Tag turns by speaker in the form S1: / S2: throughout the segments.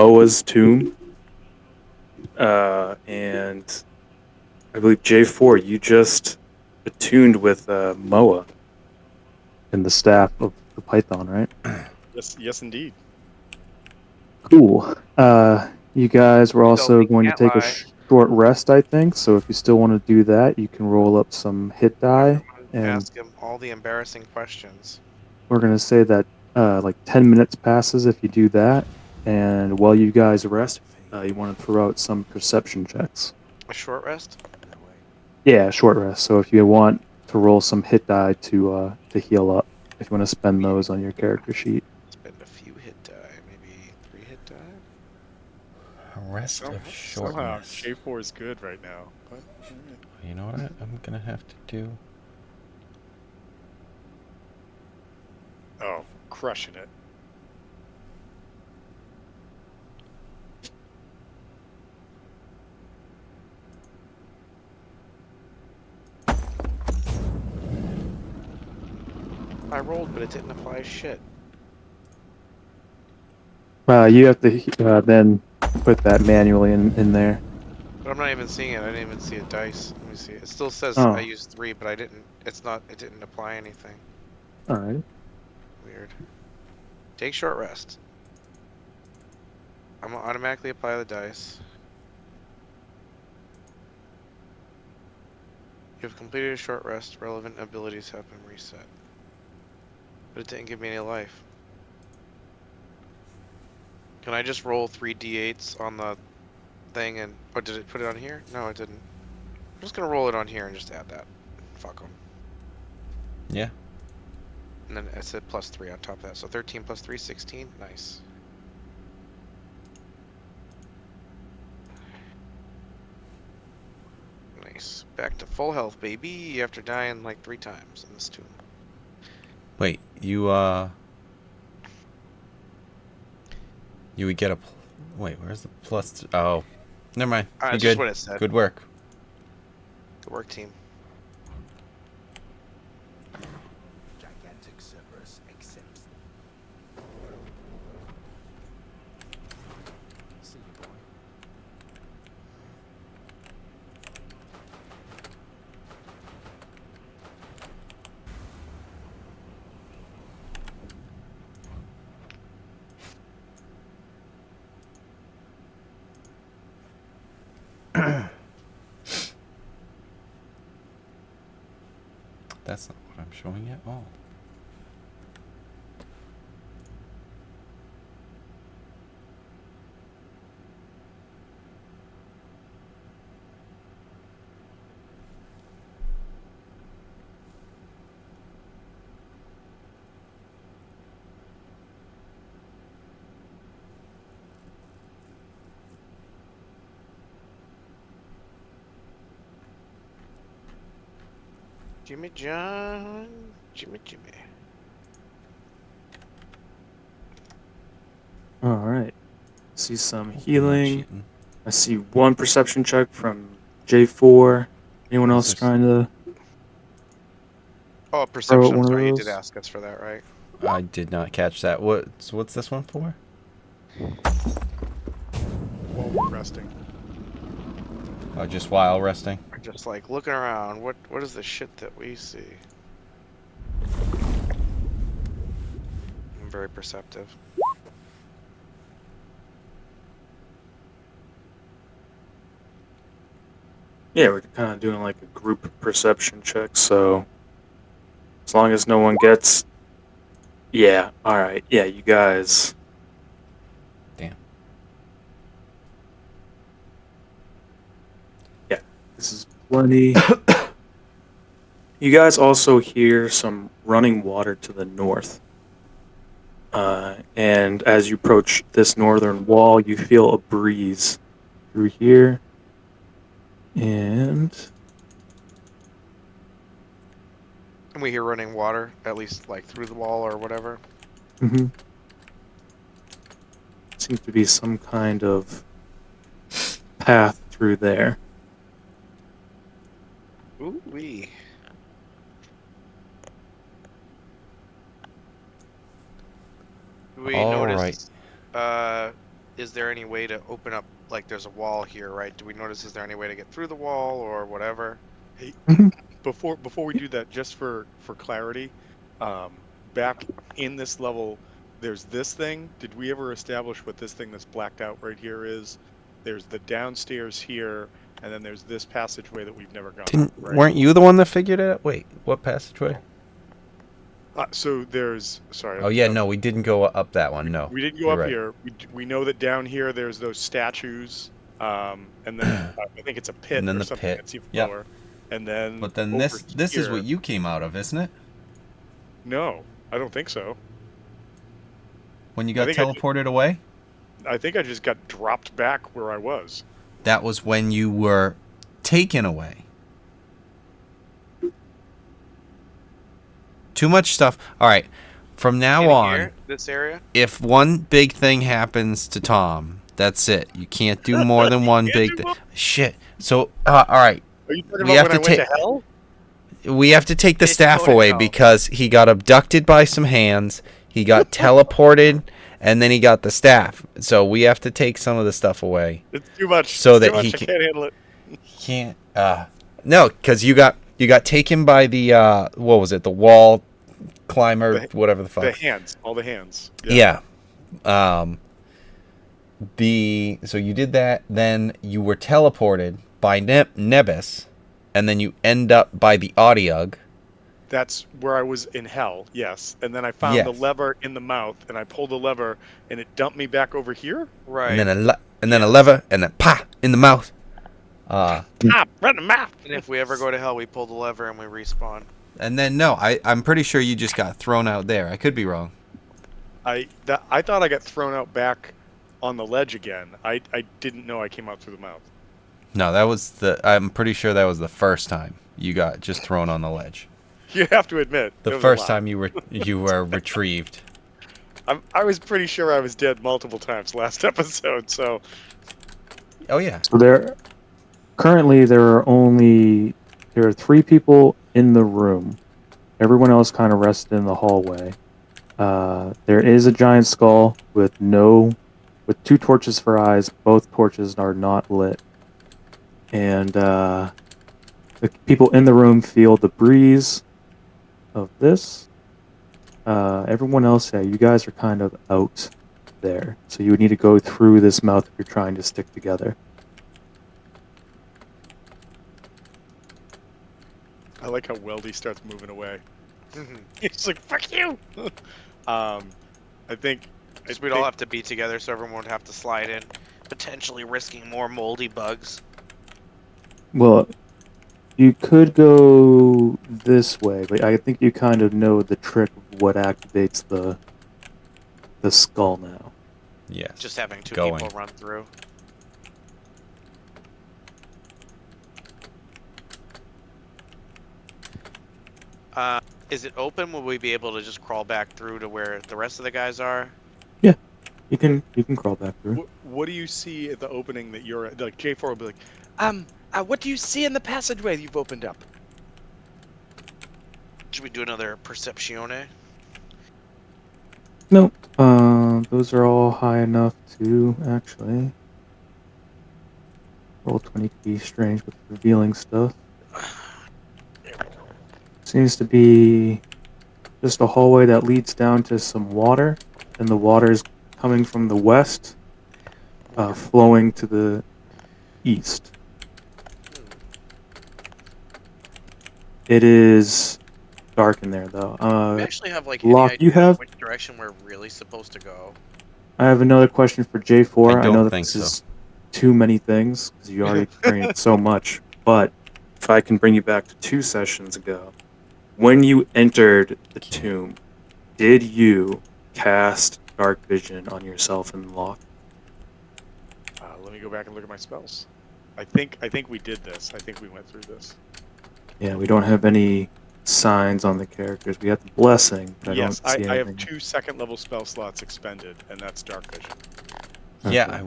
S1: Moa's tomb, and I believe J4, you just attuned with Moa and the staff of the Python, right?
S2: Yes, indeed.
S1: Cool. You guys were
S3: So
S1: also
S3: we
S1: going to
S3: can't
S1: take a
S3: lie.
S1: short rest, I think. So if you still want to do that, you can roll up some hit die, and
S3: Ask him all the embarrassing questions.
S1: we're going to say that like 10 minutes passes if you do that. And while you guys rest, you want to throw out some perception checks.
S3: A short rest?
S1: Yeah, short rest. So if you want to roll some hit die to heal up, if you want to spend those on your character sheet.
S3: Spend a few hit die, maybe 3 hit die.
S4: Rest of
S2: Somehow
S4: shortness.
S2: J4 is good right now, but alright.
S4: You know what I'm gonna have to do?
S2: Oh, crushing it.
S3: I rolled, but it didn't apply shit.
S1: You have to then put that manually in there.
S3: But I'm not even seeing it. I didn't even see a dice. Let me see. It still says I
S1: Oh,
S3: used 3, but I didn't. It's not. It didn't apply anything.
S1: all right.
S3: Weird. Take short rest. I'm gonna automatically apply the dice. You have completed a short rest. Relevant abilities have been reset. But it didn't give me any life. Can I just roll 3 d8s on the thing and... Oh, did it put it on here? No, it didn't. I'm just gonna roll it on here and just add that. Fuck them.
S4: Yeah.
S3: And then it said plus 3 on top of that. So 13 plus 3, 16. Nice. Nice. Back to full health, baby, after dying like 3 times in this tomb.
S4: Wait, you would get a. Wait, where's the plus? Oh, never mind. You
S3: That's just
S4: good?
S3: what it said.
S4: Good work.
S3: Good work, team.
S5: Gigantic Cerberus accepts. See you, boy.
S4: That's not what I'm showing at all.
S3: Jimmy John. Jimmy.
S1: All right. See some
S4: I'm not
S1: healing.
S4: cheating.
S1: I see one perception check from J4. Anyone
S4: What's
S1: else
S4: this?
S1: trying to
S3: Oh,
S1: throw out
S3: perception. I'm
S1: one of
S3: sorry, you did
S1: those?
S3: ask us for that, right?
S4: I did not catch that. What's this one for?
S2: While we're resting.
S4: Oh, just while resting.
S3: We're just like looking around. What is the shit that we see? I'm very perceptive.
S1: Yeah, we're kind of doing like a group perception check. So as long as no one gets, yeah, all right, yeah, you guys.
S4: Damn.
S1: Yeah, this is plenty. You guys also hear some running water to the north. And as you approach this northern wall, you feel a breeze through here. And
S3: And we hear running water, at least like through the wall or whatever.
S1: seems to be some kind of path through there.
S3: Ooh wee. We
S4: All right.
S3: notice is there any way to open up? Like, there's a wall here, right? Do we notice? Is there any way to get through the wall or whatever?
S2: Hey,
S1: Mhm.
S2: before we do that, just for clarity, back in this level, there's this thing. Did we ever establish what this thing that's blacked out right here is? There's the downstairs here, and then there's this passageway that we've never gone up, right?
S4: Weren't you the one that figured it out? Wait, what passageway?
S2: So there's, sorry.
S4: Oh yeah, no, we didn't go up that one. No,
S2: We didn't go
S4: you're
S2: up
S4: right.
S2: here. We know that down here there's those statues, and then I think it's a pit
S4: And then
S2: or
S4: the
S2: something
S4: pit.
S2: that's even
S4: Yep.
S2: lower. And then
S4: But then
S2: over
S4: this is
S2: here-
S4: what you came out of, isn't it?
S2: No, I don't think so.
S4: When you
S2: I
S4: got
S2: think I
S4: teleported away?
S2: I think I just got dropped back where I was.
S4: That was when you were taken away. Too much stuff. All right. From now
S3: In
S4: on,
S3: here, this area.
S4: if one big thing happens to Tom, that's it. You can't do more than one big thing. Shit. So, all right.
S2: Are you talking
S4: We
S2: about
S4: have
S2: when I
S4: to
S2: went to hell?
S4: We have to take the
S3: It's
S4: staff
S3: going
S4: away
S3: hell.
S4: because he got abducted by some hands. He got teleported, and then he got the staff. So we have to take some of the stuff away.
S2: It's too much.
S4: So
S2: It's
S4: that
S2: too much.
S4: he
S2: I
S4: can-
S2: can't handle it.
S4: Can't. No, because you got taken by the what was it? The wall climber, whatever the fuck.
S2: The hands, all the hands.
S4: Yeah. So you did that. Then you were teleported by Nebus, and then you end up by the Audiug.
S2: That's where I was in hell, yes. And then I found the
S4: Yes.
S2: lever in the mouth, and I pulled the lever, and it dumped me back over here.
S3: Right.
S4: And then a lever, and then pa in the mouth.
S2: Ah, right in the mouth.
S3: And if we ever go to hell, we pull the lever and we respawn.
S4: And then no, I'm pretty sure you just got thrown out there. I could be wrong.
S2: I thought I got thrown out back on the ledge again. I didn't know I came out through the mouth.
S4: No, that was I'm pretty sure that was the first time you got just thrown on the ledge.
S2: You have to admit. it
S4: The
S2: was a
S4: first
S2: lot.
S4: time you were retrieved.
S2: I was pretty sure I was dead multiple times last episode, so
S4: Oh yeah.
S1: So currently there are 3 people in the room. Everyone else kind of rested in the hallway. There is a giant skull with 2 torches for eyes. Both torches are not lit. And the people in the room feel the breeze of this. Everyone else, yeah, you guys are kind of out there. So you would need to go through this mouth if you're trying to stick together.
S2: I like how Weldy starts moving away.
S3: Mhm.
S2: He's like, "Fuck you!" I think.
S3: Because we'd all have to be together, so everyone would have to slide in, potentially risking more moldy bugs.
S1: Well, you could go this way, but I think you kind of know the trick of what activates the skull now.
S4: Yes.
S3: Just having 2
S4: Going.
S3: people run through. Is it open? Will we be able to just crawl back through to where the rest of the guys are?
S1: You can crawl back through.
S2: What do you see at the opening that you're at? Like J4 will be like, what do you see in the passageway you've opened up?
S3: Should we do another perceptione?
S1: Nope. Those are all high enough to actually roll 20 to be strange with revealing stuff. Seems to be just a hallway that leads down to some water, and the water is coming from the west, flowing to the east. It is dark in there, though.
S3: We actually have like
S1: Locke,
S3: any
S1: you
S3: idea
S1: have-
S3: which direction we're really supposed to go.
S1: I have another question for J4.
S4: I
S1: I
S4: don't
S1: know that
S4: think
S1: this
S4: so.
S1: is too many things because you already experienced so much. But if I can bring you back to 2 sessions ago, when you entered the tomb, did you cast Dark Vision on yourself and Locke?
S2: Let me go back and look at my spells. I think we did this. I think we went through this.
S1: Yeah, we don't have any signs on the characters. We have the blessing, but
S2: Yes,
S1: I don't see
S2: I have
S1: anything.
S2: 2 second-level spell slots expended, and that's Dark Vision.
S4: Yeah,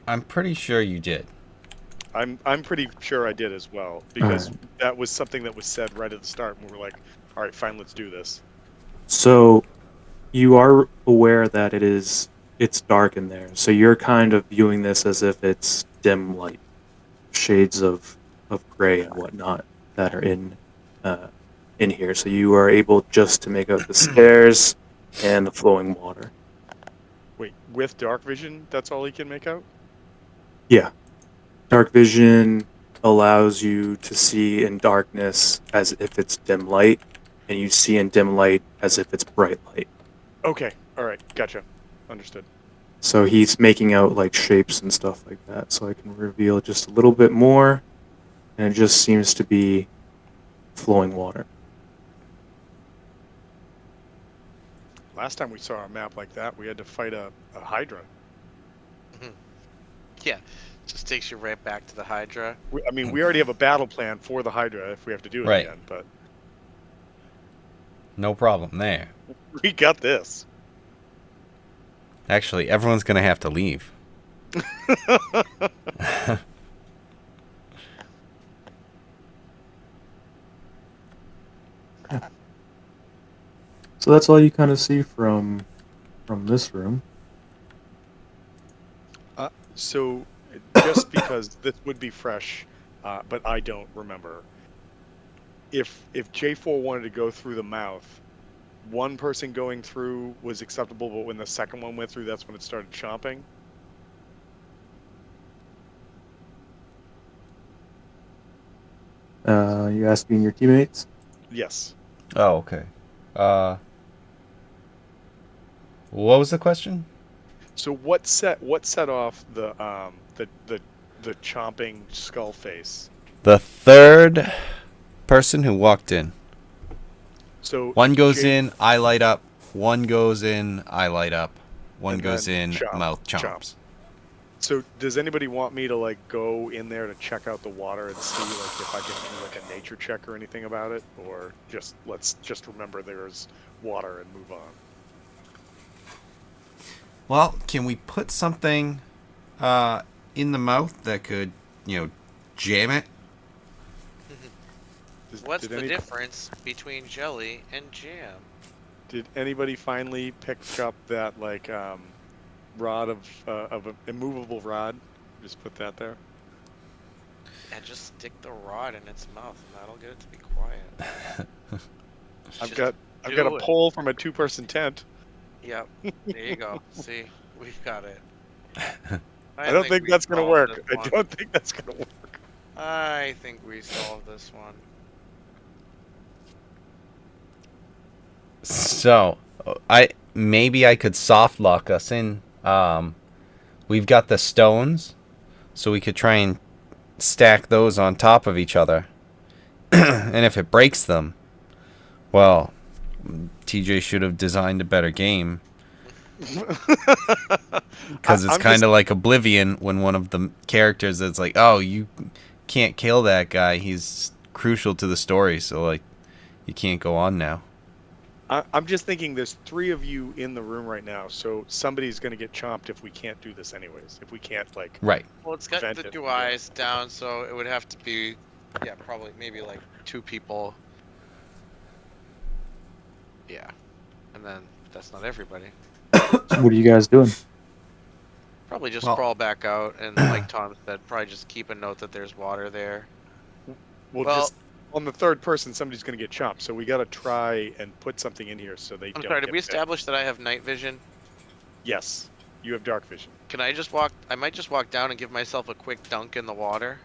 S4: I'm pretty sure you did.
S2: I'm pretty sure I did as well, because that was something that was said right at the start, and we were like, all right, fine, let's do this.
S1: So, you are aware that it is it's dark in there. So you're kind of viewing this as if it's dim light, shades of gray and whatnot that are in here. So you are able just to make out the stairs and the flowing water.
S2: Wait, with dark vision, that's all he can make out?
S1: Yeah. Dark vision allows you to see in darkness as if it's dim light, and you see in dim light as if it's bright light.
S2: Okay, all right, gotcha. Understood.
S1: So he's making out like shapes and stuff like that. So I can reveal just a little bit more, and it just seems to be flowing water.
S2: Last time we saw a map like that, we had to fight a Hydra.
S3: Yeah, just takes you right back to the Hydra.
S2: I mean, we already have a battle plan for the Hydra if we have to do it
S4: Right.
S2: again, but
S4: No problem there.
S2: we got this.
S4: Actually, everyone's gonna have to leave.
S1: So that's all you kind of see from this room.
S2: So, just because this would be fresh, but I don't remember. If J4 wanted to go through the mouth, one person going through was acceptable, but when the second one went through, that's when it started chomping.
S1: You asking your teammates?
S2: Yes.
S4: Oh, okay. What was the question?
S2: So what set off the chomping skull face?
S4: The third person who walked in.
S2: So
S4: One goes
S2: J-
S4: in, I light up. One goes in, I light up. One
S2: And
S4: goes
S2: then
S4: in,
S2: chomp,
S4: mouth
S2: chomp.
S4: chomps.
S2: So does anybody want me to like go in there to check out the water and see like if I can do like a nature check or anything about it, or let's just remember there's water and move on?
S4: Well, can we put something in the mouth that could, jam it?
S3: What's
S2: Did
S3: the
S2: any-
S3: difference between jelly and jam?
S2: Did anybody finally pick up that like rod of an immovable rod? Just put that there.
S3: And just stick the rod in its mouth, and that'll get it to be quiet.
S2: I've
S3: Just
S2: got
S3: do
S2: a
S3: it.
S2: pole from a 2-person tent.
S3: Yep. There you go. See, we've got it.
S2: I don't think
S3: we
S2: that's gonna
S3: solved
S2: work.
S3: this
S2: I
S3: one.
S2: don't think that's gonna work.
S3: I think we solved this one.
S4: So, maybe I could soft lock us in. We've got the stones, so we could try and stack those on top of each other. And if it breaks them, well, TJ should have designed a better game. Because it's
S2: I'm
S4: kind
S2: just-
S4: of like Oblivion when one of the characters is like, oh, you can't kill that guy. He's crucial to the story, so, like, you can't go on now.
S2: I'm just thinking there's 3 of you in the room right now, so somebody's gonna get chomped if we can't do this anyways. If we can't like
S4: Right.
S3: Well, it's got
S2: Prevent
S3: the
S2: it,
S3: 2
S2: yeah.
S3: eyes down, so it would have to be, yeah, probably maybe like 2 people. Yeah, and then that's not everybody.
S1: So what are you guys doing?
S3: Probably just
S4: Well-
S3: crawl back out, and like Tom said, probably just keep a note that there's water there.
S2: well,
S3: Well-
S2: just on the third person somebody's gonna get chomped, so we gotta try and put something in here so they
S3: I'm
S2: don't
S3: sorry, did
S2: get
S3: we
S2: bit.
S3: establish that I have night vision?
S2: Yes, you have dark vision.
S3: Can I just walk? I might just walk down and give myself a quick dunk in the water.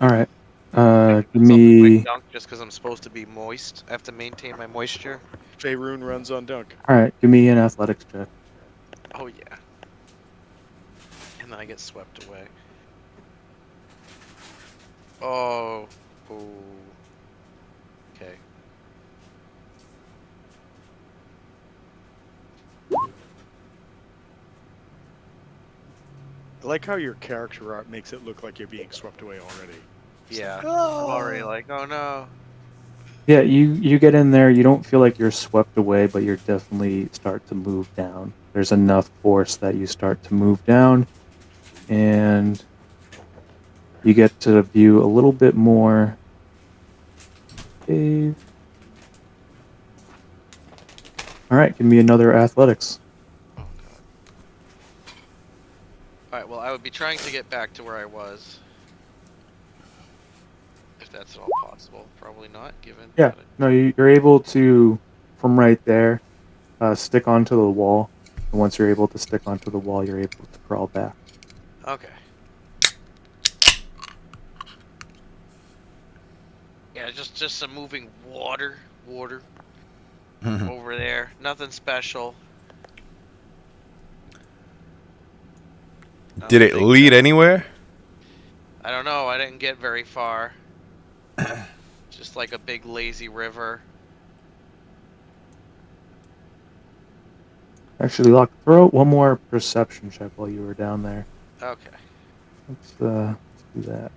S1: All right. Give
S3: Myself a
S1: me.
S3: quick dunk just because I'm supposed to be moist. I have to maintain my moisture.
S2: Faerun runs on dunk.
S1: All right. Give me an athletics check.
S3: Oh yeah. And then I get swept away. Oh. Ooh. Okay.
S2: I like how your character art makes it look like you're being swept away already.
S3: Yeah. I'm already like, oh no.
S1: Yeah, you get in there. You don't feel like you're swept away, but you're definitely start to move down. There's enough force that you start to move down, and you get to view a little bit more. Cave. All right, give me another athletics.
S3: Oh god. Alright, well, I would be trying to get back to where I was. If that's at all possible. Probably not, given
S1: Yeah,
S3: that
S1: no, you're able to, from right there, stick onto the wall. And once you're able to stick onto the wall, you're able to crawl back.
S3: Okay. Yeah, just some moving water over there. Nothing special. Not
S4: Did
S3: a
S4: it
S3: big
S4: lead
S3: giant-
S4: anywhere?
S3: I don't know. I didn't get very far. Just like a big lazy river.
S1: Actually, Locke, throw out one more perception check while you were down there.
S3: Okay.
S1: Let's do that.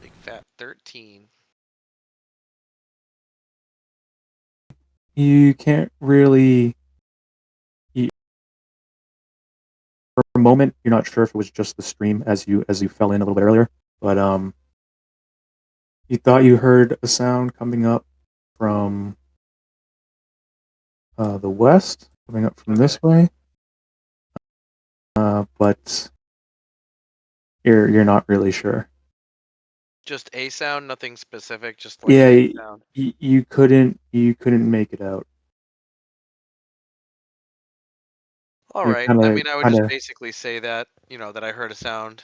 S3: Big fat 13.
S1: You can't really. For a moment, you're not sure if it was just the stream as you fell in a little bit earlier, but you thought you heard a sound coming up from the west, coming up from this way, but you're not really sure.
S3: Just a sound, nothing specific, just like
S1: Yeah,
S3: a sound.
S1: you couldn't make it out.
S3: All
S1: You
S3: right.
S1: kind
S3: I
S1: of
S3: mean, I would
S1: kind
S3: just
S1: of
S3: basically say that, that I heard a sound.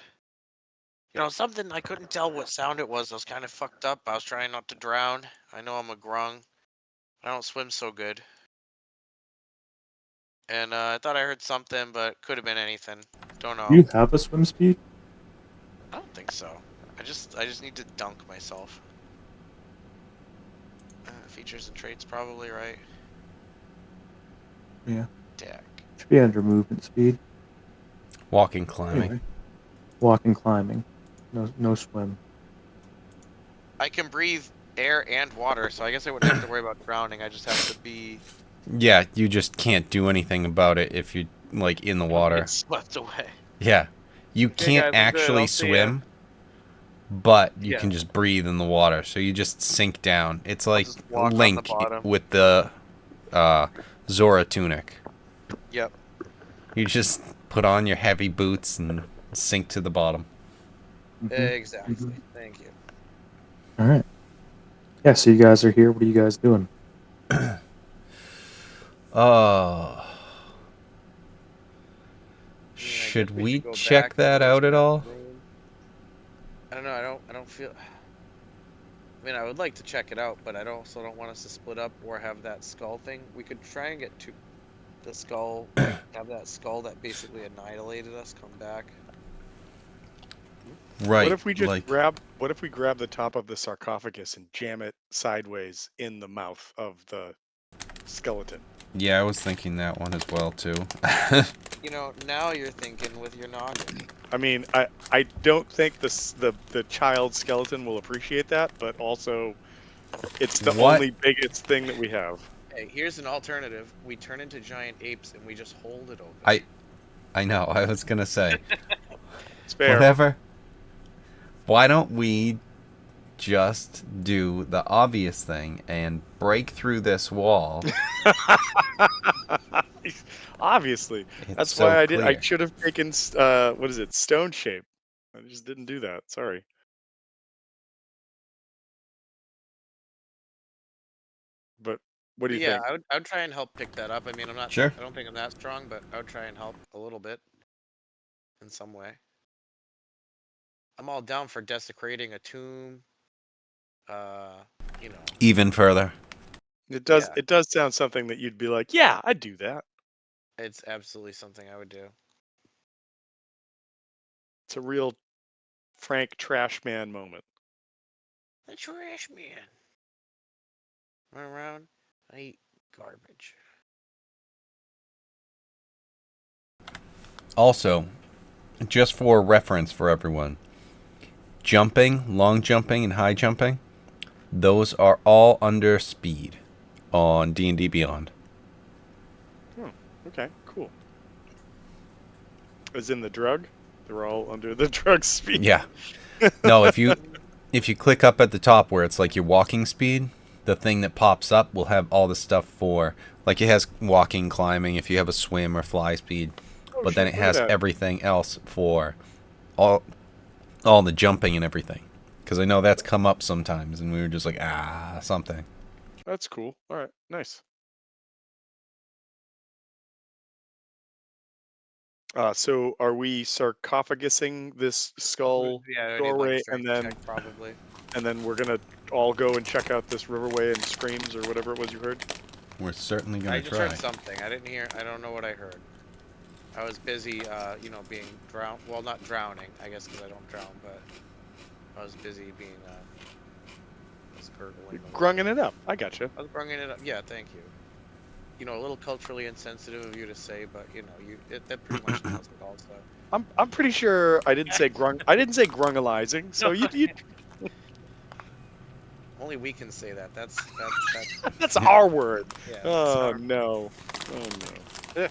S3: Something I couldn't tell what sound it was. I was kind of fucked up. I was trying not to drown. I know I'm a grung. I don't swim so good. And I thought I heard something, but could have been anything. Don't know.
S1: you have a swim speed.
S3: I don't think so. I just need to dunk myself. Features and traits, probably right.
S1: Yeah,
S3: Deck.
S1: should be under movement speed.
S4: Walking, climbing.
S1: Anyway, walking, climbing, no swim.
S3: I can breathe air and water, so I guess I wouldn't have to worry about drowning. I just have to be
S4: Yeah, you just can't do anything about it if you're like in the water.
S3: get swept away.
S4: Yeah. You
S3: Okay,
S4: can't
S3: guys, I'm good.
S4: actually
S3: I'll see ya.
S4: swim, but you
S3: Yeah.
S4: can just breathe in the water. So you just sink down. It's like
S3: just walk on the
S4: Link
S3: bottom.
S4: with the Zora tunic.
S3: Yep.
S4: You just put on your heavy boots and sink to the bottom.
S3: Exactly. Thank you.
S1: All right. Yeah, so you guys are here. What are you guys doing?
S4: Oh.
S3: Should
S4: Should we check that out at all?
S3: I don't know. I don't feel. I mean, I would like to check it out, but I also don't want us to split up or have that skull thing. We could try and get to the skull, have that skull that basically annihilated us come back.
S4: Right.
S2: What if we just
S4: like,
S2: What if we grab the top of the sarcophagus and jam it sideways in the mouth of the skeleton?
S4: Yeah, I was thinking that one as well too.
S3: Now you're thinking with your noggin.
S2: I mean, I don't think the child skeleton will appreciate that, but also, it's the
S4: What?
S2: only biggest thing that we have.
S3: Hey, here's an alternative. We turn into giant apes and we just hold it open.
S4: I know. I was gonna say.
S2: It's fair.
S4: Whatever. Why don't we just do the obvious thing and break through this wall?
S2: Obviously,
S4: It's
S2: that's
S4: so
S2: why I did. I
S4: clear.
S2: should have taken what is it, stone shape. I just didn't do that. Sorry. But what do you
S3: Yeah,
S2: think?
S3: I would try and help pick that up. I mean,
S4: Sure.
S3: I don't think I'm that strong, but I would try and help a little bit in some way. I'm all down for desecrating a tomb. You know,
S4: Even further.
S2: It does.
S3: Yeah.
S2: It does sound something that you'd be like, yeah, I'd do that.
S3: it's absolutely something I would do.
S2: It's a real Frank Trash Man moment.
S3: The trash man. Run around, I eat garbage.
S4: Also, just for reference for everyone, jumping, long jumping, and high jumping, those are all under speed on D&D Beyond.
S2: Okay, cool. As in the drug, they're all under the drug speed.
S4: Yeah. No, if you click up at the top where it's like your walking speed, the thing that pops up will have all the stuff for, like, it has walking, climbing, if you have a swim or fly speed,
S2: Oh,
S4: but then
S2: shit,
S4: it
S2: look at
S4: has
S2: that.
S4: everything else for all the jumping and everything. Because I know that's come up sometimes, and we were just like, something.
S2: That's cool. All right, nice. So are we sarcophagusing this skull
S3: Yeah, I need like
S2: doorway,
S3: strength check probably.
S2: and then we're gonna all go and check out this riverway and screams or whatever it was you heard?
S4: We're certainly
S3: I
S4: gonna
S3: just
S4: try.
S3: heard something. I didn't hear. I don't know what I heard. I was busy, being drowned. Well, not drowning, I guess, because I don't drown, but I was busy being, I was gurgling.
S2: Grunging it up. I gotcha.
S3: I was bringing it up. Yeah, thank you. You know, a little culturally insensitive of you to say, but you know, that pretty much tells it also.
S2: I'm pretty sure I didn't say grung. I didn't say grungalizing. So you
S3: Only we can say that. That's
S2: that's our word.
S3: yeah.
S2: Oh
S3: Sorry.
S2: no. Oh no.
S3: Okay,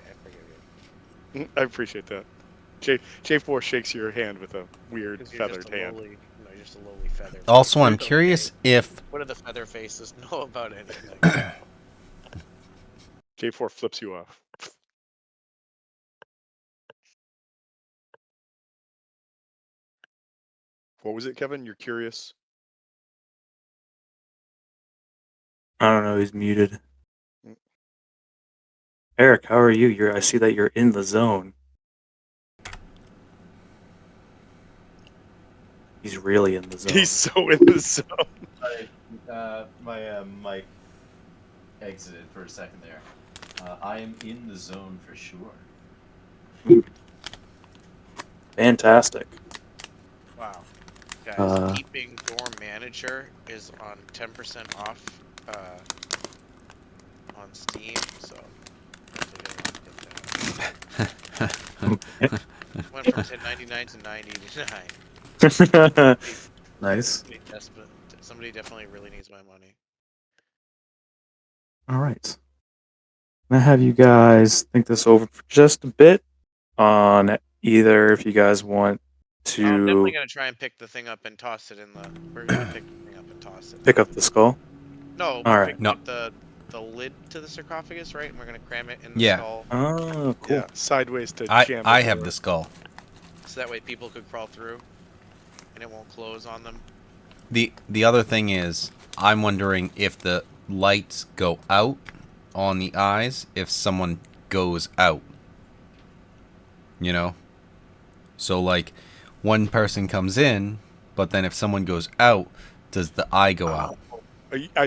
S3: I forgive you.
S2: I appreciate that. J4 shakes your hand with a weird
S3: 'Cause you're just
S2: feathered
S3: a
S2: hand.
S3: lowly, you're just a lowly feather.
S4: Also, I'm
S3: It's okay.
S4: curious if
S3: What do the feather faces know about anything?
S2: J4 flips you off. What was it, Kevin? You're curious?
S1: I don't know. He's muted.
S2: Mm.
S1: Eric, how are you? I see that you're in the zone. He's really in the zone.
S2: He's so in the zone.
S6: My mic exited for a second there. I am in the zone for sure.
S1: Fantastic.
S3: Wow. Guys,
S1: Uh,
S3: keeping door manager is on 10% off on Steam, so went from 10.99 to 9.89.
S1: Nice.
S3: Somebody definitely really needs my money.
S1: All right. I'm gonna have you guys think this over for just a bit on either if you guys want
S3: I'm definitely
S1: to
S3: gonna try and pick the thing up and toss it in the. We're gonna pick the thing up and toss it.
S1: pick up the skull.
S3: No,
S1: All
S3: we're
S1: right.
S3: picking
S4: No.
S3: up the lid to the sarcophagus, right? And we're gonna cram it in the
S4: Yeah.
S3: skull,
S1: Oh, cool.
S2: Yeah, sideways to jam.
S4: I have the skull.
S3: so that way people could crawl through, and it won't close on them.
S4: The other thing is, I'm wondering if the lights go out on the eyes if someone goes out. You know? So, like, one person comes in, but then if someone goes out, does the eye go out?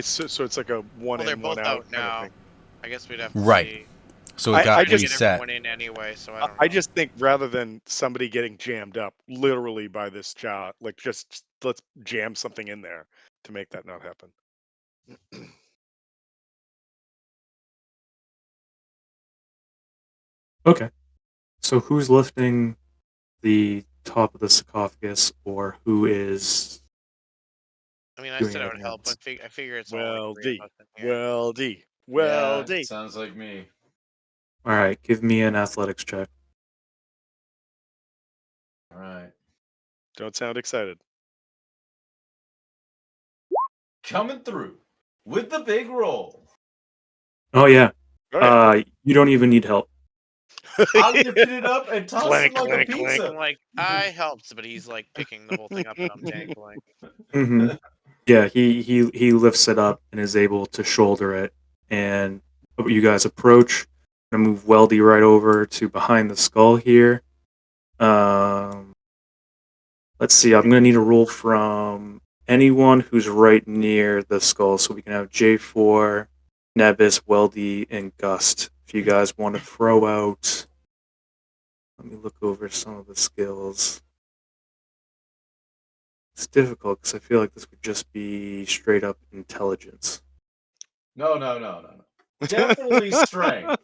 S2: So it's like a one
S3: Well, they're
S2: in, one
S3: both
S2: out
S3: out
S2: kind of
S3: now.
S2: thing.
S3: I guess we'd have to
S4: Right.
S3: see.
S4: So
S2: I
S4: it got
S2: just-
S3: Get
S4: reset.
S3: everyone in anyway, so I don't know.
S2: I just think rather than somebody getting jammed up literally by this job, like just let's jam something in there to make that not happen.
S1: Okay. So who's lifting the top of the sarcophagus, or who is?
S3: I mean, I
S1: doing
S3: said I would
S1: anything
S3: help.
S1: else?
S3: I figure it's all
S2: Well,
S3: like three
S2: D.
S3: of us in here.
S2: Well, D. Well,
S6: Yeah,
S2: D.
S6: sounds like me.
S1: All right. Give me an athletics check.
S6: All right.
S2: Don't sound excited.
S6: Coming through with the big roll.
S1: Oh yeah.
S2: All right.
S1: You don't even need help.
S6: I lifted it up and tossed
S2: Clank,
S6: it like
S2: clank,
S6: a
S2: clank.
S6: pizza.
S3: I'm like, I helped, but he's like picking the whole thing up, and I'm dangling.
S1: Mm-hmm. Yeah, he lifts it up and is able to shoulder it, and you guys approach. I'm gonna move Weldy right over to behind the skull here. Let's see. I'm gonna need a roll from anyone who's right near the skull, so we can have J4, Nebis, Weldy, and Gust. If you guys want to throw out, let me look over some of the skills. It's difficult because I feel like this would just be straight up intelligence.
S6: No. Definitely strength.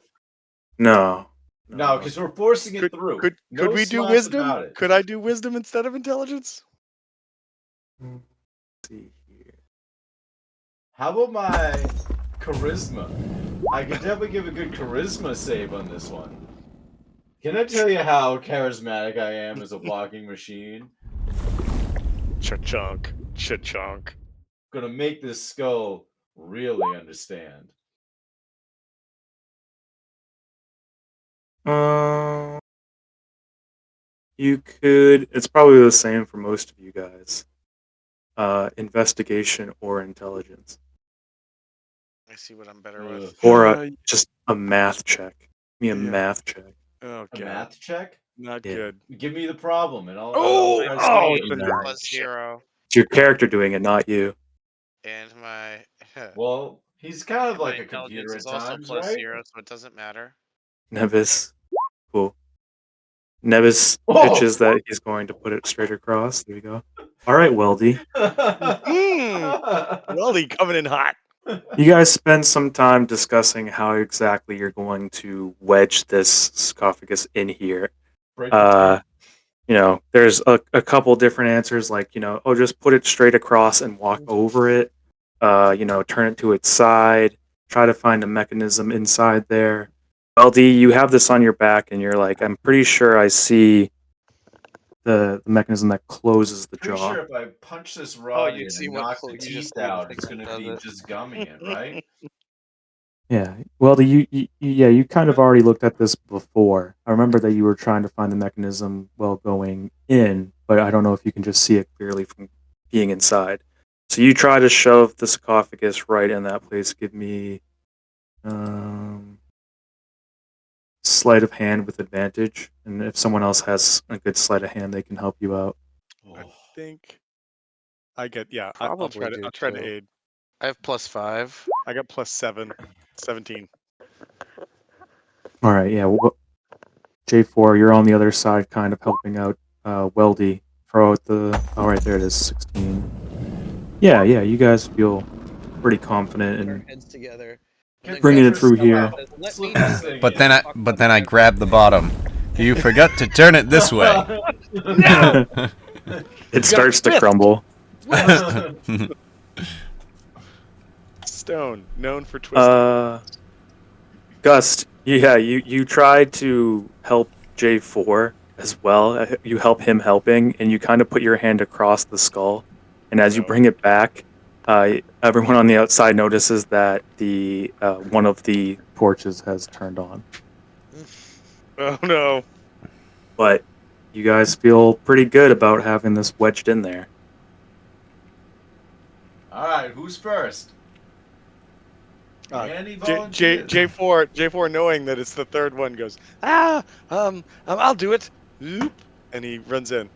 S1: No.
S6: No, because we're forcing it through.
S2: Could
S6: No
S2: we do
S6: slap
S2: wisdom?
S6: about it.
S2: Could I do wisdom instead of intelligence?
S1: Let's see here.
S6: How about my charisma? I could definitely give a good charisma save on this one. Can I tell you how charismatic I am as a blocking machine?
S2: Cha-chunk. Cha-chunk.
S6: Gonna make this skull really understand.
S1: Uh, you could. It's probably the same for most of you guys. Investigation or intelligence,
S3: I see what I'm better
S6: Ugh.
S3: with.
S1: or just a math check. Give me a
S2: Yeah.
S1: math check.
S2: Oh,
S6: A
S2: God.
S6: math check?
S2: Not
S1: Yeah.
S2: good.
S6: Give me the problem, and I'll
S2: Oh!
S6: try
S2: Oh,
S6: solving
S2: it's
S6: it.
S2: a
S1: Yeah.
S2: nine.
S3: Plus
S2: Shit.
S3: 0.
S1: It's your character doing it, not you.
S3: And my
S6: Well, he's kind of
S3: and my
S6: like a computer
S3: intelligence
S6: at
S3: is also
S6: times,
S3: plus
S6: right?
S3: 0, so it doesn't matter.
S1: Nevis. Cool. Nevis
S6: Oh!
S1: pitches that he's going to put it straight across. There you go. All right, Weldy.
S2: Weldy coming in hot.
S1: You guys spend some time discussing how exactly you're going to wedge this sarcophagus in here.
S6: Break the tape.
S1: There's a couple different answers, like, just put it straight across and walk over it. Turn it to its side. Try to find a mechanism inside there. LD, you have this on your back, and you're like, I'm pretty sure I see the mechanism that closes the
S6: Pretty
S1: jaw.
S6: sure if I punch this rod
S3: you
S6: in
S3: see
S6: and
S3: what
S6: knock
S3: clue
S6: the
S3: you just
S6: teeth
S3: see the
S6: out,
S3: thing
S6: it's
S3: that
S6: gonna
S3: does
S6: be
S3: it.
S6: just gumming it, right?
S1: Yeah. Well, you kind of already looked at this before. I remember that you were trying to find the mechanism while going in, but I don't know if you can just see it clearly from being inside. So you try to shove the sarcophagus right in that place. Give me sleight of hand with advantage, and if someone else has a good sleight of hand, they can help you out.
S2: I
S6: Oh.
S2: think I get. Yeah, I'll
S3: Probably
S2: try to.
S3: do
S2: I'll try to
S3: too.
S2: aid.
S3: I have plus 5.
S2: I got plus 7. 17.
S1: All right. Yeah. J4, you're on the other side, kind of helping out Weldy. Throw out the. All right, there it is. 16. Yeah. You guys feel pretty confident
S3: Put our
S1: in
S3: heads together.
S6: Get
S3: then
S1: bringing
S3: grab
S1: it through
S3: your
S1: here.
S3: says, Let
S6: Slip
S3: me do
S6: this
S3: it.
S6: thing
S4: But
S6: in.
S4: then I grab the bottom. You forgot to turn it this way.
S2: No!
S1: It starts to
S2: twist.
S1: crumble.
S2: Stone, known for twisting.
S1: Gust, yeah, you tried to help J4 as well. You help him helping, and you kind of put your hand across the skull. And as you
S2: No.
S1: bring it back, everyone on the outside notices that the one of the torches has turned on.
S2: Oh no.
S1: But you guys feel pretty good about having this wedged in there.
S6: Alright, who's first? Any volunteers?
S2: J4 knowing that it's the third one goes, I'll do it. Oop, and he runs in.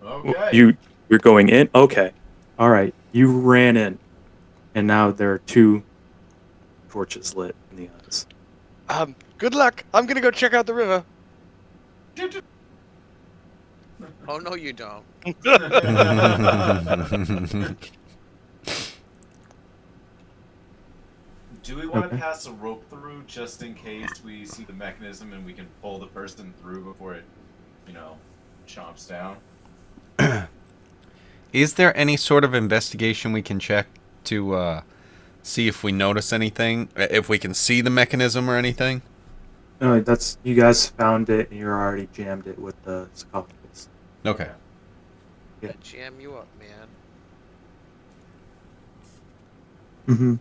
S6: Okay.
S1: You're going in? Okay. All right. You ran in, and now there are two torches lit in the eyes.
S2: Good luck. I'm gonna go check out the river.
S3: Oh, no, you don't.
S6: Do we want to
S1: Okay.
S6: pass a rope through just in case we see the mechanism and we can pull the person through before it, chomps down?
S4: Is there any sort of investigation we can check to see if we notice anything? If we can see the mechanism or anything?
S1: No, that's you guys found it, and you're already jammed it with the sarcophagus.
S4: Okay.
S1: Yeah.
S3: I jam you up, man.
S1: Mm-hmm.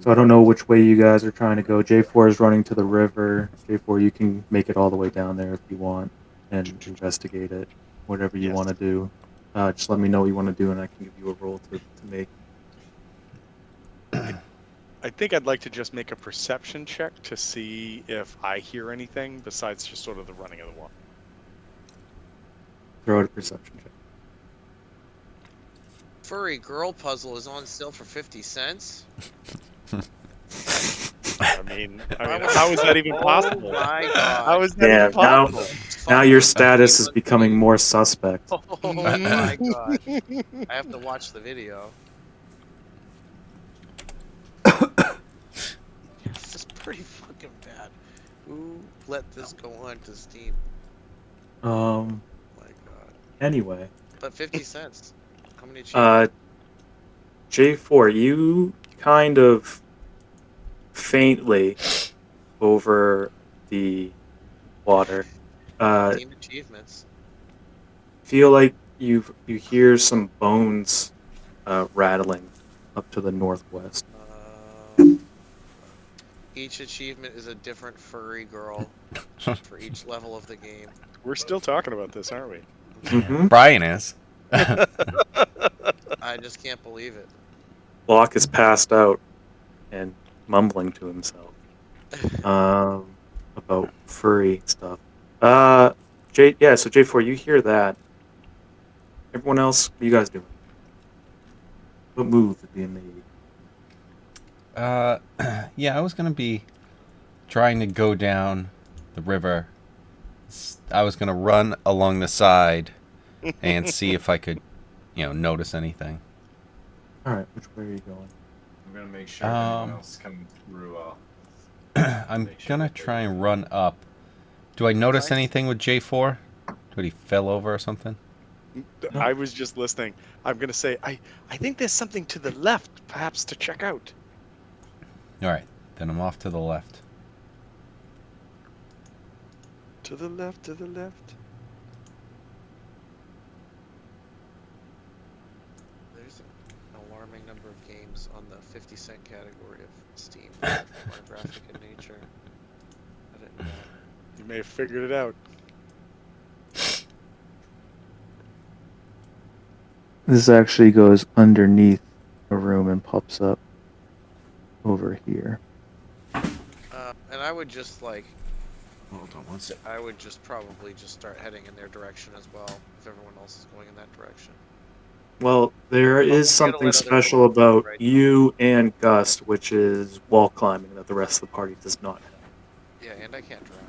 S1: So I don't know which way you guys are trying to go. J4 is running to the river. J4, you can make it all the way down there if you want and investigate it. Whatever you
S2: Yes.
S1: want to do. Just let me know what you want to do, and I can give you a roll to make.
S2: I think I'd like to just make a perception check to see if I hear anything besides just sort of the running of the water.
S1: Throw out a perception check.
S3: Furry girl puzzle is on sale for 50 cents.
S2: I mean,
S3: Why was-
S2: how is that even
S3: Oh
S2: possible?
S3: my god.
S2: How is that
S1: Yeah,
S2: even possible?
S1: now your status is becoming more suspect.
S3: Oh my god. I have to watch the video. This is pretty fucking bad. Who let this go on to Steam? My god.
S1: Anyway,
S3: But 50 cents. How many achievements?
S1: J4, you kind of faintly over the water.
S3: 15 achievements.
S1: Feel like you hear some bones rattling up to the northwest.
S3: Each achievement is a different furry girl for each level of the game.
S2: We're still talking about this, aren't we?
S1: Mm-hmm.
S4: Brian is.
S3: I just can't believe it.
S1: Locke is passed out and mumbling to himself about furry stuff. So J4, you hear that. Everyone else, what are you guys doing? What move is being made?
S4: Yeah, I was gonna be trying to go down the river. I was gonna run along the side and see if I could, notice anything.
S1: All right, which way are you going?
S6: I'm gonna make sure if anyone else coming through.
S4: I'm gonna try and run up. Do I notice anything with J4? Did he fell over or something?
S2: I was just listening. I'm gonna say I think there's something to the left, perhaps to check out.
S4: All right, then I'm off to the left.
S2: To the left, to the left.
S3: There's an alarming number of games on the 50-cent category of Steam that are pornographic in nature. I didn't know.
S2: You may have figured it out.
S1: This actually goes underneath a room and pops up over here.
S3: And I would just like,
S4: Hold on one sec.
S3: I would just probably just start heading in their direction as well, if everyone else is going in that direction.
S1: Well, there
S3: we
S1: is
S3: gotta
S1: something
S3: let other
S1: special
S3: people
S1: about
S3: right.
S1: you and Gust, which is wall climbing that the rest of the party does not have.
S3: Yeah, and I can't drown.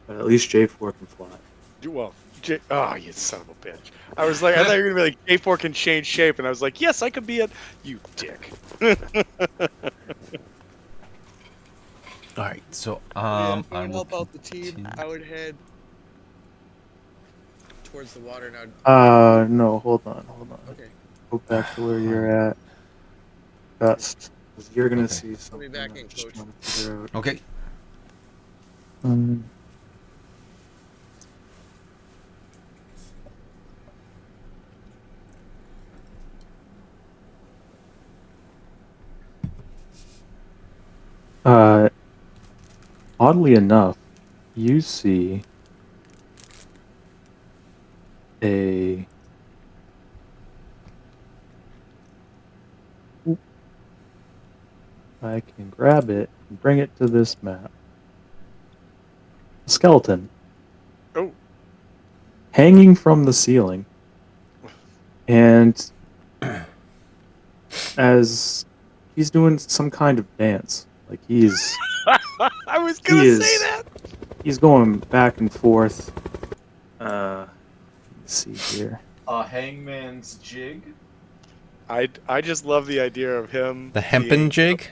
S1: But at least J4 can fly.
S2: Well, oh, you son of a bitch! I was like, I thought you were gonna be like, J4 can change shape, and I was like, yes, I could be a. You dick.
S4: All right, so
S3: I
S4: I
S3: would
S4: will
S3: help out the team.
S4: continue.
S3: I would head towards the water now.
S1: No, hold on.
S3: Okay.
S1: Go back to where you're at. Gust. 'Cause you're gonna
S4: Okay.
S1: see
S3: Put
S1: something.
S3: me back
S1: I'm
S3: in,
S1: just
S3: coach.
S1: trying to figure out.
S4: Okay.
S1: Oddly enough, you see a I can grab it and bring it to this map. A skeleton
S2: Oh,
S1: hanging from the ceiling. And as he's doing some kind of dance. Like he's
S2: I was gonna say that.
S1: he's going back and forth. Let's see here.
S6: Hangman's jig.
S2: I just love the idea of him.
S4: The hempen jig?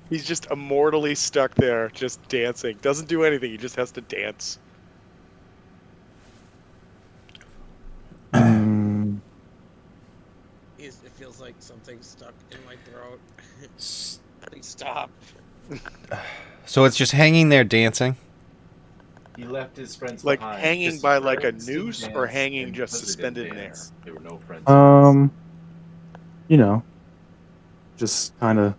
S2: He's just immortally stuck there, just dancing. Doesn't do anything. He just has to dance.
S3: It feels like something's stuck in my throat. Please stop.
S4: So it's just hanging there dancing?
S6: He left his friends
S2: Like
S6: behind.
S2: hanging
S6: His
S2: by like a
S6: friends didn't
S2: noose, or
S6: dance,
S2: hanging
S6: and
S2: just
S6: because they didn't
S2: suspended in air.
S6: dance, There were no friends.
S1: You know, just kind of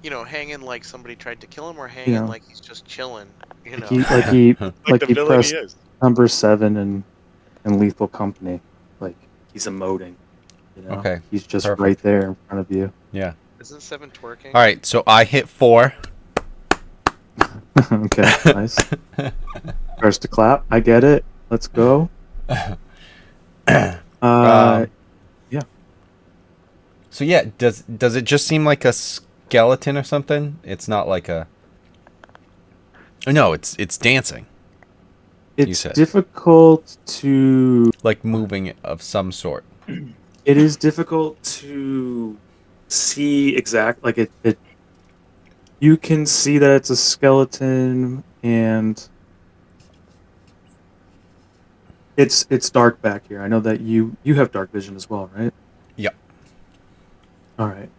S3: Hanging like somebody tried to kill him, or hanging
S1: know.
S3: like he's just chilling.
S2: Like the
S1: he
S2: villain
S1: pressed
S2: he is.
S1: number 7 in Lethal Company. Like he's emoting.
S4: Okay,
S1: he's just
S4: perfect.
S1: right there in front of you.
S4: Yeah.
S3: Isn't 7 twerking?
S4: All right, so I hit 4.
S1: Okay, nice. First to clap. I get it. Let's go. Yeah.
S4: So yeah, does it just seem like a skeleton or something? It's not like a. Oh, no, it's dancing.
S1: It's
S4: said.
S1: difficult to.
S4: Like moving of some sort.
S1: It is difficult to see it. You can see that it's a skeleton, and it's dark back here. I know that you have dark vision as well, right?
S4: Yep.
S1: All right.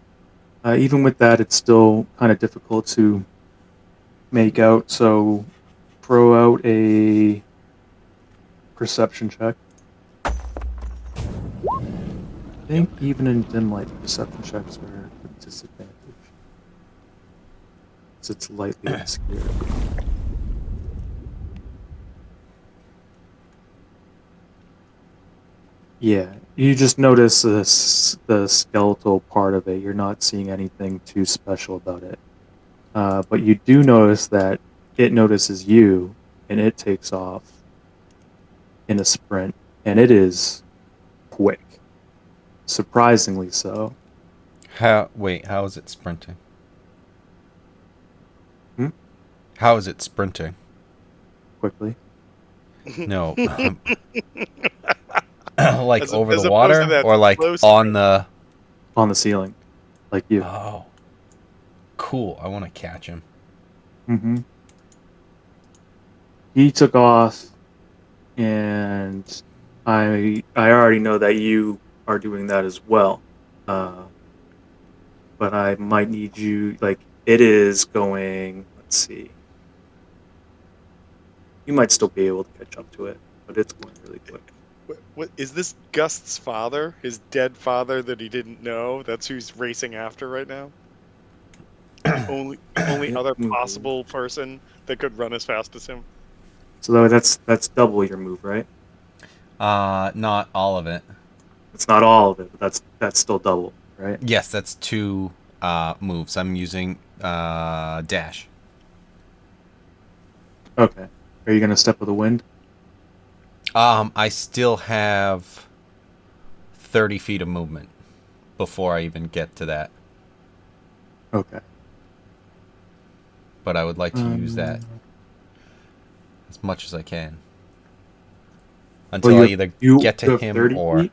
S1: Even with that, it's still kind of difficult to make out. So, throw out a perception check. think even in dim light, perception checks are at disadvantage. Because it's lightly obscured. Yeah, you just notice the skeletal part of it. You're not seeing anything too special about it. But you do notice that it notices you, and it takes off in a sprint, and it is quick. Surprisingly so.
S4: How is it sprinting?
S1: Hmm?
S4: How is it sprinting?
S1: Quickly.
S4: No. Like
S2: As
S4: over the
S2: opposed to
S4: water
S2: that
S4: or like
S2: slow
S4: on
S2: sprint.
S4: the
S1: On the ceiling. Like you.
S4: Oh. Cool. I want to catch him.
S1: Mm-hmm. He took off, and I already know that you are doing that as well. But I might need you, like, it is going, let's see. You might still be able to catch up to it, but it's going really quick.
S2: What is this Gust's father? His dead father that he didn't know? That's who's racing after right now? The only
S1: It
S2: other
S1: moved.
S2: possible person that could run as fast as him?
S1: So that's double your move, right?
S4: Not all of it.
S1: It's not all of it, but that's still double, right?
S4: Yes, that's 2 moves. I'm using dash.
S1: Okay. Are you gonna step with the wind?
S4: I still have 30 feet of movement before I even get to that.
S1: Okay.
S4: But I would like to use that as much as I can. Until
S1: Well,
S4: I either get to
S1: you have
S4: him
S1: 30
S4: or
S1: feet?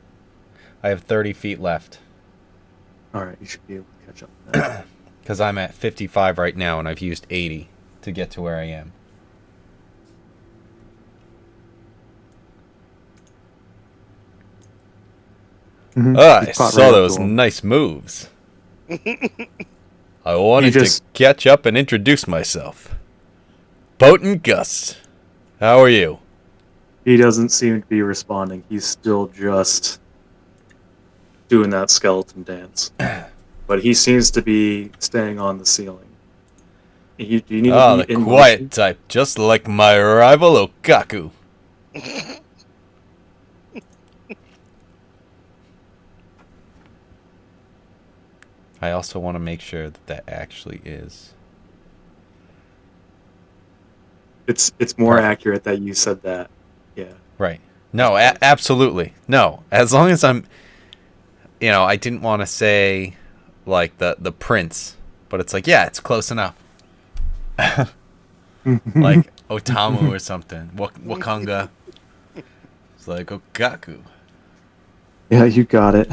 S4: I have 30 feet left.
S1: Alright, you should be able to catch up to that.
S4: Because I'm at 55 right now and I've used 80 to get to where I am.
S1: Mhm.
S4: I
S1: You caught
S4: saw
S1: right up
S4: those
S1: to him.
S4: nice moves. I wanted to catch up and introduce myself. Potent Gus. How are you?
S1: He doesn't seem to be responding. He's still just doing that skeleton dance. But he seems to be staying on the ceiling. Do you need to
S4: Ah,
S1: be
S4: the
S1: in
S4: quiet
S1: motion?
S4: type, just like my rival Okaku. I also want to make sure that that actually is.
S1: It's more
S4: Perfect.
S1: accurate that you said that. Yeah.
S4: Right. No, absolutely. No. As long as I'm, I didn't want to say like the prince, but it's like, yeah, it's close enough. Like Otamu or something. Wakanga. It's like Okaku.
S1: Yeah, you got it.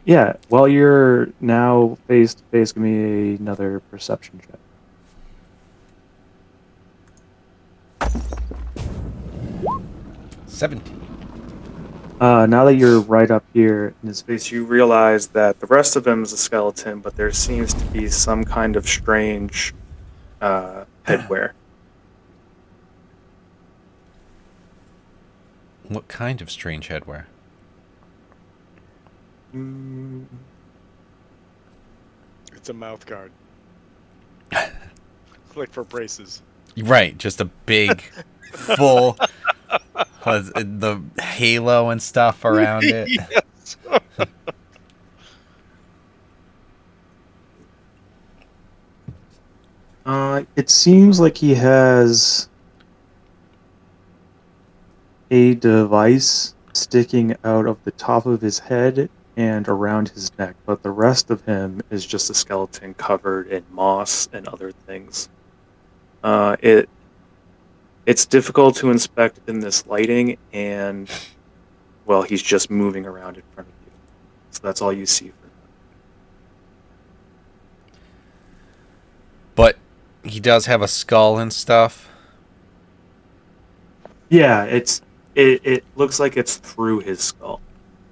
S1: Yeah. Well, you're now face to face. Give me another perception check.
S4: 17.
S1: Now that you're right up here in his face, you realize that the rest of him is a skeleton, but there seems to be some kind of strange headwear.
S4: What kind of strange headwear?
S1: Mm,
S2: It's a mouth guard. Like for braces.
S4: Right, just a big, full, the halo and stuff around it.
S2: Yes.
S1: it seems like he has a device sticking out of the top of his head and around his neck, but the rest of him is just a skeleton covered in moss and other things. It's difficult to inspect in this lighting, and well, he's just moving around in front of you, so that's all you see for him.
S4: But he does have a skull and stuff.
S1: Yeah, it looks like it's through his skull.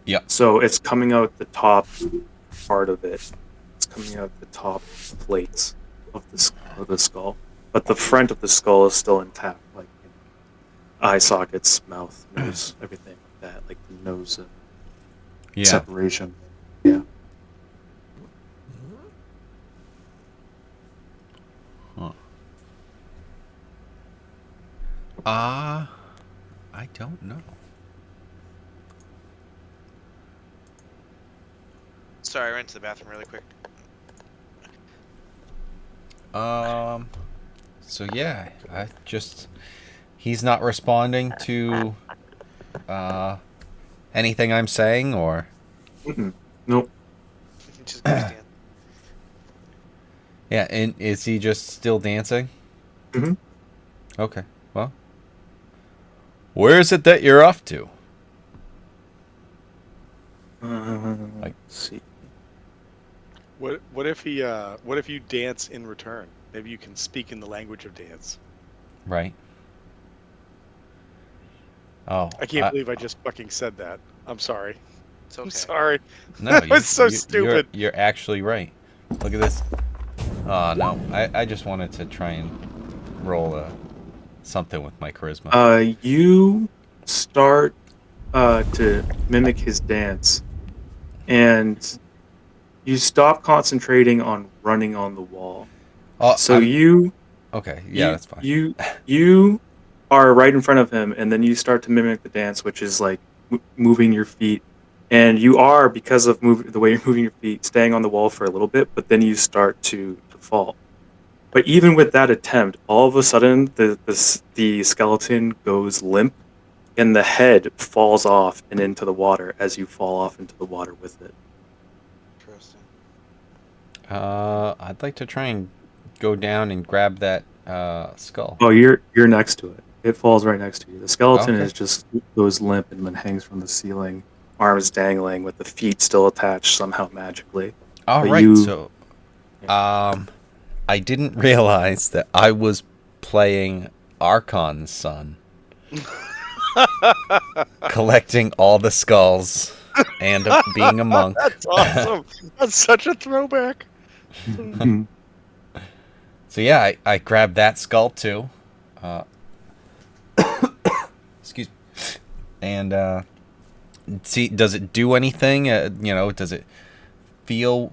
S4: Yeah.
S1: So it's coming out the top part of it. It's coming out the top plates of the skull, but the front of the skull is still intact, like eye sockets, mouth, nose, everything like that, like the nose of
S4: Yeah.
S1: separation. Yeah.
S4: Huh. I don't know.
S3: Sorry, I ran to the bathroom really quick.
S4: So yeah, he's not responding to anything I'm saying, or
S1: Mm-mm. Nope.
S3: Just keeps dancing.
S4: yeah, and is he just still dancing?
S1: hmm
S4: Okay, well, where is it that you're off to? Like,
S1: Let's see.
S2: What if you dance in return? Maybe you can speak in the language of dance.
S4: right? Oh,
S2: I can't believe I just fucking said that. I'm sorry.
S3: It's
S2: I'm
S3: okay.
S2: sorry.
S4: no,
S2: That was so stupid.
S4: you're actually right. Look at this. Oh no, I just wanted to try and roll something with my charisma.
S1: You start to mimic his dance, and you stop concentrating on running on the wall.
S4: Oh,
S1: So
S4: okay. Yeah,
S1: you
S4: that's fine.
S1: you are right in front of him, and then you start to mimic the dance, which is like moving your feet. And you are, because of the way you're moving your feet, staying on the wall for a little bit, but then you start to fall. But even with that attempt, all of a sudden the skeleton goes limp, and the head falls off and into the water as you fall off into the water with it.
S3: Interesting.
S4: I'd like to try and go down and grab that skull.
S1: Oh, you're next to it. It falls right next to you. The skeleton
S4: Okay.
S1: is just goes limp and then hangs from the ceiling, arms dangling with the feet still attached somehow magically.
S4: All
S1: But
S4: right.
S1: you,
S4: So, I didn't realize that I was playing Archon's son, collecting all the skulls and being a monk.
S2: That's awesome. That's such a throwback.
S4: So yeah, I grabbed that skull too. Uh, excuse me. And see, does it do anything? Does it feel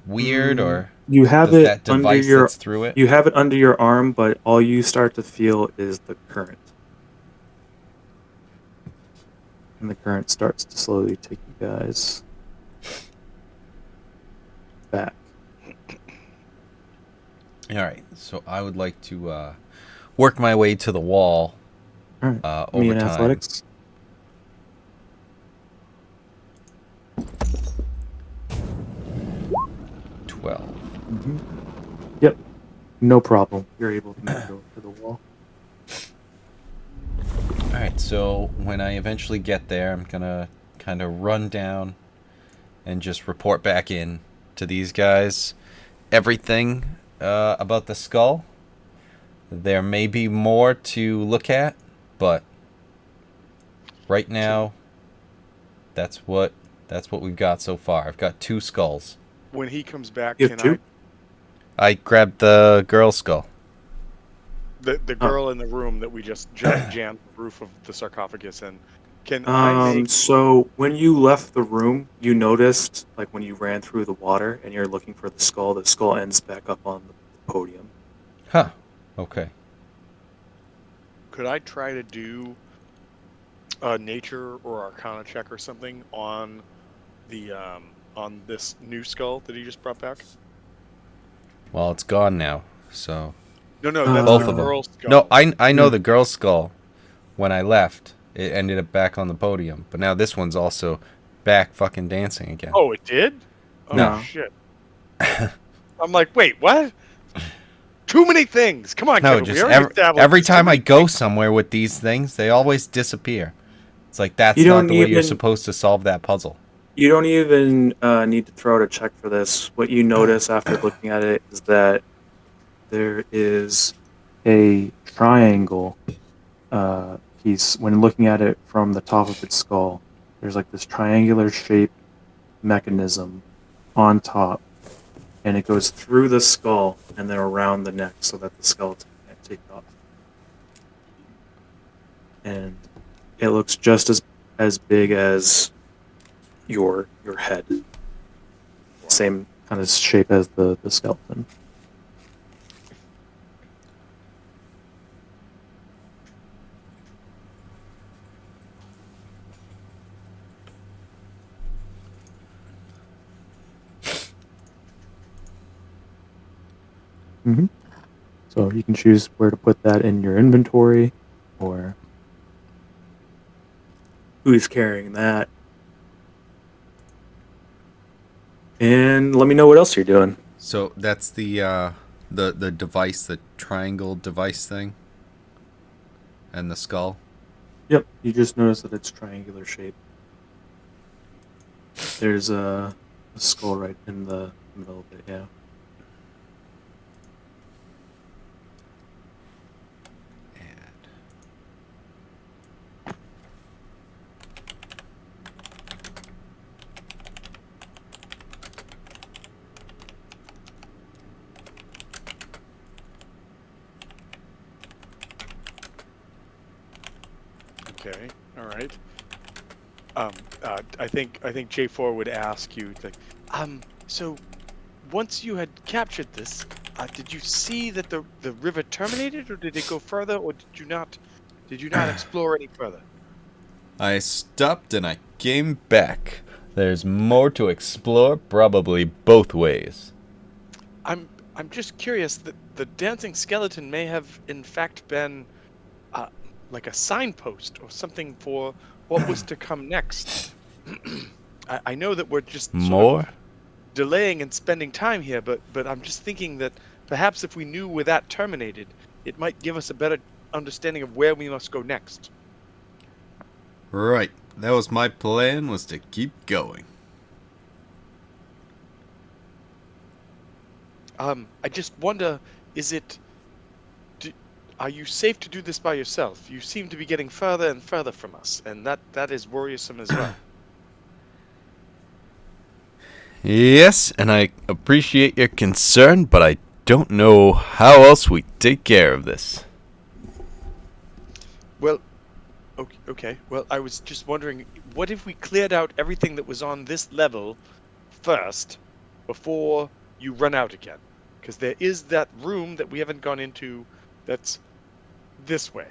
S4: weird, or
S1: you have
S4: does
S1: it
S4: that
S1: under
S4: device that's through it?
S1: you have it under your arm, but all you start to feel is the current. And the current starts to slowly take you guys back.
S4: All right, so I would like to work my way to the wall
S1: All right. Me
S4: over
S1: and
S4: time.
S1: athletics.
S4: 12.
S1: Mm-hmm. Yep. No problem. You're able to make it over to the wall.
S4: All right, so when I eventually get there, I'm gonna kind of run down and just report back in to these guys everything about the skull. There may be more to look at, but right now, that's what we've got so far. I've got 2 skulls.
S2: When he comes back,
S1: You have
S2: can
S1: two?
S4: I grabbed the girl skull.
S2: the girl in the room that we just jammed the roof of the sarcophagus in? Can I make?
S1: So when you left the room, you noticed, like when you ran through the water and you're looking for the skull ends back up on the podium.
S4: Huh. Okay.
S2: Could I try to do a nature or arcana check or something on the on this new skull that he just brought back?
S4: Well, it's gone now, so
S2: No, that's
S4: both
S2: the
S4: of them.
S2: girl skull.
S4: No, I know
S1: Hmm.
S4: the girl skull. When I left, it ended up back on the podium, but now this one's also back fucking dancing again.
S2: Oh, it did? Oh
S4: No.
S2: shit! I'm like, wait, what? Too many things. Come on,
S4: No,
S2: Kevin. We
S4: just
S2: already established
S4: every
S2: there's too
S4: time I
S2: many
S4: go
S2: things.
S4: somewhere with these things, they always disappear. It's like that's
S1: You
S4: not
S1: don't
S4: the way you're
S1: even
S4: supposed to solve that puzzle.
S1: you don't even need to throw out a check for this. What you notice after looking at it is that there is a triangle piece. When looking at it from the top of its skull, there's like this triangular shaped mechanism on top, and it goes through the skull and then around the neck so that the skeleton can't take it off. And it looks just as big as your head. Same kind of shape as the skeleton. Mm-hmm. So you can choose where to put that in your inventory, or who's carrying that. And let me know what else you're doing.
S4: So that's the device, the triangle device thing, and the skull.
S1: Yep, you just notice that it's triangular shape. There's a skull right in the middle of it, yeah.
S2: Okay. All right. I think J4 would ask you like, so once you had captured this, did you see that the river terminated, or did it go further, or did you not explore any further?
S4: I stopped and I came back. There's more to explore, probably both ways.
S2: I'm just curious that the dancing skeleton may have in fact been uh, like a signpost or something for what was to come next. I know that we're just sort of
S4: More?
S2: delaying and spending time here, but I'm just thinking that perhaps if we knew where that terminated, it might give us a better understanding of where we must go next.
S4: Right. That was my plan, was to keep going.
S2: I just wonder, is it do, are you safe to do this by yourself? You seem to be getting further and further from us, and that is worrisome as well.
S4: Yes, and I appreciate your concern, but I don't know how else we take care of this.
S2: Well, okay. Well, I was just wondering, what if we cleared out everything that was on this level first before you run out again? Because there is that room that we haven't gone into that's this way.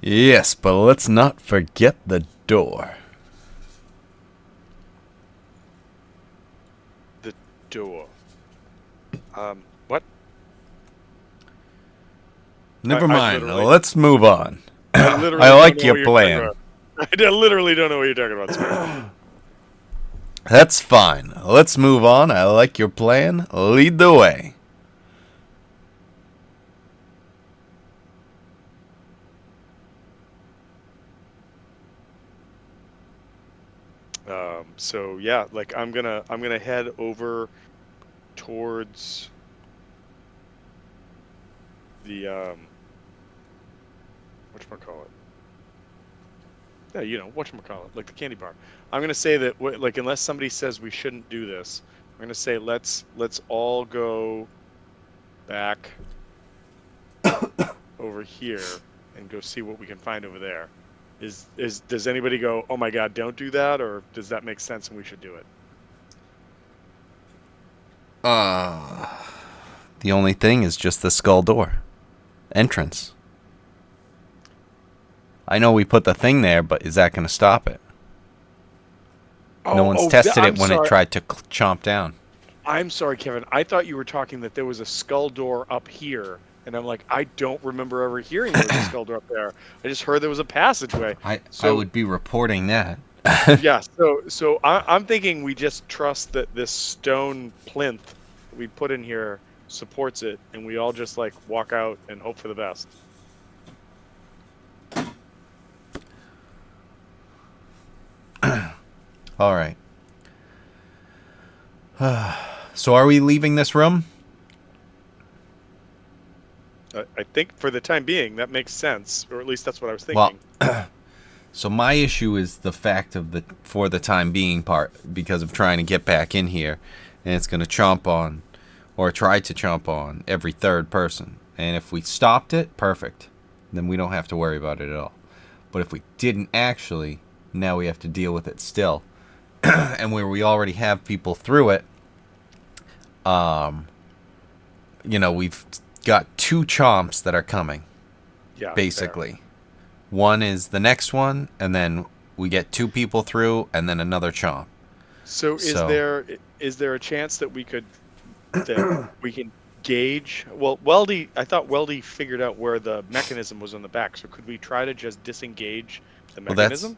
S4: Yes, but let's not forget the door.
S2: The door. What?
S4: Never
S2: I
S4: mind,
S2: literally-
S4: let's move on.
S2: I literally
S4: I
S2: don't
S4: like
S2: know
S4: your
S2: what you're talking
S4: plan.
S2: about. I literally don't know what you're talking about, sir.
S4: That's fine. Let's move on. I like your plan. Lead the way.
S2: So yeah, like I'm gonna head over towards the whatchamacallit. Yeah, whatchamacallit, like the candy bar. I'm gonna say that like unless somebody says we shouldn't do this, I'm gonna say let's all go back over here and go see what we can find over there. Does anybody go, oh my god, don't do that, or does that make sense and we should do it?
S4: The only thing is just the skull door. Entrance. I know we put the thing there, but is that going to stop it? No one's tested it when it tried to chomp down.
S2: I'm sorry, Kevin. I thought you were talking that there was a skull door up here, and I'm like, I don't remember ever hearing there was a skull door up there. I just heard there was a passageway.
S4: I
S2: So-
S4: would be reporting that.
S2: Yeah, so I'm thinking we just trust that this stone plinth that we put in here supports it, and we all just like walk out and hope for the best.
S4: All right. So are we leaving this room?
S2: I think for the time being that makes sense, or at least that's what I was thinking.
S4: Well, so my issue is the fact of the for the time being part, because of trying to get back in here, and it's going to chomp on, or try to chomp on, every third person. And if we stopped it, perfect. Then we don't have to worry about it at all. But if we didn't actually, Now we have to deal with it still. And where we already have people through it, we've got 2 chomps that are coming,
S2: Yeah.
S4: basically. One is the next one, and then we get 2 people through, and then another chomp.
S2: So
S4: So-
S2: is there a chance that we can gauge? Well, Weldy, I thought Weldy figured out where the mechanism was on the back. So could we try to just disengage the
S4: Well,
S2: mechanism?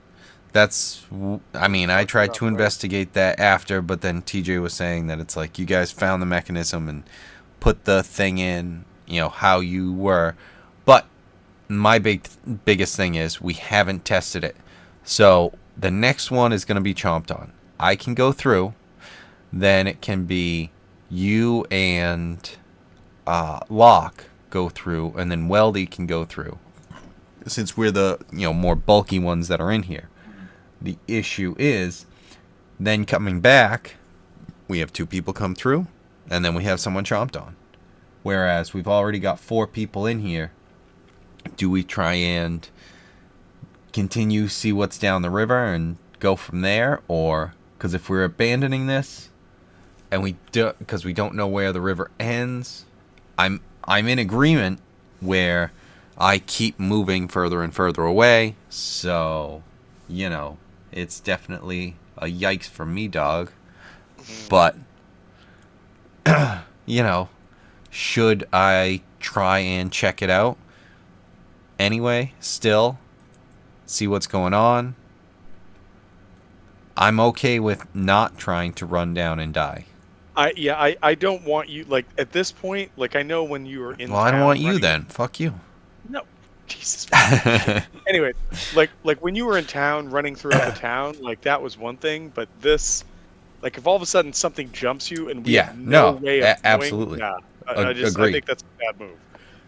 S4: I mean, I
S2: Fucked
S4: tried
S2: up,
S4: to
S2: right?
S4: investigate that after, but then TJ was saying that it's like you guys found the mechanism and put the thing in, how you were. But my biggest thing is we haven't tested it. So the next one is going to be chomped on. I can go through. Then it can be you and Locke go through, and then Weldy can go through. Since we're the more bulky ones that are in here. The issue is, then coming back, we have 2 people come through, and then we have someone chomped on. Whereas we've already got 4 people in here. Do we try and continue, see what's down the river, and go from there? Or, because if we're abandoning this, and because we don't know where the river ends, I'm in agreement where I keep moving further and further away, so, it's definitely a yikes for me, dog. But, should I try and check it out anyway, still, see what's going on? I'm okay with not trying to run down and die.
S2: I don't want you, like, at this point, like, I know when you were in
S4: Well, I don't
S2: town
S4: want you
S2: running-
S4: then. Fuck you.
S2: No, Jesus. Anyway, like when you were in town running throughout the town, like that was one thing, but this, like, if all of a sudden something jumps you and we
S4: Yeah,
S2: have no
S4: no,
S2: way of knowing,
S4: absolutely.
S2: yeah, I
S4: Agreed.
S2: think that's a bad move.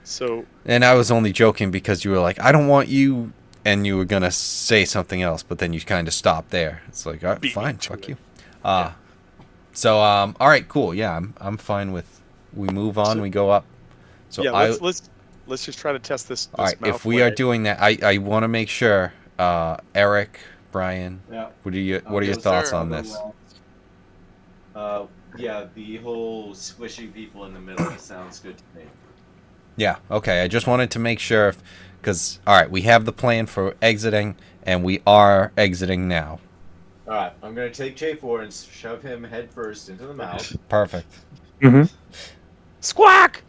S2: So
S4: And I was only joking because you were like, I don't want you, and you were gonna say something else, but then you kind of stopped there. It's like, all right,
S2: Beat me
S4: fine,
S2: to
S4: fuck
S2: it.
S4: you. So all right, cool. Yeah, I'm fine with. We move on.
S2: So-
S4: we go up. So
S2: yeah,
S4: I.
S2: let's just try to test this.
S4: All right,
S2: mouth
S4: if we are
S2: way.
S4: doing that, I want to make sure. Eric, Brian,
S6: Yeah.
S4: what are your
S3: Yes,
S4: thoughts
S3: sir.
S4: on this?
S6: Yeah, the whole squishing people in the middle sounds good to me.
S4: Yeah, okay. I just wanted to make sure, because all right, we have the plan for exiting, and we are exiting now.
S6: Alright, I'm gonna take J4 and shove him head first into the mouth.
S4: Perfect.
S2: Squawk.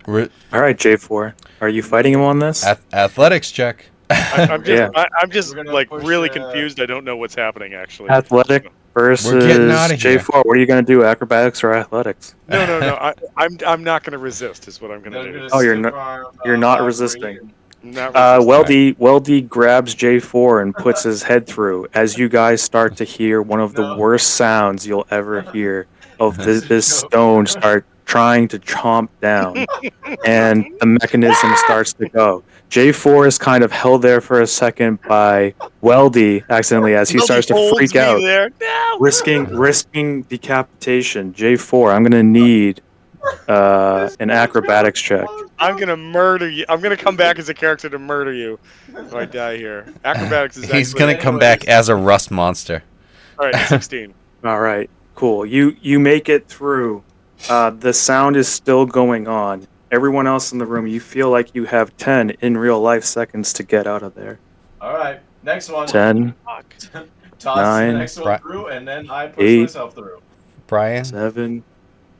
S4: Re-
S1: All right, J4. Are you fighting him on this?
S4: athletics check.
S2: I'm just
S1: Yeah.
S2: I'm just
S6: We're gonna
S2: like
S6: push,
S2: really confused. I don't know what's happening actually.
S1: Athletic versus
S4: We're getting outta here.
S1: J4. What are you going to do? Acrobatics or athletics?
S2: No. I'm not going to resist. Is what I'm going
S6: Then
S2: to
S6: I'm
S2: do.
S6: gonna
S1: Oh, you're
S6: stiff
S1: not-
S6: arm,
S1: you're not
S6: Valkyrie.
S1: resisting.
S2: I'm not resisting.
S1: Weldy grabs J4 and puts his head through as you guys start to hear one of the
S6: No.
S1: worst sounds you'll ever hear of
S6: That's a
S1: this
S6: joke.
S1: stone start trying to chomp down, and the mechanism starts to go. J4 is kind of held there for a second by Weldy accidentally as he
S2: Nobody
S1: starts to
S2: holds
S1: freak
S2: me
S1: out,
S2: there. No.
S1: risking decapitation. J4, I'm gonna need an acrobatics check.
S2: I'm gonna murder you. I'm gonna come back as a character to murder you if I die here. Acrobatics is
S4: He's
S2: actually
S4: gonna come back as a rust monster.
S2: all right. 16.
S1: All right, cool. You make it through. The sound is still going on. Everyone else in the room, you feel like you have 10 in real life seconds to get out of there.
S6: Alright, next one.
S1: 10,
S2: Fuck.
S6: Toss
S1: 9,
S6: the next one
S4: Right.
S6: through, and then I push
S1: 8,
S6: myself through.
S4: Brian,
S1: 7,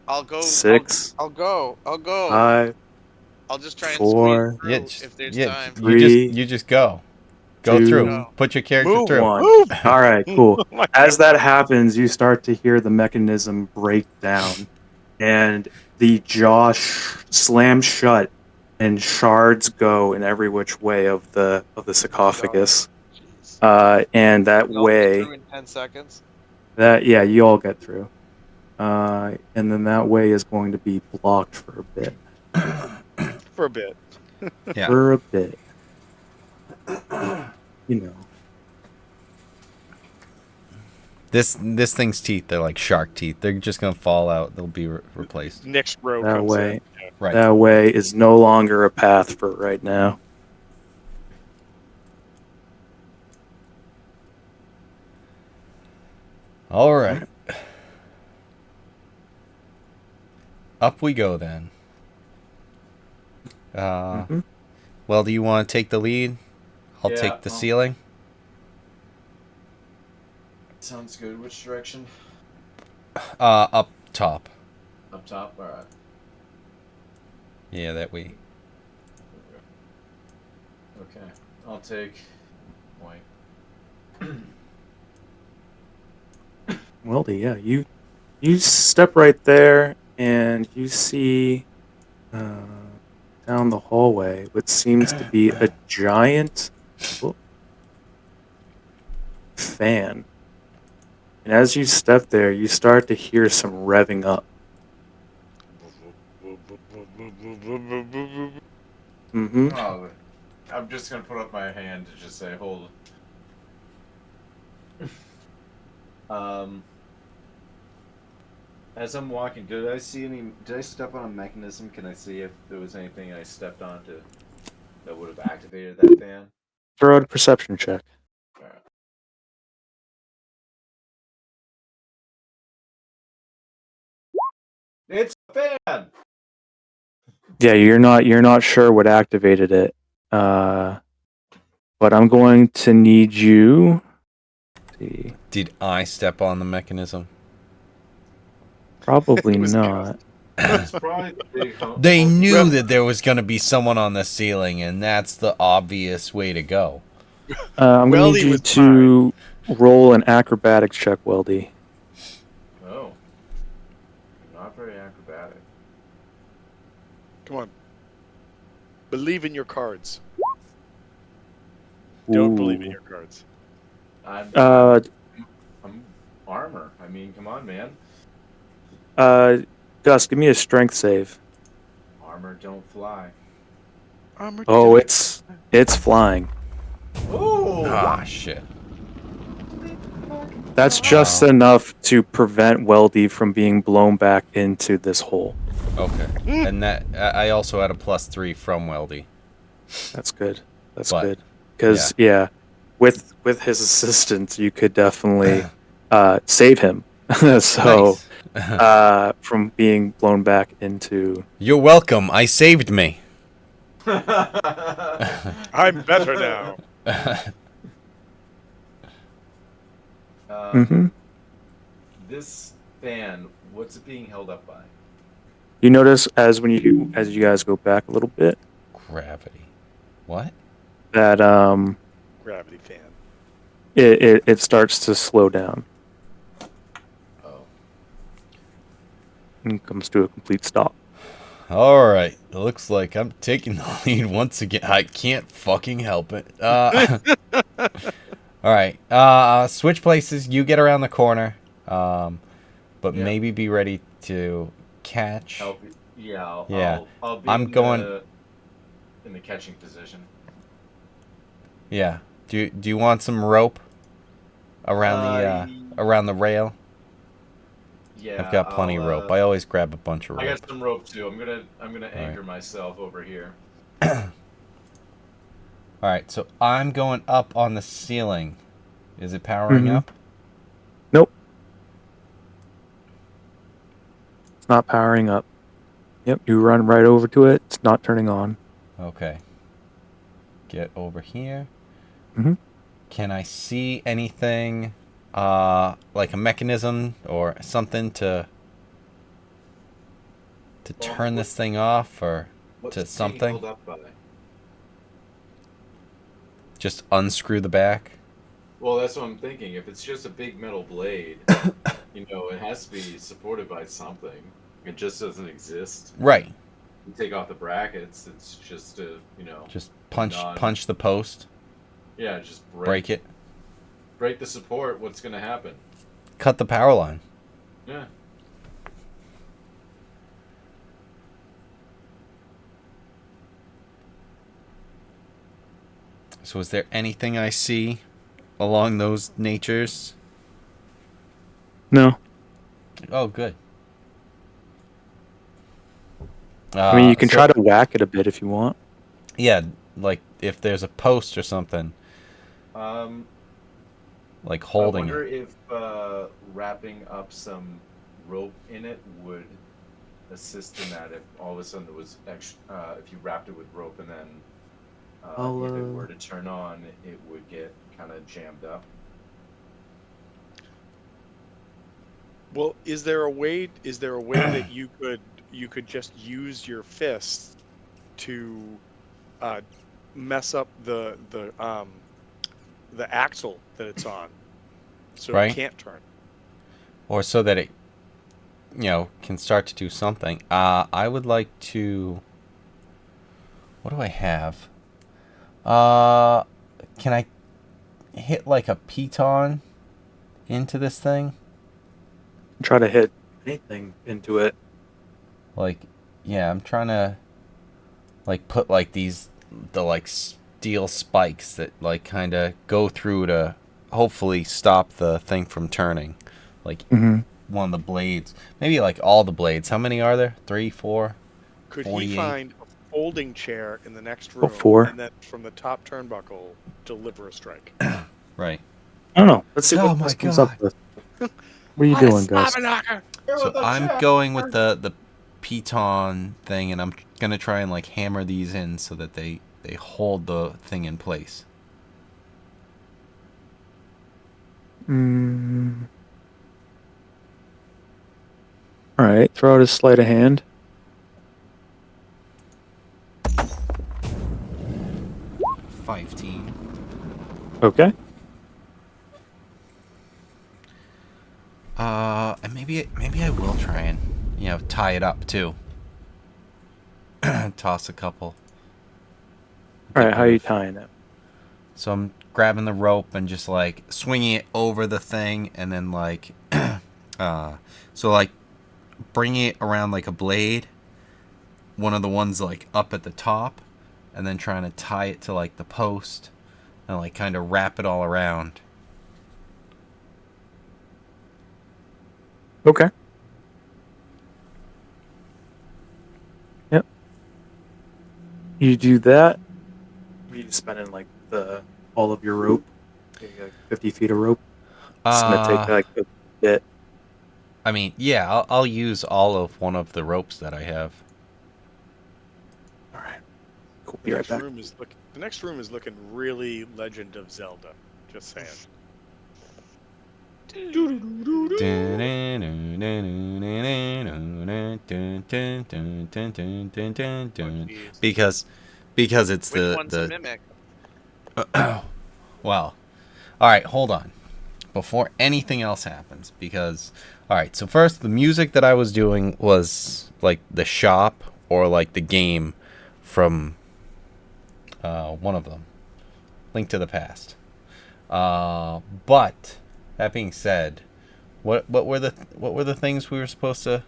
S3: I'll go.
S1: 6,
S3: I'll go.
S1: 5,
S3: I'll just try and
S1: 4,
S3: squeeze through if there's time.
S1: Three,
S4: you just go. Go
S1: 2,
S4: through.
S3: Go.
S4: Put your character
S2: Move
S4: through.
S1: 1.
S2: Move.
S1: All right, cool.
S2: Oh my
S1: As
S2: God.
S1: that happens, you start to hear the mechanism break down, and the jaw slams shut, and shards go in every which way of the sarcophagus.
S3: Jeez.
S1: And that
S3: I'll get
S1: way,
S3: through in 10 seconds.
S1: you all get through. And then that way is going to be blocked for a bit.
S2: For a bit.
S4: Yeah.
S1: For a bit. You know.
S4: This thing's teeth, they're like shark teeth. They're just gonna fall out. They'll be replaced.
S2: Next row
S1: That
S2: comes
S1: way.
S2: in. Yeah.
S4: Right.
S1: That way is no longer a path for right now.
S4: All right. Up we go then.
S1: Mhm.
S4: Well, do you want to take the lead? I'll
S6: Yeah,
S4: take the ceiling.
S6: sounds good. Which direction?
S4: Up top.
S6: Up top? Alright.
S4: Yeah, that way.
S6: Okay. I'll take point.
S1: Weldy, yeah, you step right there and you see down the hallway what seems to be a giant fan. And as you step there, you start to hear some revving up. Mm-hmm.
S6: Oh, I'm just gonna put up my hand to just say, hold. Um, as I'm walking, did I see any? Did I step on a mechanism? Can I see if there was anything I stepped onto that would have activated that fan?
S1: Throw out a perception check.
S6: Alright. It's a fan.
S1: Yeah, you're not sure what activated it. But I'm going to need you. See,
S4: Did I step on the mechanism?
S1: probably
S2: It was
S1: not.
S6: It's probably the big
S4: They knew
S2: Well-
S4: that there was going to be someone on the ceiling, and that's the obvious way to go.
S1: I'm going to need
S2: Weldy
S1: you
S2: was
S1: to roll an acrobatics check, Weldy.
S6: Oh, not very acrobatic.
S2: Come on. Believe in your cards. Don't believe in
S1: Ooh.
S2: your cards.
S6: I'm armor. I mean, come on, man.
S1: Gus, give me a strength save.
S6: Armor don't fly.
S2: Armor
S1: Oh,
S2: do.
S1: it's flying.
S6: Ooh!
S4: Ah, shit.
S1: That's just enough to prevent Weldy from being blown back into this hole.
S4: Okay. And that I also had a +3 from Weldy.
S1: That's good. That's
S4: But,
S1: good. Because with his assistance, you could definitely save him. So
S4: Nice.
S1: from being blown back into.
S4: You're welcome. I saved me.
S2: I'm better now.
S1: Mm-hmm.
S6: This fan, what's it being held up by?
S1: You notice as you guys go back a little bit
S4: Gravity. What?
S1: that
S2: Gravity fan.
S1: it starts to slow down
S6: Oh.
S1: and comes to a complete stop.
S4: All right. It looks like I'm taking the lead once again. I can't fucking help it. All right. Switch places. You get around the corner. But
S6: Yeah.
S4: maybe be ready to catch.
S6: Help. Yeah.
S4: Yeah.
S6: I'll be
S4: I'm going-
S6: in the catching position.
S4: Yeah. Do you want some rope around the rail?
S6: Yeah.
S4: I've got plenty of rope. I always grab a bunch of
S6: I
S4: rope.
S6: got some rope too. I'm gonna anchor myself over here.
S4: All right. So I'm going up on the ceiling. Is it powering
S1: Mhm.
S4: up?
S1: Nope. It's not powering up. Yep, you run right over to it. It's not turning on.
S4: Okay. Get over here.
S1: Mhm.
S4: Can I see anything like a mechanism or something to turn this thing off or
S6: What's
S4: to
S6: it being
S4: something?
S6: held up by?
S4: Just unscrew the back?
S6: Well, that's what I'm thinking. If it's just a big metal blade, it has to be supported by something. It just doesn't exist.
S4: Right.
S6: You take off the brackets, it's just
S4: Just punch the post,
S6: yeah, just
S4: break it,
S6: break the support. What's gonna happen?
S4: cut the power line.
S6: Yeah.
S4: So is there anything I see along those natures?
S1: No.
S4: Oh, good.
S1: I mean, you can
S4: So-
S1: try to whack it a bit if you want.
S4: Yeah, like if there's a post or something. like
S6: I
S4: holding
S6: wonder
S4: it.
S6: if wrapping up some rope in it would assist in that. If all of a sudden there was extra, if you wrapped it with rope and then if it were to turn on, it would get kind of jammed up.
S2: Well, is there a way? Is there a way that you could just use your fists to uh, mess up the axle that it's on, so it
S4: Right?
S2: can't turn?
S4: Or so that it, can start to do something. I would like to. What do I have? Uh, can I hit like a piton into this thing?
S1: Try to hit anything into it.
S4: Like, yeah, I'm trying to like put like the like steel spikes that like kind of go through to hopefully stop the thing from turning. Like
S1: Mm-hmm.
S4: one of the blades, maybe like all the blades. How many are there? 3, 4,
S2: Could he
S4: 48.
S2: find a folding chair in the next
S1: Oh,
S2: room,
S1: 4.
S2: and then from the top turnbuckle deliver a strike?
S4: Right.
S1: I don't know. Let's see
S4: Oh
S1: what
S4: my
S1: Gus comes up
S4: god.
S1: with. What are you doing, Gus?
S4: So I'm going with the piton thing, and I'm gonna try and like hammer these in so that they hold the thing in place.
S1: Mm. All right. Throw out a sleight of hand.
S4: 15.
S1: Okay.
S4: And maybe I will try and tie it up too. Toss a couple.
S1: All
S4: Get
S1: right. How
S4: rid
S1: are you
S4: of-
S1: tying it?
S4: So I'm grabbing the rope and just like swinging it over the thing, and then like, so like bringing it around like a blade. One of the ones like up at the top, and then trying to tie it to like the post, and like kind of wrap it all around.
S1: Okay. Yep. You do that. You just spending like all of your rope, like 50 feet of rope. It's gonna take like a bit.
S4: I mean, yeah, I'll use all of one of the ropes that I have.
S1: All right. Cool.
S2: The
S1: Be right
S2: next
S1: back.
S2: room is look. The next room is looking really Legend of Zelda. Just saying.
S4: Because it's
S3: Which
S4: the
S3: one's a mimic?
S4: well, all right, hold on before anything else happens, because all right, so first the music that I was doing was like the shop or like the game from one of them, Link to the Past. But that being said, what were the things we were supposed to?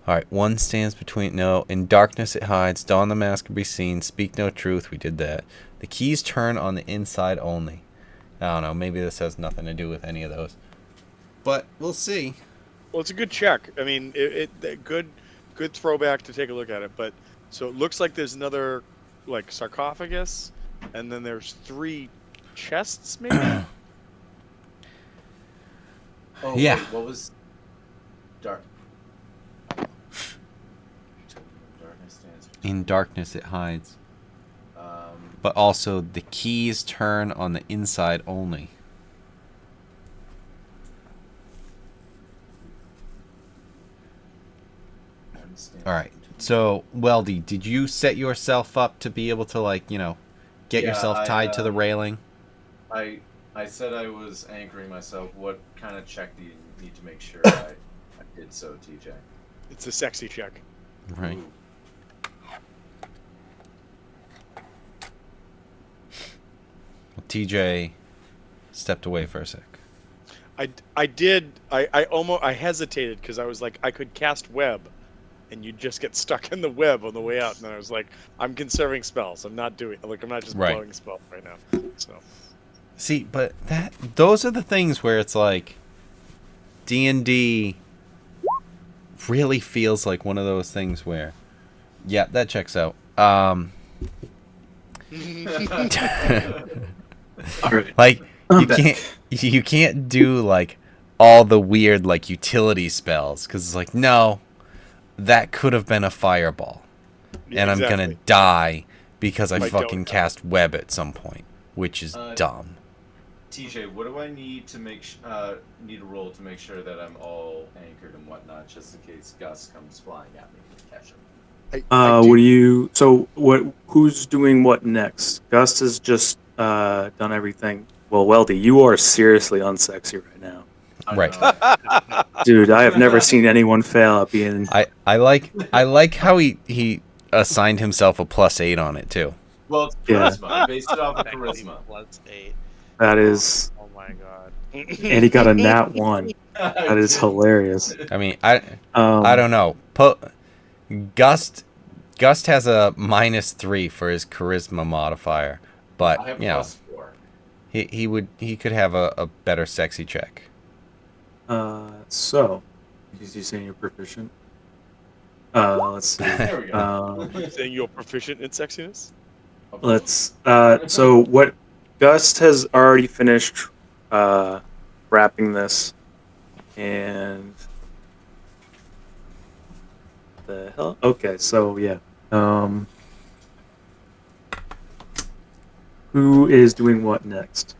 S4: All right, one stands between. No, in darkness it hides. Don the mask can be seen. Speak no truth. We did that. The keys turn on the inside only. I don't know. Maybe this has nothing to do with any of those, but we'll see.
S2: Well, it's a good check. I mean, good throwback to take a look at it. But so it looks like there's another like sarcophagus, and then there's 3 chests, maybe.
S6: Oh,
S4: Yeah.
S6: Wait, what was dark? Darkness stands between.
S4: In darkness it hides.
S6: Um,
S4: But also the keys turn on the inside only.
S6: one stands
S4: All right.
S6: between-
S4: So, Weldy, did you set yourself up to be able to like, get
S6: Yeah,
S4: yourself tied to the railing?
S6: I said I was anchoring myself. What kind of check do you need to make sure I did so, TJ?
S2: It's a sexy check.
S4: Right.
S6: Ooh.
S4: TJ stepped away for a sec.
S2: I hesitated because I was like, I could cast web, and you'd just get stuck in the web on the way out. And then I was like, I'm conserving spells. I'm not just
S4: Right.
S2: blowing spells right now. So
S4: See, but those are the things where it's like D&D really feels like one of those things where, yeah, that checks out.
S1: All right.
S4: Like
S1: I'm
S4: you
S1: back.
S4: can't you can't do like all the weird like utility spells because it's like no, that could have been a fireball,
S2: Yeah,
S4: and I'm gonna
S2: exactly.
S4: die because I
S2: If I don't
S4: fucking
S2: know.
S4: cast web at some point, which is dumb.
S6: TJ, what do I need to need a roll to make sure that I'm all anchored and whatnot, just in case Gus comes flying at me to catch him?
S2: I
S1: What
S2: do.
S1: do you? So what? Who's doing what next? Gus has just done everything. Well, Weldy, you are seriously unsexy right now,
S6: I
S4: Right.
S6: know.
S1: dude. I have never seen anyone fail at being.
S4: I like how he assigned himself a +8 on it too.
S6: Well, it's
S1: Yeah.
S6: charisma. I based it off of
S3: Technically
S6: charisma.
S3: +8.
S1: That is,
S3: Oh my god.
S1: and he got a nat 1. That is hilarious.
S4: I mean, I don't know. Gust has a -3 for his charisma modifier,
S6: I
S4: but
S6: have
S4: you know
S6: +4.
S4: he could have a better sexy check.
S1: So, is you saying you're proficient? Let's see.
S6: There we go.
S2: Saying you're proficient in sexiness?
S1: Let's. So what? Gust has already finished wrapping this, and the hell. Okay, so yeah. Who is doing what next?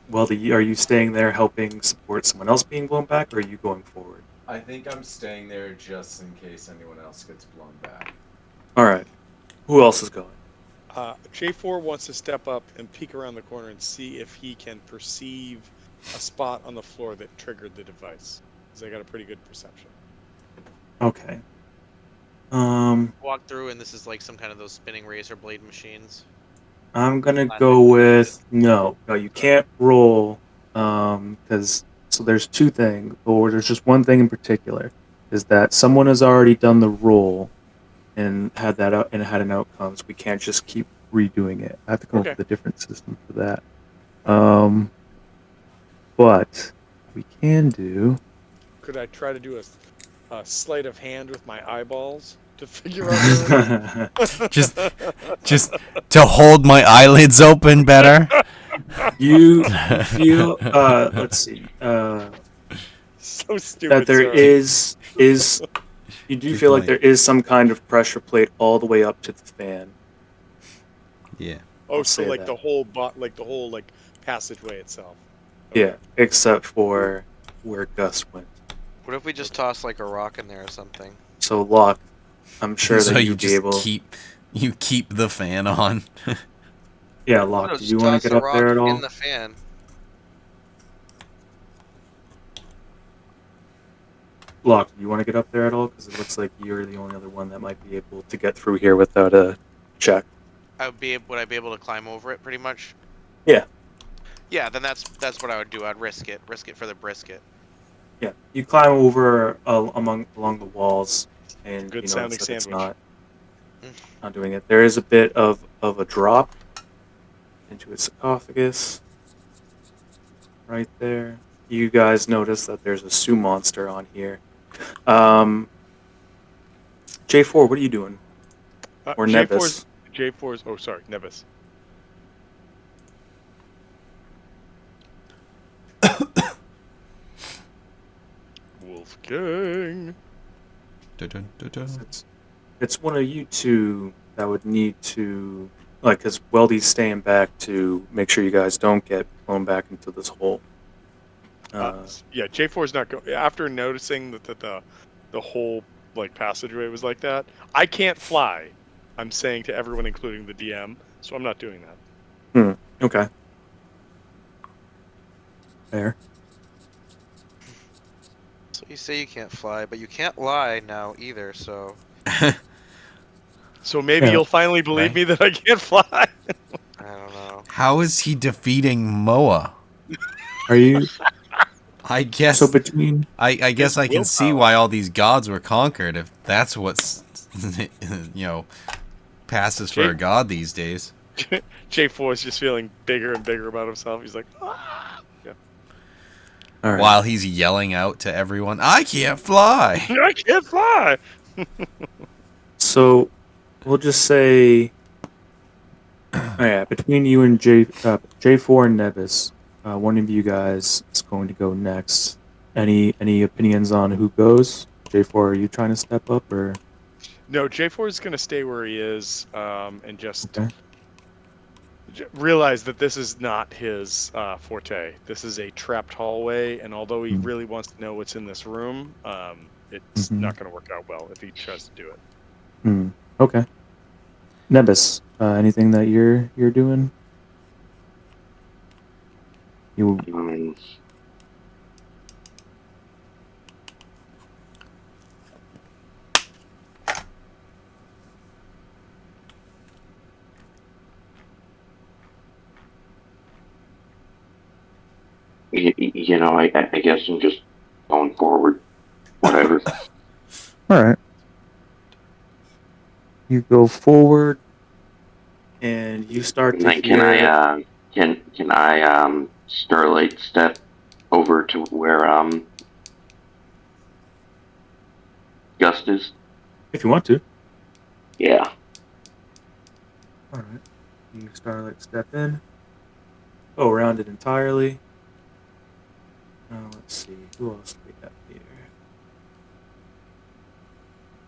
S1: Well, are you staying there helping support someone else being blown back, or are you going forward?
S6: I think I'm staying there just in case anyone else gets blown back.
S1: All right. Who else is going?
S2: J4 wants to step up and peek around the corner and see if he can perceive a spot on the floor that triggered the device. Because I got a pretty good perception.
S1: Okay.
S3: Walk through, and this is like some kind of those spinning razor blade machines.
S1: I'm gonna go with no. No, you can't roll. Because so there's two things, or there's just one thing in particular, is that someone has already done the roll and had that out and had an outcome. So we can't just keep redoing it. I have to come up
S2: Okay.
S1: with a different system for that. But we can do.
S2: Could I try to do a sleight of hand with my eyeballs to figure out where
S4: Just to hold my eyelids open better.
S1: you feel. Let's see.
S2: So stupid.
S1: That there
S2: sir.
S1: is you do
S4: Keep
S1: feel like
S4: playing.
S1: there is some kind of pressure plate all the way up to the fan.
S4: Yeah.
S2: Oh,
S1: I'll
S2: so
S1: say
S2: like
S1: that.
S2: the whole passageway itself.
S1: Yeah, except for where Gus went.
S3: What if we just toss like a rock in there or something?
S1: So Locke, I'm sure
S4: so
S1: that
S4: you
S1: you'd be
S4: just
S1: able.
S4: keep the fan on.
S1: Yeah, Locke.
S3: No,
S1: Do
S3: just
S1: you want
S3: toss
S1: to get
S3: a
S1: up
S3: rock
S1: there at all?
S3: in the fan.
S1: Locke, do you want to get up there at all? Because it looks like you're the only other one that might be able to get through here without a check.
S3: Would I be able to climb over it pretty much?
S1: Yeah.
S3: Yeah, then that's what I would do. I'd risk it for the brisket.
S1: Yeah, you climb over along the walls, and
S2: Good
S1: you
S2: sounding
S1: notice that it's
S2: sandwich.
S1: not doing it. There is a bit of a drop into its esophagus, right there. You guys notice that there's a Sue monster on here. J4, what are you doing? Or Nebus?
S2: J4's. Oh, sorry, Nebus. Wolfgang.
S1: It's one of you two that would need to, like, because Weldy's staying back to make sure you guys don't get blown back into this hole.
S2: Yeah, J4's not going. After noticing that the whole like passageway was like that, I can't fly. I'm saying to everyone, including the DM, so I'm not doing that.
S1: Okay. Fair.
S3: So you say you can't fly, but you can't lie now either. So
S2: So maybe
S1: Yeah.
S2: you'll finally believe
S4: Right.
S2: me that I can't fly.
S3: I don't know.
S4: How is he defeating Moa?
S1: Are you
S4: I guess
S1: so between?
S4: I guess
S2: His
S4: I can see
S2: willpower.
S4: why all these gods were conquered if that's what's passes for a
S2: Jake-
S4: god these days.
S2: J4 is just feeling bigger and bigger about himself. He's like, ah,
S1: All right.
S4: While he's yelling out to everyone, I can't fly.
S2: I can't fly.
S1: So we'll just say, oh yeah, between you and J4 and Nebus, One of you guys is going to go next. Any opinions on who goes? J4, are you trying to step up or
S2: No, J4 is going to stay where he is and just
S1: okay?
S2: realize that this is not his forte. This is a trapped hallway, and although he
S1: Mm.
S2: really wants to know what's in this room, it's
S1: Mm-hmm.
S2: not going to work out well if he tries to do it.
S1: Mm. Okay. Nebus, anything that you're doing? You
S7: I guess I'm just going forward. Whatever.
S1: all right? You go forward and you start
S7: And
S1: to
S7: then
S1: hear.
S7: can I Starlight step over to where Gust is?
S1: If you want to.
S7: Yeah.
S1: All right. You Starlight step in. Go around it entirely. Let's see. Who else do we have here?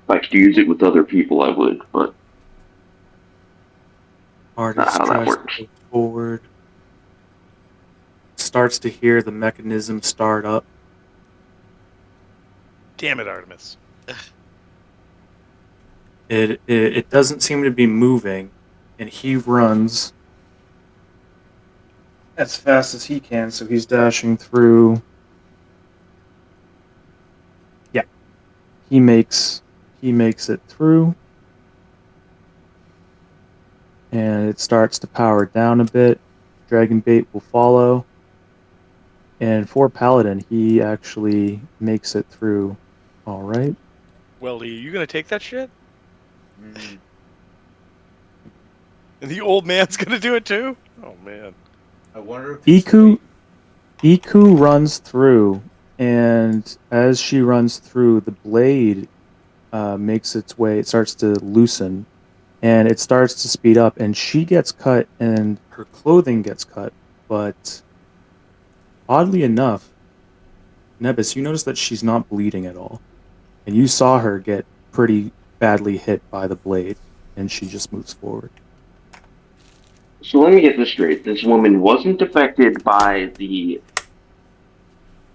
S7: If I could use it with other people, I would, but not
S1: Artist
S7: how that
S1: tries to
S7: works.
S1: go forward. Starts to hear the mechanism start up.
S2: Damn it, Artemis.
S1: It doesn't seem to be moving, and he runs as fast as he can. So he's dashing through. Yeah, he makes it through, and it starts to power down a bit. Dragon bait will follow, and for Paladin, he actually makes it through. All right.
S2: Weldy, are you going to take that shit?
S3: Mm.
S2: And the old man's going to do it too? Oh, man.
S6: I wonder if he's
S1: Iku
S6: wait.
S1: Iku runs through, and as she runs through, the blade makes its way. It starts to loosen, and it starts to speed up. And she gets cut, and her clothing gets cut. But oddly enough, Nebus, you notice that she's not bleeding at all, and you saw her get pretty badly hit by the blade, and she just moves forward.
S7: So let me get this straight. This woman wasn't affected by the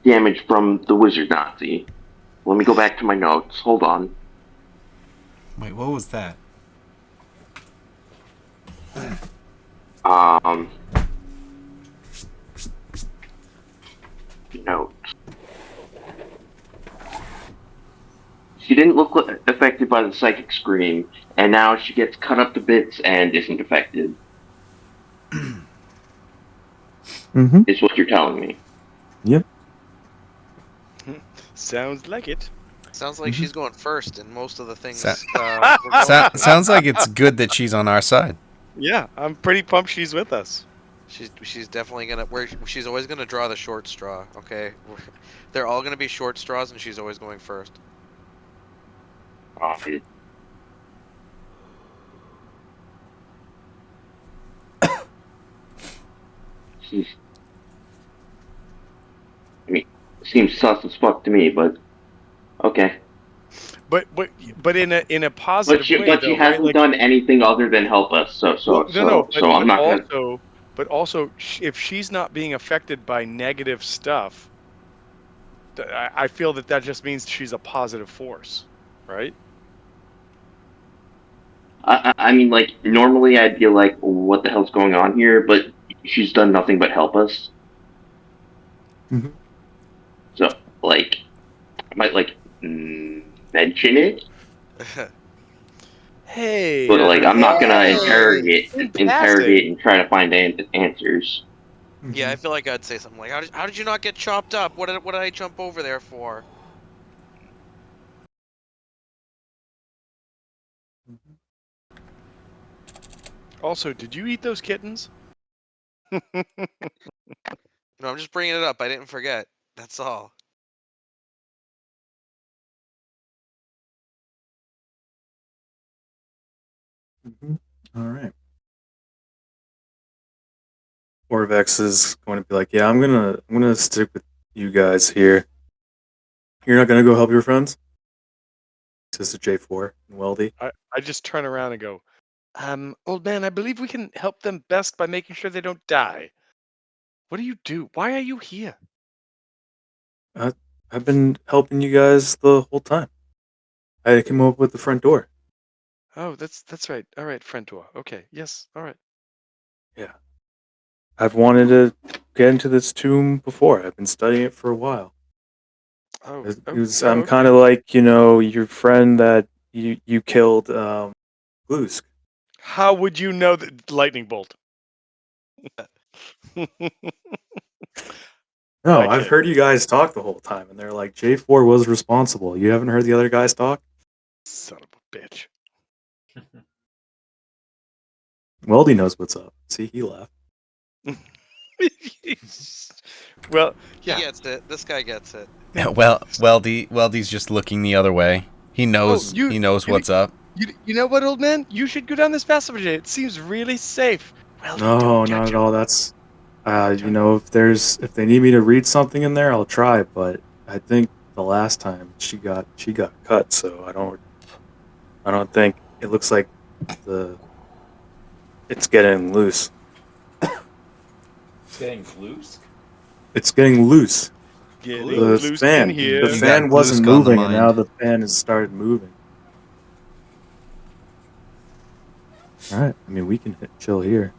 S7: damage from the wizard Nazi. Let me go back to my notes. Hold on.
S4: Wait, what was that?
S7: Um, note. She didn't look affected by the psychic scream, and now she gets cut up to bits and isn't affected.
S1: Mm-hmm.
S7: Is what you're telling me.
S1: Yep.
S2: Sounds like it.
S3: Sounds like
S1: Mm-hmm.
S3: she's going first in most of the
S4: Sa-
S3: things we're going through.
S4: sounds like it's good that she's on our side.
S2: Yeah, I'm pretty pumped she's with us.
S3: She's definitely gonna she's always gonna draw the short straw. Okay, they're all gonna be short straws, and she's always going first.
S7: Uh, she's, I mean, seems sus as fuck to me, but okay.
S2: But in a positive way
S7: But she
S2: though, right?
S7: hasn't
S2: Like,
S7: done anything other than help us.
S2: well, no,
S7: So I'm not gonna.
S2: but also, if she's not being affected by negative stuff, I feel that just means she's a positive force, right?
S7: I mean, like normally I'd be like, what the hell's going on here? But she's done nothing but help us.
S1: Mm-hmm.
S7: So like, I might like mention it,
S2: Hey,
S7: but like I'm not gonna
S2: hey, in
S7: interrogate
S2: passing.
S7: and try to find answers.
S3: Yeah,
S1: Mm-hmm.
S3: I feel like I'd say something like, how did you not get chopped up? What did I jump over there for?"
S1: Mm-hmm.
S2: Also, did you eat those kittens?
S3: No, I'm just bringing it up. I didn't forget. That's all.
S1: Mm-hmm. All right. Orvex is going to be like, yeah, I'm gonna stick with you guys here. You're not gonna go help your friends? Says to J4 and Weldy.
S2: I just turn around and go, old man, I believe we can help them best by making sure they don't die. What do you do? Why are you here?
S1: I've been helping you guys the whole time. I came up with the front door.
S2: Oh, that's right. All right, friend door. Okay, yes, all right.
S1: Yeah. I've wanted to get into this tomb before. I've been studying it for a while.
S2: Oh,
S1: I'm
S2: okay.
S1: kind of like, your friend that you killed, Glusk.
S2: How would you know that lightning bolt?
S1: No, I've
S2: Okay,
S1: heard you guys talk the whole time, and they're like, J4 was responsible. You haven't heard the other guys talk?
S2: son of a bitch.
S1: Weldy knows what's up. See, he left.
S2: Well,
S3: He
S2: yeah.
S3: gets it. This guy gets it.
S4: Well, Weldy's just looking the other way. He
S2: Oh,
S4: knows
S2: you
S4: what's up.
S2: you know what, old man? You should go down this passage. It seems really safe. Weldy, don't
S1: No, not
S2: judge
S1: at
S2: him.
S1: all. That's,
S2: Don't.
S1: if they need me to read something in there, I'll try. But I think the last time she got cut, so I don't think it looks like the it's getting loose.
S6: It's getting loose.
S1: It's getting loose.
S2: Getting
S1: The
S2: loose in
S1: fan, the
S2: here.
S4: You got
S1: fan wasn't
S4: Glusk on the
S1: moving, and now
S4: mind.
S1: the fan has started moving. All right. I mean, we can chill here.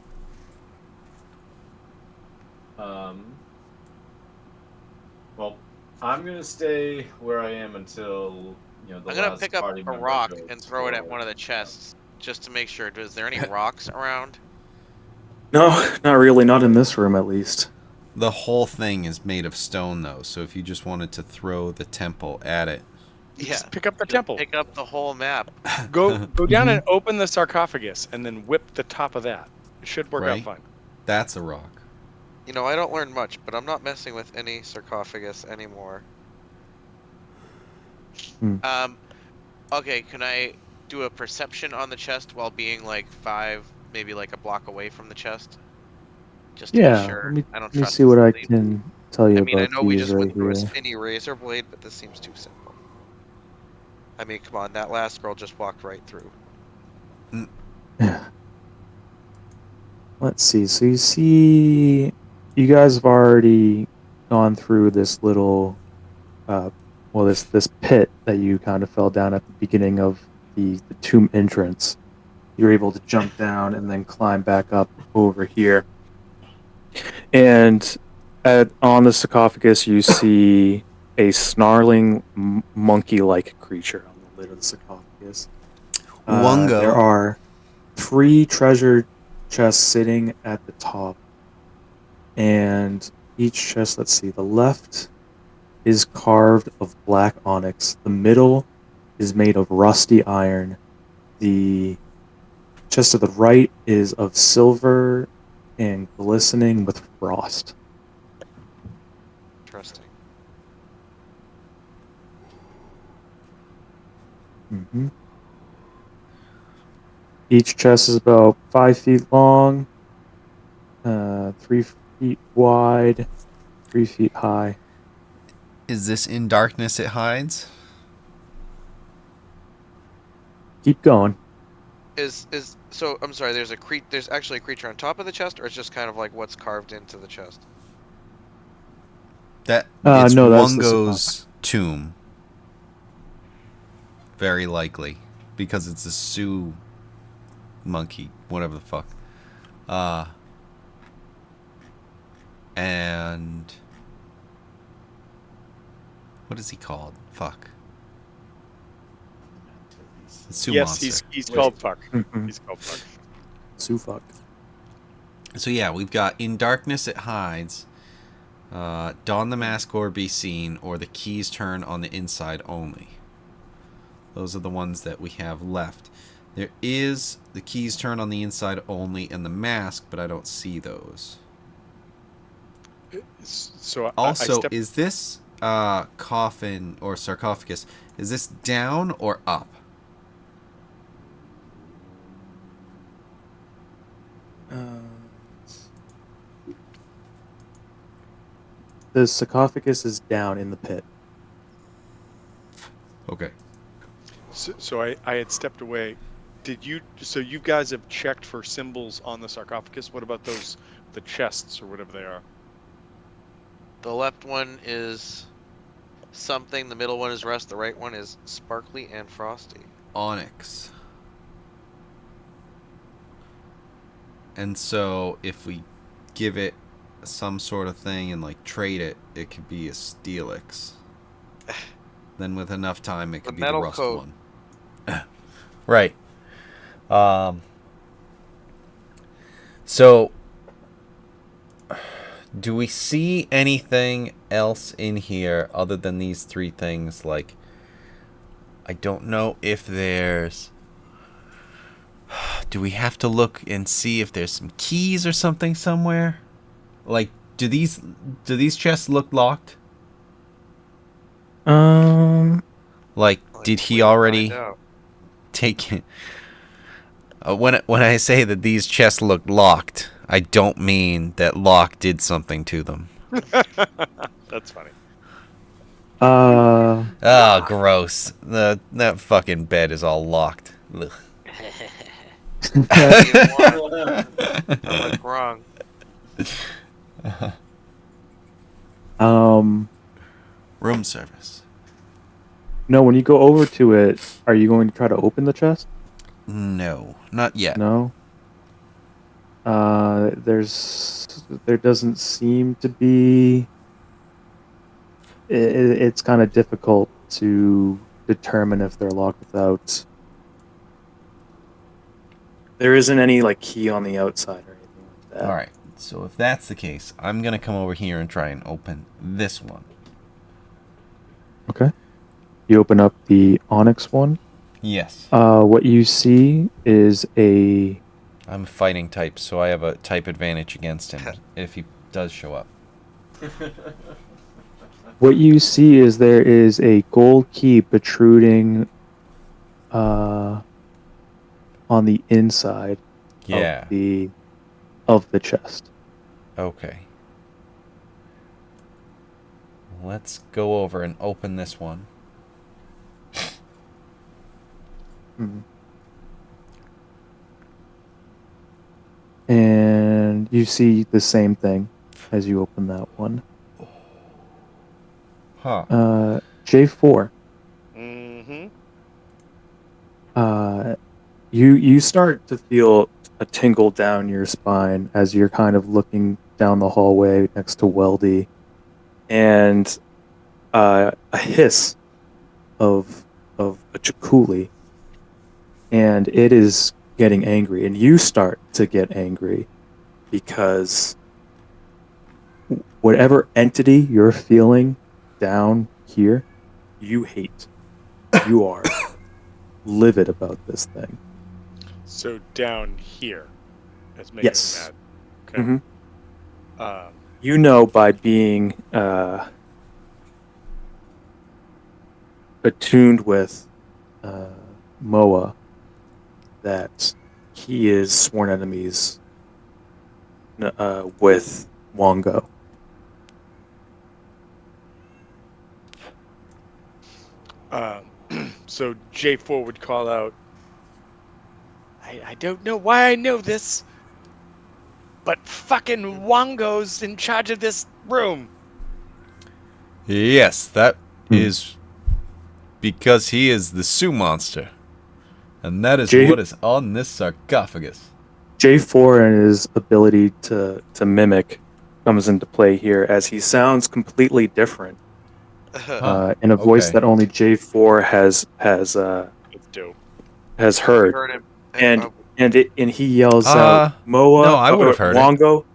S6: Well, I'm gonna stay where I am until the
S3: I'm gonna
S6: last
S3: pick up
S6: party
S3: a
S6: member
S3: rock
S6: goes
S3: and throw it at
S6: for
S3: one of the chests just to make sure. Is there any rocks around?
S1: No, not really. Not in this room, at least.
S4: The whole thing is made of stone, though, so if you just wanted to throw the temple at it.
S3: Yeah.
S2: Just pick up the
S3: Just
S2: temple.
S3: pick up the whole map.
S2: Go down
S1: Mhm.
S2: and open the sarcophagus, and then whip the top of that. It should work out
S4: Right?
S2: fine.
S4: That's a rock.
S3: You know, I don't learn much, but I'm not messing with any sarcophagus anymore.
S1: Hmm.
S3: Okay, can I do a perception on the chest while being like 5, maybe like a block away from the chest? Just to be
S1: Yeah.
S3: sure. I don't
S1: Let me
S3: trust
S1: see
S3: this
S1: what I
S3: blade.
S1: can tell you
S3: I mean, I
S1: about
S3: know we
S1: these
S3: just
S1: right
S3: went through a
S1: here.
S3: spinny razor blade, but this seems too simple. I mean, come on, that last girl just walked right through.
S1: Let's see. So you see, you guys have already gone through this little, this pit that you kind of fell down at the beginning of the tomb entrance. You're able to jump down and then climb back up over here. And on the sarcophagus, you see a snarling monkey-like creature on the lid of the sarcophagus. There
S4: Wungo.
S1: are 3 treasure chests sitting at the top, and each chest, let's see, the left is carved of black onyx. The middle is made of rusty iron. The chest to the right is of silver and glistening with frost.
S3: Interesting.
S1: Mm-hmm. Each chest is about 5 feet long, 3 feet wide, 3 feet high.
S4: Is this in darkness it hides?
S1: Keep going.
S3: So I'm sorry, there's actually a creature on top of the chest, or it's just kind of like what's carved into the chest?
S4: That it's
S1: No, that's the sarcophagus.
S4: Wungo's tomb. Very likely. Because it's a Sioux monkey, whatever the fuck. And what is he called? Fuck. The Sioux
S2: Yes,
S4: monster.
S2: he's called fuck.
S1: Mhm.
S2: He's called fuck.
S1: Sufak.
S4: So yeah, we've got In Darkness It Hides, Don the Mask or Be Seen, or The Keys Turn on the Inside Only. Those are the ones that we have left. There is The Keys Turn on the Inside Only and The Mask, but I don't see those.
S2: So I
S4: Also,
S2: step.
S4: is this coffin or sarcophagus, is this down or up?
S1: The sarcophagus is down in the pit.
S4: Okay.
S2: So I had stepped away. Did you? So you guys have checked for symbols on the sarcophagus. What about those, the chests or whatever they are?
S3: The left one is something. The middle one is rust. The right one is sparkly and frosty.
S4: Onyx. And so if we give it some sort of thing and like trade it, it could be a Steelix. Then with enough time, it could be the
S3: metal
S4: rust
S3: coat.
S4: one. Right. So, do we see anything else in here other than these three things? Like, I don't know if there's... Do we have to look and see if there's some keys or something somewhere? Like, do these chests look locked?
S1: Um,
S4: Like,
S3: Like,
S4: did
S3: we
S4: he
S3: can
S4: already
S3: find out.
S4: take it? When I say that these chests look locked, I don't mean that Locke did something to them.
S2: That's funny.
S4: Oh, gross. That fucking bed is all locked. Ugh.
S3: You don't want to look wrong.
S4: Room service.
S1: no, when you go over to it, are you going to try to open the chest?
S4: No, not yet.
S1: No. There doesn't seem to be. It's kind of difficult to determine if they're locked without. There isn't any like key on the outside or anything like that.
S4: All right. So if that's the case, I'm gonna come over here and try and open this one.
S1: Okay. You open up the onyx one.
S4: Yes.
S1: What you see is a.
S4: I'm a fighting type, so I have a type advantage against him if he does show up.
S1: What you see is there is a gold key protruding on the inside
S4: Yeah.
S1: of the chest.
S4: Okay. Let's go over and open this one.
S1: Mhm. And you see the same thing as you open that one.
S4: Huh.
S1: J4.
S2: Mm-hmm.
S1: You start to feel a tingle down your spine as you're kind of looking down the hallway next to Weldy, and a hiss of a Chikuli, and it is getting angry, and you start to get angry because whatever entity you're feeling down here, you hate. You are livid about this thing.
S2: So down here, that's making
S1: Yes.
S2: him mad. Okay.
S1: Mhm. You know by being attuned with Moa that he is sworn enemies with Wongo.
S2: So J4 would call out, I don't know why I know this, but fucking Wongo's in charge of this room.
S4: Yes, that is because he is the Sioux monster. And that is what is on this sarcophagus.
S1: J4 and his ability to mimic comes into play here as he sounds completely different in a voice
S4: okay.
S1: that only J4 has
S2: That's dope.
S1: heard.
S3: Heard him.
S1: And he yells out, Moa,
S4: no, I would have heard
S1: Wongo,